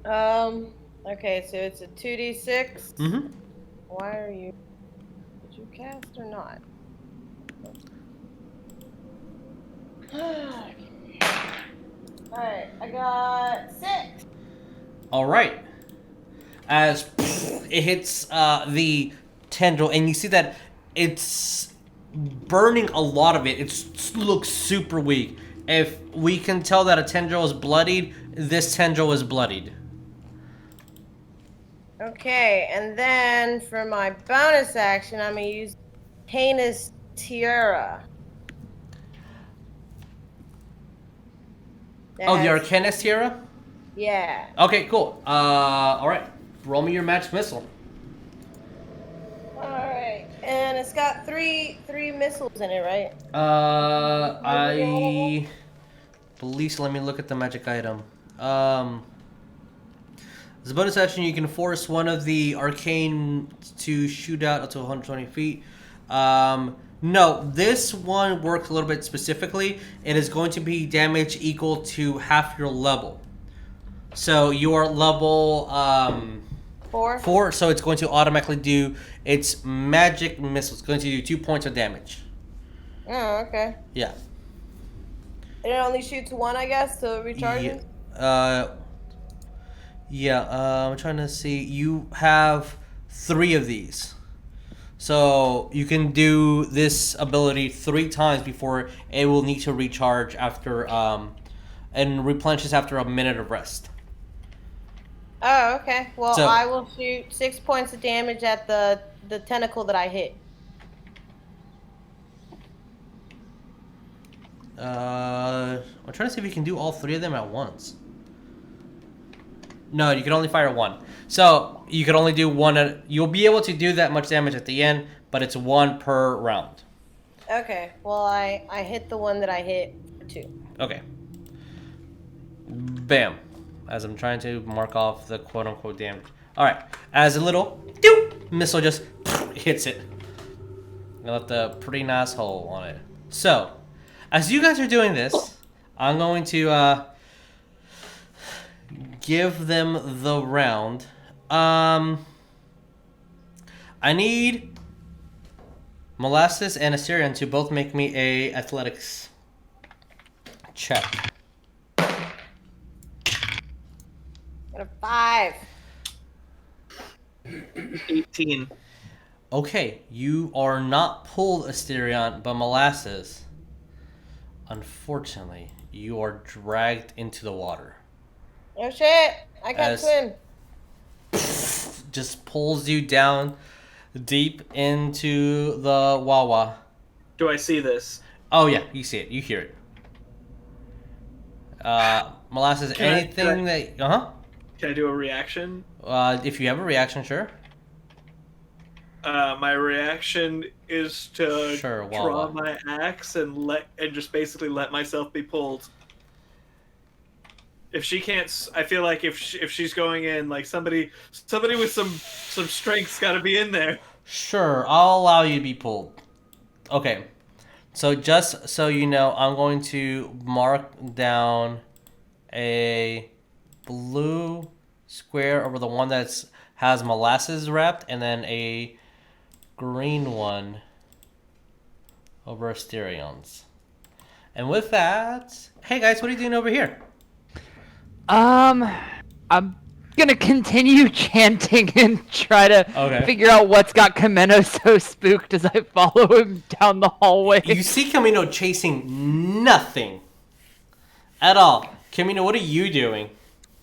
Okay, so it's a 2d6. Mm-hmm. Why are you... Did you cast or not? Alright, I got 6. All right. As it hits the tendril, and you see that it's burning a lot of it. It looks super weak. If we can tell that a tendril is bloodied, this tendril is bloodied. Okay, and then for my bonus action, I'm gonna use Heinous Tiara. Oh, the That's- Arcanist Tiara? Yeah. Okay, cool. All right. Roll me your match missile. Alright, and it's got three missiles in it, right? I believe so. Let me look at the magic item. As a bonus action, you can force one of the arcane to shoot out up to 120 feet. No, this one works a little bit specifically. It is going to be damage equal to half your level. So your level 4, so it's going to automatically do its magic missile. It's going to do 2 points of damage. Oh, okay. Yeah. And it only shoots 1, I guess, so it recharges? I'm trying to see. You have 3 of these. So you can do this ability 3 times before it will need to recharge after and replenishes after a minute of rest. Oh, okay. Well, So- I will shoot 6 points of damage at the tentacle that I hit. I'm trying to see if you can do all 3 of them at once. No, you can only fire 1. So you can only do 1 you'll be able to do that much damage at the end, but it's 1 per round. Okay. Well, I hit the one that I hit for 2. Okay. Bam. As I'm trying to mark off the quote-unquote damage. Alright. As a little missile just hits it. I left a pretty nice hole on it. So, as you guys are doing this, I'm going to give them the round. I need Molasses and Asterion to both make me a athletics check. Got a 5. 18. Okay, you are not pulled, Asterion, but Molasses, unfortunately, you are dragged into the water. Oh shit! I can't As- swim. Just pulls you down deep into the Wawa. Do I see this? Oh yeah, you see it, you hear it. Molasses, Can I- anything that Can I do a reaction? if you have a reaction, sure. My reaction is to Sure, draw Wawa. my axe and just basically let myself be pulled. If she can't, I feel like if she's going in, like somebody with some strength's got to be in there. Sure, I'll allow you to be pulled. Okay, so just so you know, I'm going to mark down a blue square over the one that has Molasses wrapped, and then a green one over Asterion's. And with that, hey guys, what are you doing over here? I'm gonna continue chanting and try to Okay. figure out what's got Chameno so spooked as I follow him down the hallway. You see Chameno chasing nothing at all. Chameno, what are you doing?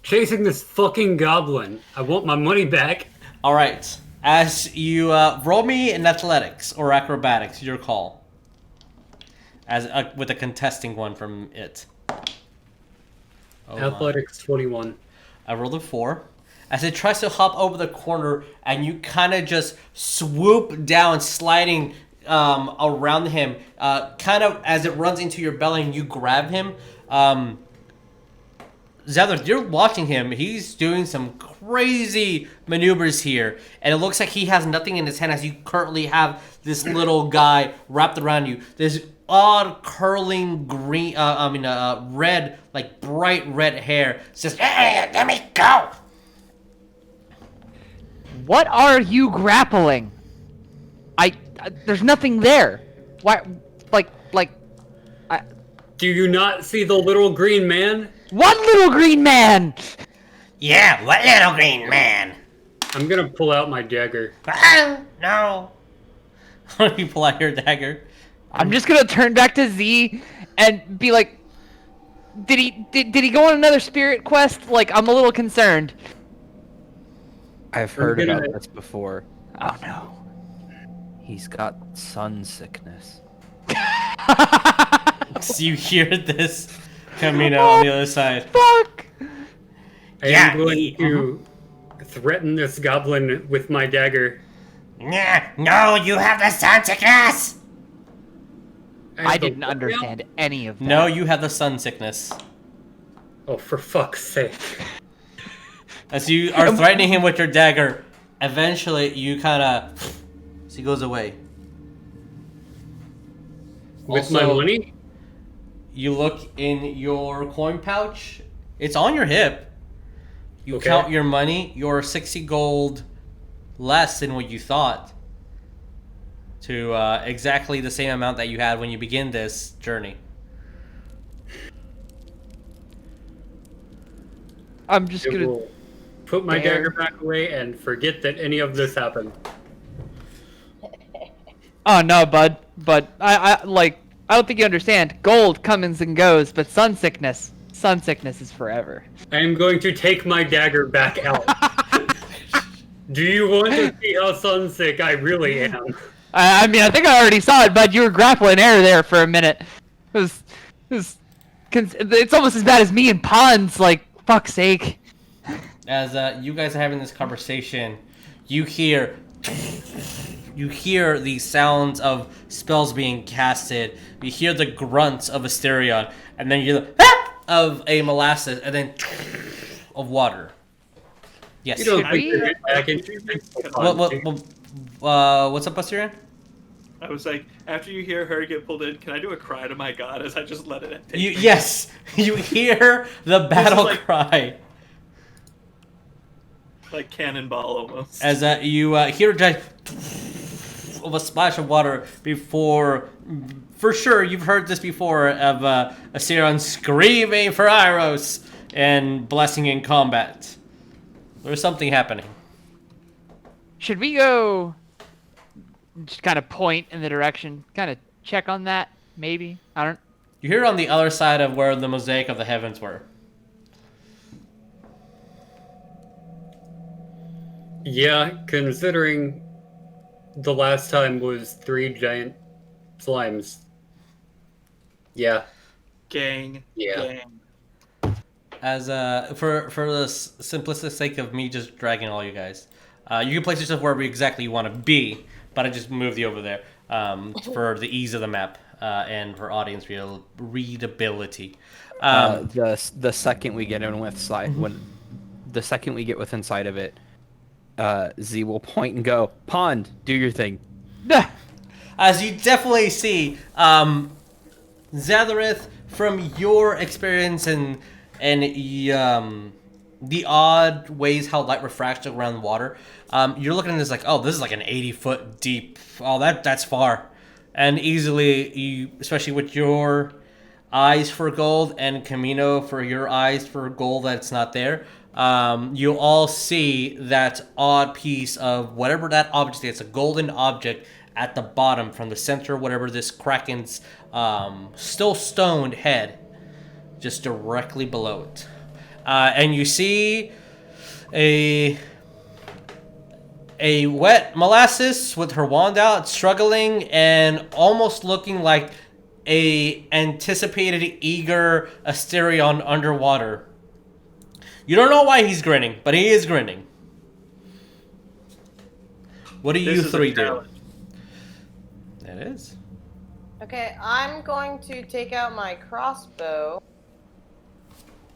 Chasing this fucking goblin. I want my money back. All right. As you roll me in athletics or acrobatics, your call. As with a contesting one from it. Oh my. Athletics 21. I rolled a 4. As it tries to hop over the corner, and you kind of just swoop down, sliding around him, kind of as it runs into your belly, and you grab him. Zadrith, you're watching him. He's doing some crazy maneuvers here, and it looks like he has nothing in his hand as you currently have this little guy wrapped around you. This odd curling green, red, like bright red hair. It's just, hey, let me go. What are you grappling? There's nothing there. Why? Do you not see the little green man? What little green man? Yeah, what little green man? I'm gonna pull out my dagger. No. You pull out your dagger. I'm just gonna turn back to Z and be like, did he go on another spirit quest? Like, I'm a little concerned. I've heard gonna- about this before. Oh no. He's got sun sickness. So you hear this coming out on the other side. Fuck! I am going to threaten this goblin with my dagger. No, you have the sun sickness. I didn't understand any of that. No, you have the sun sickness. Oh, for fuck's sake. As you are threatening him with your dagger, eventually you kind of... So he goes away. With my Also, money? You look in your coin pouch. It's on your hip. You Okay. count your money. You're 60 gold less than what you thought. To exactly the same amount that you had when you begin this journey. I'm just I gonna. will put my Dare. dagger back away and forget that any of this happened. Oh no, bud. But I don't think you understand. Gold comes and goes, but sun sickness is forever. I am going to take my dagger back out. Do you want to see how sunsick I really am? I mean, I think I already saw it, bud. You were grappling air there for a minute. It's almost as bad as me and Pons. Like, fuck's sake. As you guys are having this conversation, you hear the sounds of spells being casted. You hear the grunts of Asterion, and then you hear the of a Molasses, and then of water. Yes. You don't Should think we- to get back into What's up, Asterion? I was like, after you hear her get pulled in, can I do a cry to my god as I just let it take me? Yes, you hear the battle like- cry Like cannonball almost. as you hear just of a splash of water before. For sure, you've heard this before of Asterion screaming for Iros and blessing in combat. There's something happening. Should we go? Just kind of point in the direction, kind of check on that, maybe. I don't. You hear on the other side of where the mosaic of the heavens were. Yeah, considering the last time was 3 giant slimes. Yeah. Gang. Yeah. Gang. As for the simplistic sake of me just dragging all you guys, you can place yourself wherever exactly you want to be, but I just moved you over there for the ease of the map and for audience readability. The second we get in with the second we get within sight of it, Z will point and go, "Pond, do your thing." As you definitely see, Zadrith, from your experience and the odd ways how light refracts around water, you're looking at this like, oh, this is like an 80-foot deep. Oh, that's far, and easily you, especially with your eyes for gold and Chameno for your eyes for gold that's not there, you all see that odd piece of whatever that object is. It's a golden object at the bottom from the center, whatever this Kraken's still stoned head, just directly below it. And you see a wet Molasses with her wand out, struggling and almost looking like a anticipated, eager Asterion underwater. You don't know why he's grinning, but he is grinning. What do you three do? It is. Okay, I'm going to take out my crossbow.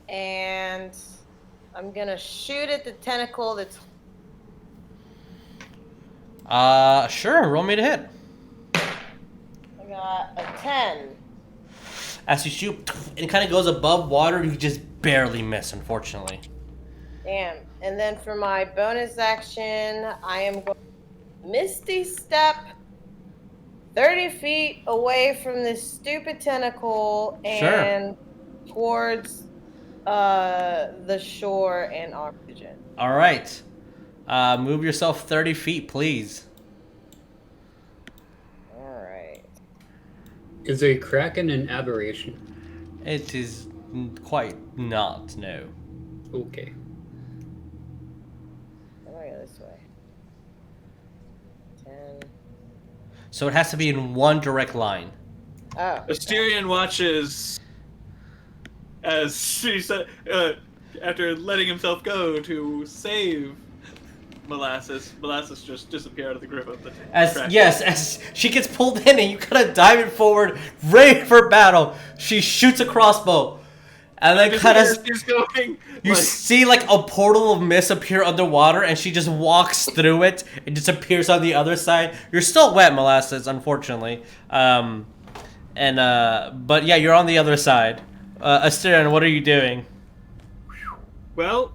And I'm gonna shoot at the tentacle that's... Sure, roll me to hit. I got a 10. As you shoot, it kind of goes above water, you just barely miss, unfortunately. Damn. And then for my bonus action, I am going to Misty Step 30 feet away from this stupid tentacle and towards the shore and oxygen. All right. Move yourself 30 feet, please. All right. Is a kraken an aberration? It is quite not, no. Okay. I'm gonna go this way. 10. So it has to be in one direct line. Oh. Asterion watches as she said, after letting himself go to save Molasses. Molasses just disappear out of the grip of the Kraken. As she gets pulled in and you kind of dive it forward, ready for battle. She shoots a crossbow, and then kind of you see like a portal of mist appear underwater, and she just walks through it and disappears on the other side. You're still wet, Molasses, unfortunately. But yeah, you're on the other side. Asterion, what are you doing? Well,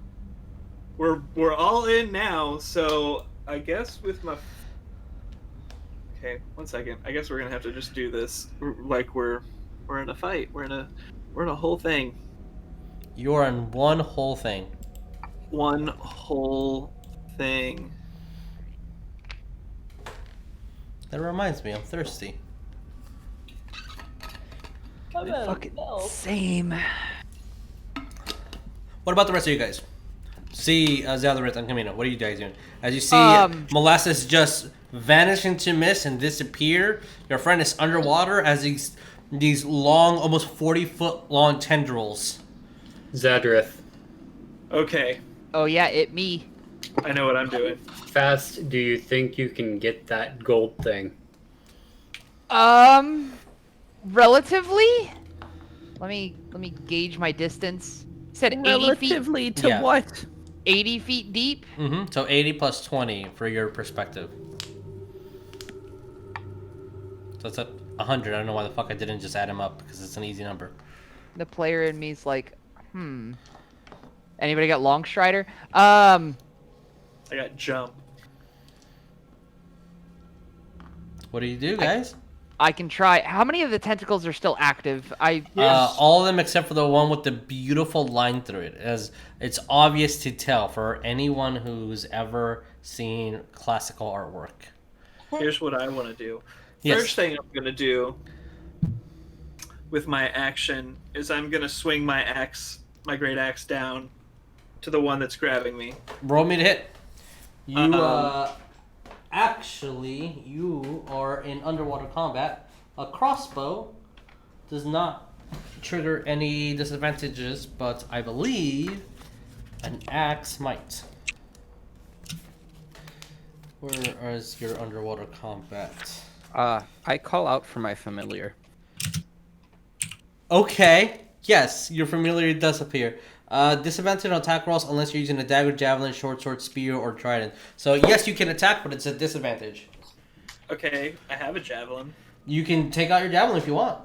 we're all in now, so I guess with my... Okay, 1 second. I guess we're gonna have to just do this like we're in a fight. We're in a whole thing. You're in one whole thing. One whole thing. That reminds me, I'm thirsty. Fucking same. What about the rest of you guys? See Zadrith and Chameno. What are you guys doing? As you see Molasses just vanish into mist and disappear, your friend is underwater as these long, almost 40-foot long tendrils. Zadrith. Okay, Oh yeah, me. I know what I'm doing. Fast do you think you can get that gold thing? Relatively. Let me gauge my distance. You said 80 feet. Relatively to Yeah. what? 80 feet deep. Mm-hmm. So 80 plus 20 for your perspective. So it's at 100. I don't know why the fuck I didn't just add them up because it's an easy number. The player in me's like, Anybody got long strider? I got jump. What do you do, guys? I can try. How many of the tentacles are still active? All of them except for the one with the beautiful line through it. As it's obvious to tell for anyone who's ever seen classical artwork. Here's what I want to do. Yes. First thing I'm gonna do with my action is I'm gonna swing my axe, my great axe, down to the one that's grabbing me. Roll me to hit. You actually you are in underwater combat. A crossbow does not trigger any disadvantages, but I believe an axe might. Where is your underwater combat? I call out for my familiar. Okay. Yes, your familiar does appear. Disadvantage on attack rolls unless you're using a dagger, javelin, short sword, spear, or trident. So yes, you can attack, but it's a disadvantage. Okay, I have a javelin. You can take out your javelin if you want.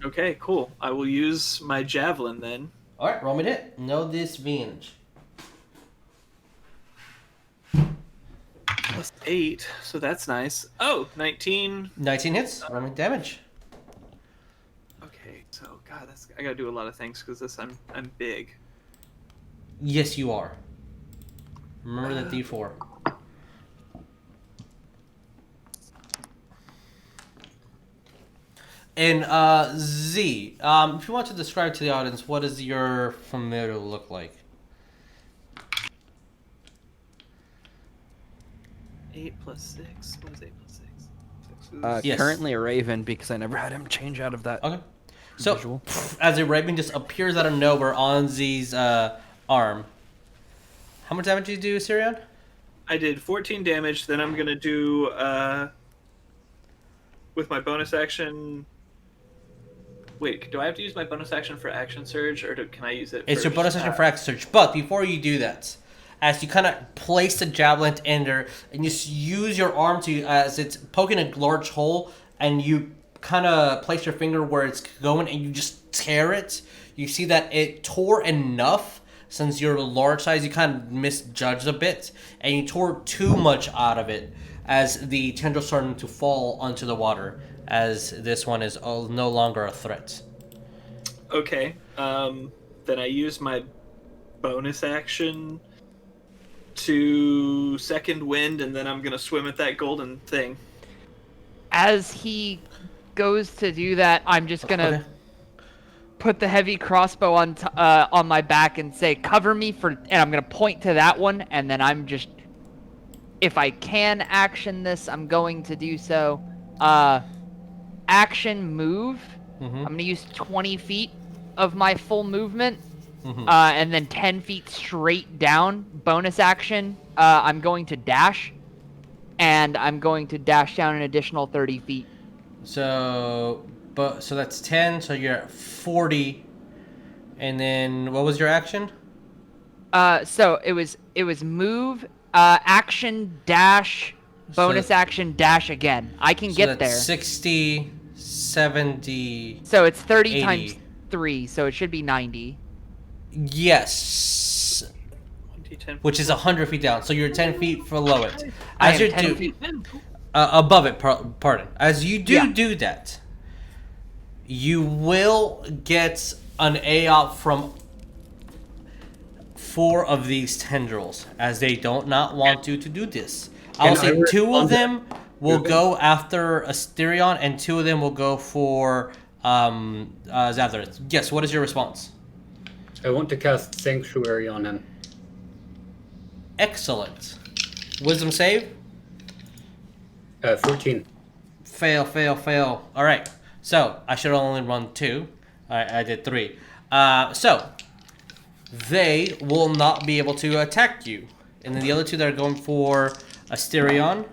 Okay, cool. I will use my javelin then. All right, roll me to hit. No disadvantage. Plus 8, so that's nice. Oh, 19. 19 hits. Roll me damage. Okay, so God God, I gotta do a lot of things because I'm big. Yes, you are. Remember the D4. And Z, if you want to describe to the audience, what does your familiar look like? 8 plus 6. What is 8 plus 6? 6 is... Yes. Currently a raven because I never had him change out of that. Okay. So, Visual. as a raven just appears out of nowhere on Z's arm. How much damage did you do, Asterion? I did 14 damage. Then I'm gonna do with my bonus action. Wait, do I have to use my bonus action for action surge, or can I use it? It's your first? bonus action for action surge. But before you do that, as you kind of place the javelin in there, and you use your arm to, as it's poking a large hole, and you kind of place your finger where it's going, and you just tear it. You see that it tore enough. Since you're a large size, you kind of misjudged a bit, and you tore too much out of it as the tendrils starting to fall onto the water, as this one is no longer a threat. Okay. Then I use my bonus action to second wind, and then I'm gonna swim at that golden thing. As he goes to do that, I'm just gonna Okay. put the heavy crossbow on my back and say, "Cover me for," and I'm gonna point to that one, and then I'm just, if I can action this, I'm going to do so. Action move. Mm-hmm. I'm gonna use 20 feet of my full movement, Mm-hmm. and then 10 feet straight down. Bonus action. I'm going to dash, and I'm going to dash down an additional 30 feet. So that's 10. So you're at 40. And then what was your action? So it was move, action, dash, bonus action, dash again. I can So get that's there. 60, 70. So it's 30 80. times 3, so it should be 90. Yes. 1d10. Which is 100 feet down. So you're 10 feet below it. I As am you're 10 feet. above it, pardon. As you do Yeah. do that, you will get an AOP from 4 of these tendrils, as they don't not want you to do this. I'll Can I say 2 respond of to them will movement? go after Asterion, and 2 of them will go for Zadrith. Yes, what is your response? I want to cast Sanctuary on him. Excellent. Wisdom save? 14. Fail, fail, fail. All right. So I should only run 2. I did 3. So they will not be able to attack you. And then the other 2 that are going for Asterion.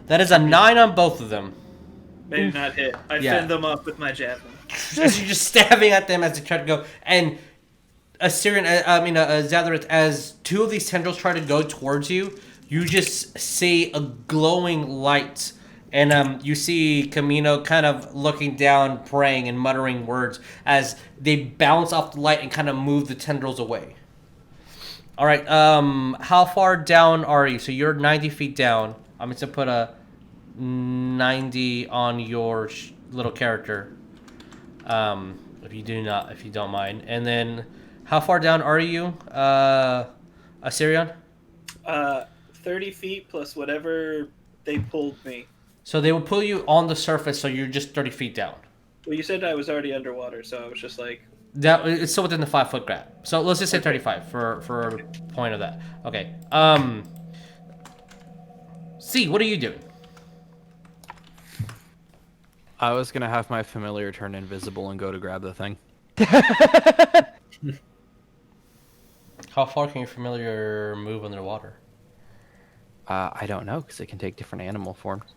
That is a 9 on both of them. They do not hit. I Yeah. fend them off with my javelin. As you're just stabbing at them as they try to go. And Zadrith, as 2 of these tendrils try to go towards you, you just see a glowing light. And you see Chameno kind of looking down, praying and muttering words as they bounce off the light and kind of move the tendrils away. All right, how far down are you? So you're 90 feet down. I'm just going to put a 90 on your little character. If you don't mind. And then, how far down are you, Asterion? 30 feet plus whatever they pulled me. So they will pull you on the surface, so you're just 30 feet down. Well, you said I was already underwater, so I was just like... That it's still within the 5-foot grab. So let's just say 35 for point of that. Okay. C, what are you doing? I was gonna have my familiar turn invisible and go to grab the thing. How far can your familiar move underwater? I don't know because it can take different animal forms.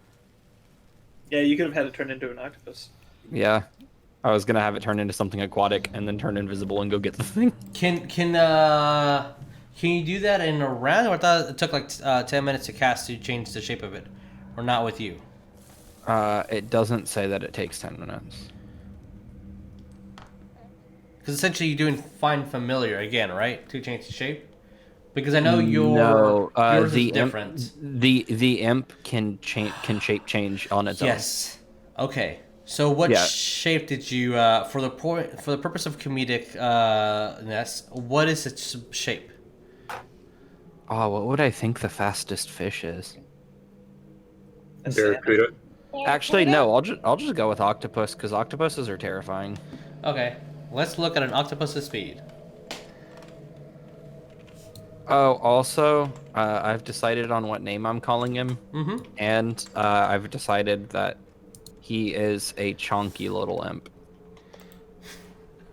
Yeah, you could have had it turn into an octopus. Yeah, I was gonna have it turn into something aquatic and then turn invisible and go get the thing. Can you do that in a round? Or I thought it took like 10 minutes to cast to change the shape of it, or not with you? It doesn't say that it takes 10 minutes. Because essentially you're doing find familiar again, right? To change the shape. Because I know No, yours the is different. The imp can shape change on its own. Yes. Okay. So what Yeah. shape did you for the purpose of comedicness? What is its shape? Oh, what would I think the fastest fish is? A salmon? Barracuda. Actually, no. I'll just go with octopus because octopuses are terrifying. Okay, let's look at an octopus's speed. Oh, also, I've decided on what name I'm calling him, and I've decided that he is a chonky little imp.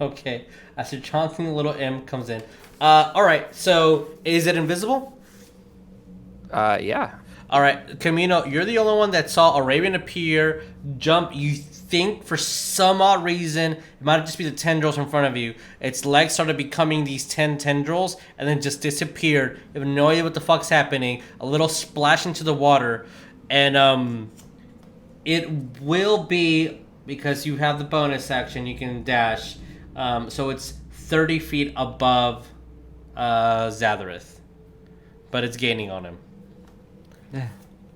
Okay, as your chonking little imp comes in. All right. So is it invisible? Yeah. All right, Chameno, you're the only one that saw Arabian appear, jump. You think for some odd reason, it might just be the tendrils in front of you. Its legs started becoming these 10 tendrils and then just disappeared. You have no idea what the fuck's happening. A little splash into the water. And it will be, because you have the bonus action, you can dash. So it's 30 feet above Zadrith. But it's gaining on him.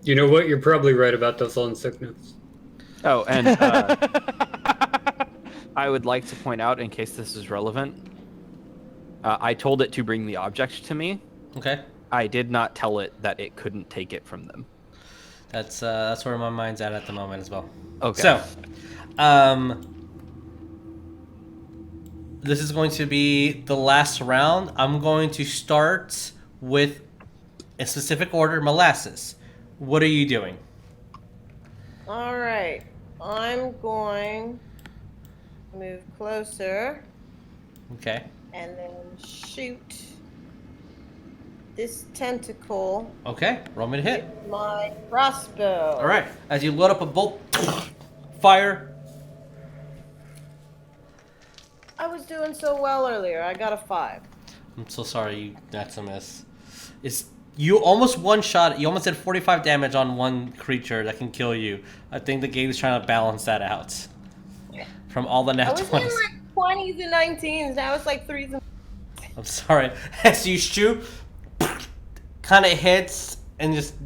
You know what? You're probably right about those on sickness. Oh, and I would like to point out, in case this is relevant, I told it to bring the object to me. Okay. I did not tell it that it couldn't take it from them. That's where my mind's at the moment as well. Okay. So, this is going to be the last round. I'm going to start with a specific order. Molasses, what are you doing? All right. I'm going to move closer Okay. and then shoot this tentacle Okay. Roll me to hit. with my crossbow. All right. As you load up a bolt, fire. I was doing so well earlier. I got a 5. I'm so sorry. That's a miss. You almost one shot. You almost did 45 damage on one creature that can kill you. I think the game's trying to balance that out. From all the I nat was 20s. in like 20s and 19s. Now it's like 3s and... I'm sorry. As you shoot, kind of hits, and just...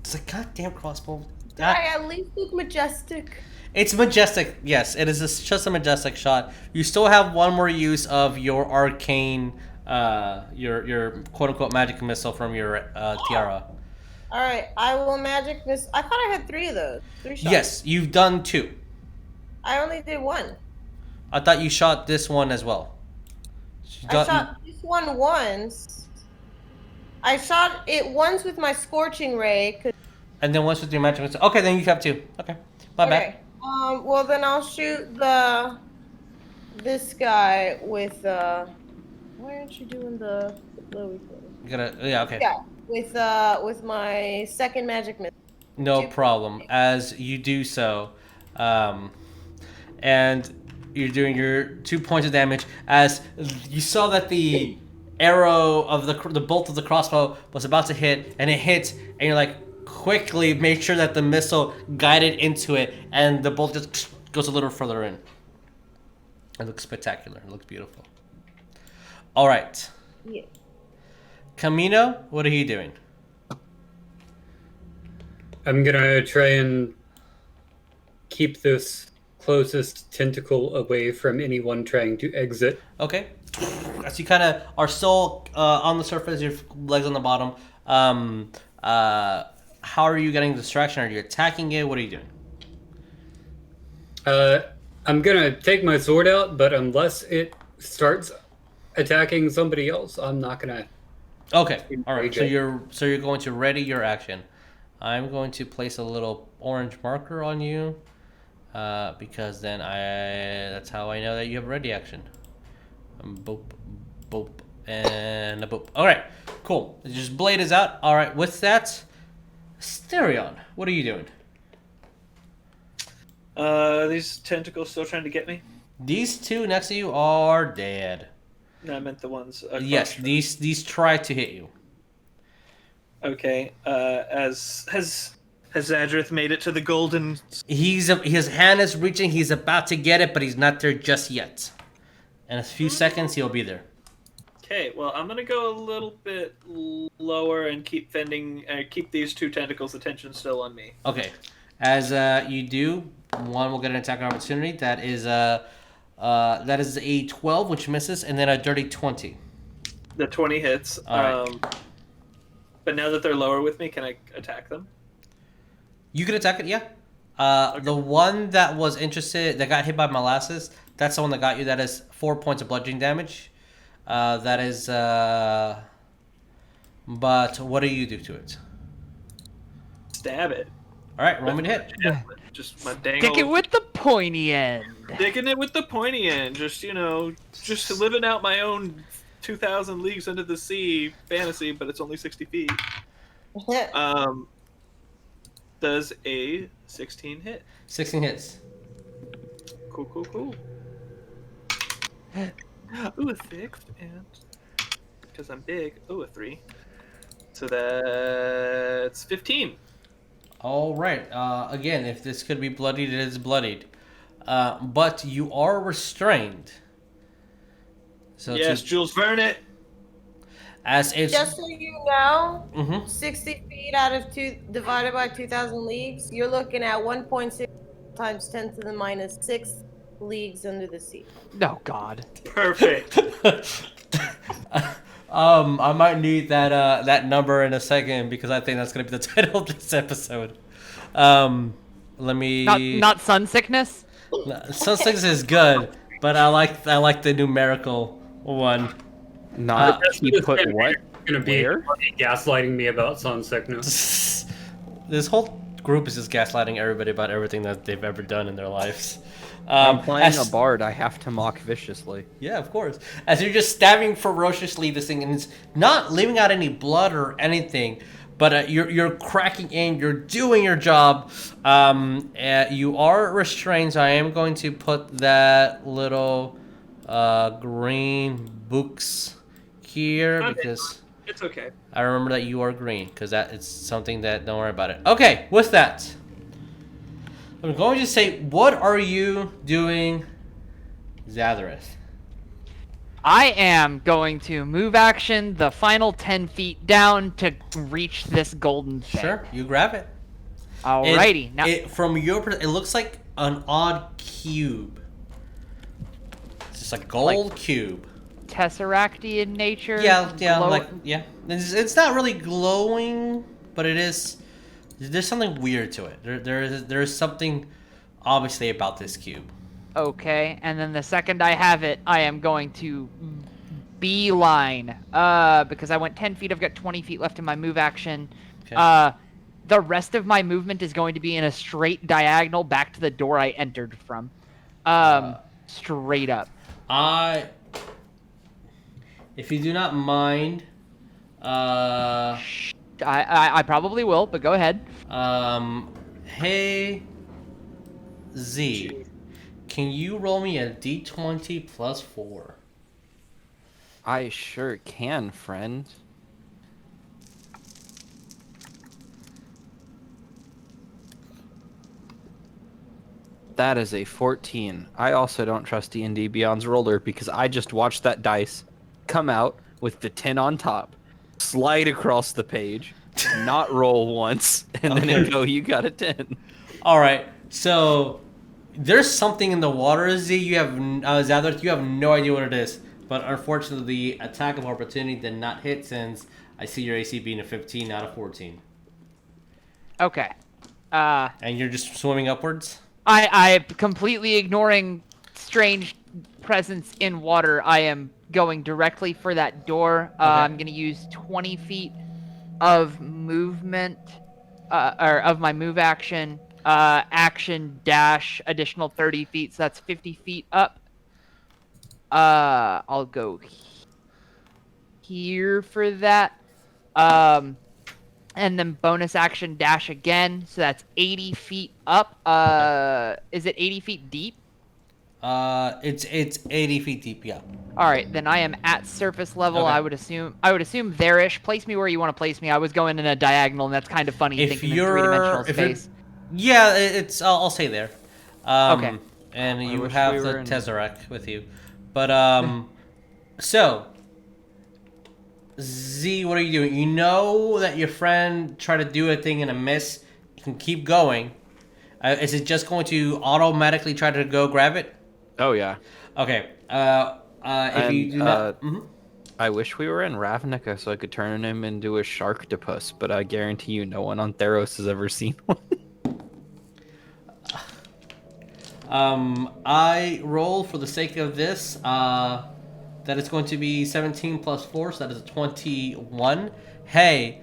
It's like, goddamn crossbow. I at least look majestic. It's majestic. Yes, it is just a majestic shot. You still have one more use of your arcane... your quote-unquote magic missile from your tiara. All right, I will magic miss. I thought I had 3 of those. 3 shots. Yes, you've done 2. I only did 1. I thought you shot this one as well. I shot this one once. I shot it once with my scorching ray. And then once with your magic missile. Okay, then you have 2. Okay, my bad. Well then I'll shoot this guy with why aren't you doing the glowy thing? You gotta, yeah, okay. Yeah, with my second magic missile. No problem. As you do so, and you're doing your 2 points of damage, as you saw that the arrow of the bolt of the crossbow was about to hit, and it hits, and you're like, quickly make sure that the missile guided into it, and the bolt just goes a little further in. It looks spectacular. It looks beautiful. All right. Yeah. Chameno, what are you doing? I'm gonna try and keep this closest tentacle away from anyone trying to exit. Okay. As you kind of are still on the surface, your legs on the bottom. How are you getting distraction? Are you attacking it? What are you doing? I'm gonna take my sword out, but unless it starts attacking somebody else, I'm not gonna. Okay. All right. So you're going to ready your action. I'm going to place a little orange marker on you, because then that's how I know that you have ready action. Boop, boop, and a boop. All right. Cool. Just blade is out. All right. With that, Asterion, what are you doing? These tentacles still trying to get me? These 2 next to you are dead. No, I meant the ones. Yes, these try to hit you. Okay. Has Zadrith made it to the golden? His hand is reaching. He's about to get it, but he's not there just yet. In a few seconds, he'll be there. Okay. Well, I'm gonna go a little bit lower and keep keep these 2 tentacles' attention still on me. Okay, as you do, one will get an attack opportunity. That is a 12, which misses, and then a dirty 20. The 20 hits. All right. But now that they're lower with me, can I attack them? You can attack it, yeah. The one that was interested, that got hit by Molasses, that's the one that got you. That is 4 points of bludgeoning damage. That is, but what do you do to it? Stab it. All right, roll me to hit. Yeah, just my dang Stick it old... with the pointy end. Sticking it with the pointy end. Just, just living out my own 2,000 Leagues Under the Sea fantasy, but it's only 60 feet. Does a 16 hit? 16 hits. Cool. Ooh, a 6, and because I'm big, a 3. So that's 15. All right. Again, if this could be bloodied, it is bloodied. But you are restrained. So Yes, Jules Verne. as it's Just so you know, Mhm. 60 feet out of 2 divided by 2,000 leagues, you're looking at 1.6 times 10 to the minus 6 leagues under the sea. Oh God. Perfect. I might need that number in a second because I think that's gonna be the title of this episode. Let me. Not sun sickness. Sun Sickness is good, but I like the numerical one. Not he put what? Gonna be Where? gaslighting me about sun sickness. This whole group is just gaslighting everybody about everything that they've ever done in their lives. I'm playing as- a bard. I have to mock viciously. Yeah, of course. As you're just stabbing ferociously this thing, and it's not leaving out any blood or anything, but you're cracking in. You're doing your job. You are restrained, so I am going to put that little green books here because It's okay. I remember that you are green because that is something that don't worry about it. Okay, with that, I'm going to say, what are you doing, Zadrith? I am going to move action the final 10 feet down to reach this golden thing. Sure, you grab it. Alrighty. Now, From your perspective, it looks like an odd cube. It's just a gold cube. Tesseracty in nature. Yeah, glow- It's not really glowing, but it is. There's something weird to it. There is something obviously about this cube. Okay, and then the second I have it, I am going to beeline. Because I went 10 feet, I've got 20 feet left in my move action. Okay. The rest of my movement is going to be in a straight diagonal back to the door I entered from. Straight up. If you do not mind, I probably will, but go ahead. hey, Z, can you roll me a d20 plus 4? I sure can, friend. That is a 14. I also don't trust D&D Beyond's roller because I just watched that dice come out with the 10 on top, slide across the page, not roll once, and then it go, you got a 10. All right, so there's something in the water, Z. You have Zadrith, you have no idea what it is, but unfortunately, the attack of opportunity did not hit since I see your AC being a 15 out of 14. Okay. And you're just swimming upwards? I completely ignoring strange presence in water. I am going directly for that door. I'm going to use 20 feet of movement, or of my move action, action dash, additional 30 feet, so that's 50 feet up. I'll go here for that. And then bonus action dash again, so that's 80 feet up. Is it 80 feet deep? It's 80 feet deep, yeah. All right, then I am at surface level. Okay. I would assume there-ish. Place me where you want to place me. I was going in a diagonal, and that's kind of funny thinking in three-dimensional space. Yeah, it's. I'll stay there. Okay. And you wish have we the were in- Tesseract with you, but so Z, what are you doing? You know that your friend tried to do a thing and a miss. You can keep going. Is it just going to automatically try to go grab it? Oh yeah. Okay. If you do that, I wish we were in Ravnica so I could turn him into a sharktopus, but I guarantee you no one on Theros has ever seen one. I roll for the sake of this. That is going to be 17 plus 4, so that is 21. Hey,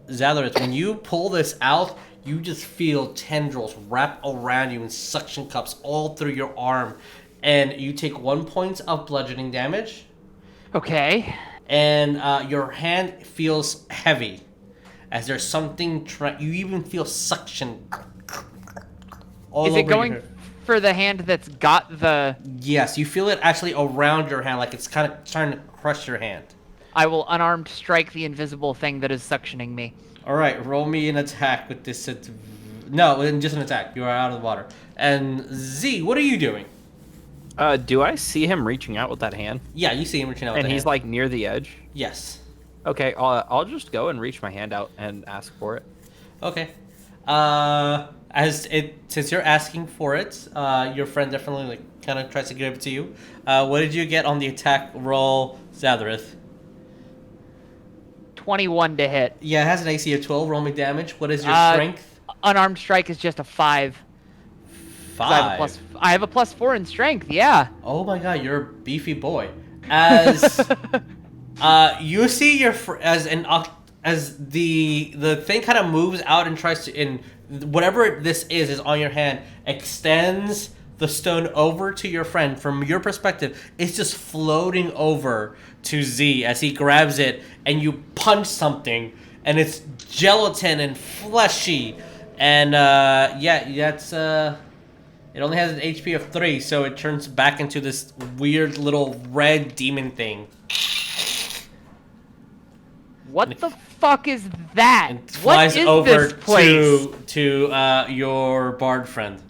Zadrith, when you pull this out, you just feel tendrils wrap around you and suction cups all through your arm. And you take 1 point of bludgeoning damage. Okay. And your hand feels heavy. As there's something... you even feel suction. All Is it over going your... for the hand that's got the... Yes, you feel it actually around your hand, like it's kind of trying to crush your hand. I will unarmed strike the invisible thing that is suctioning me. All right, roll me an attack with this. No, just an attack. You are out of the water. And Z, what are you doing? Do I see him reaching out with that hand? Yeah, you see him reaching out with And the he's hand. like near the edge? Yes. Okay, I'll just go and reach my hand out and ask for it. Okay. Since you're asking for it, your friend definitely like kind of tries to give it to you. What did you get on the attack roll, Zadrith? 21 to hit. Yeah, it has an AC of 12. Roll me damage. What is your strength? Unarmed strike is just a 5. 5. I have a plus 4 in strength, yeah. Oh my god, you're a beefy boy. As you see as the thing kind of moves out and tries to, and whatever this is on your hand, extends the stone over to your friend. From your perspective, it's just floating over to Z as he grabs it, and you punch something, and it's gelatin and fleshy, and that's it only has an HP of 3, so it turns back into this weird little red demon thing. What the fuck is that? And What flies is over this place? to your bard friend.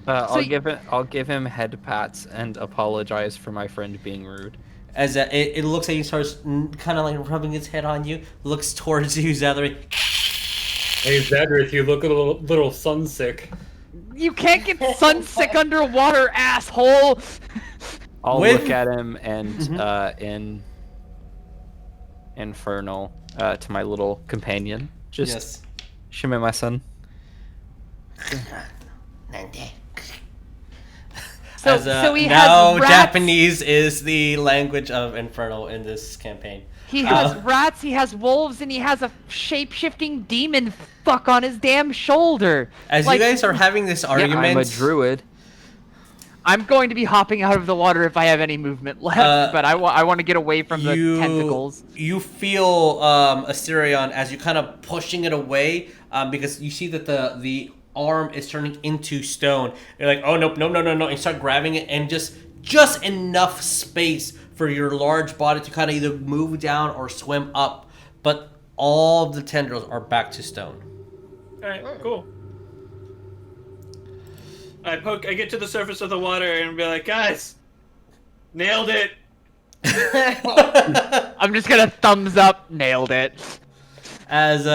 I'll give him head pats and apologize for my friend being rude. As it looks like he starts kind of like rubbing his head on you, looks towards you, Zadrith. Hey, Zadrith, you look a little sunsick. You can't get sunsick underwater, asshole! I'll With- look at him and in Infernal to my little companion. Just Yes. Shimei-san. So he now has rats. Japanese is the language of Infernal in this campaign. He has rats, he has wolves, and he has a shape-shifting demon fuck on his damn shoulder. As Like, you guys are having this argument, I'm a druid. I'm going to be hopping out of the water if I have any movement left, but I want to get away from the tentacles. You feel Asterion as you kind of pushing it away because you see that the arm is turning into stone. You're like, oh, no, and you start grabbing it, and just enough space for your large body to kind of either move down or swim up, but all of the tendrils are back to stone. All right, cool. I get to the surface of the water and be like, guys, nailed it. I'm just gonna thumbs up, nailed it. As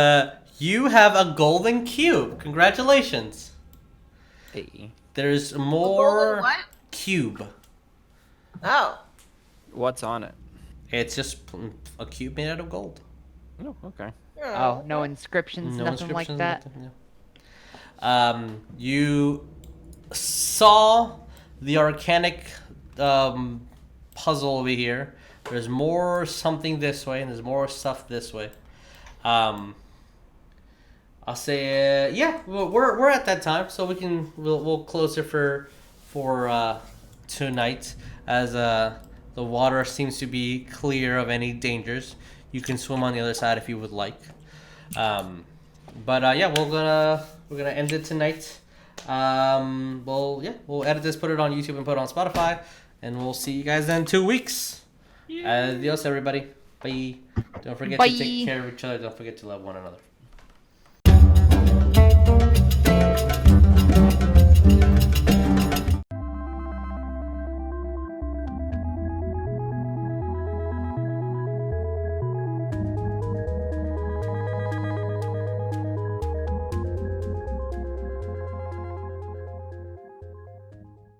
you have a golden cube. Congratulations. Hey. There's more what? cube. Oh. What's on it? It's just a cube made out of gold. Oh, okay. Oh, no inscriptions, No nothing like inscriptions, that. nothing, no. You saw the arcanic puzzle over here. There's more something this way, and there's more stuff this way. I'll say, yeah, we're at that time, so we'll close it for tonight, as the water seems to be clear of any dangers. You can swim on the other side if you would like. But yeah, we're gonna end it tonight. We'll edit this, put it on YouTube, and put it on Spotify, and we'll see you guys in 2 weeks. Adios, everybody. Bye. Don't forget to take care of each other. Don't forget to love one another.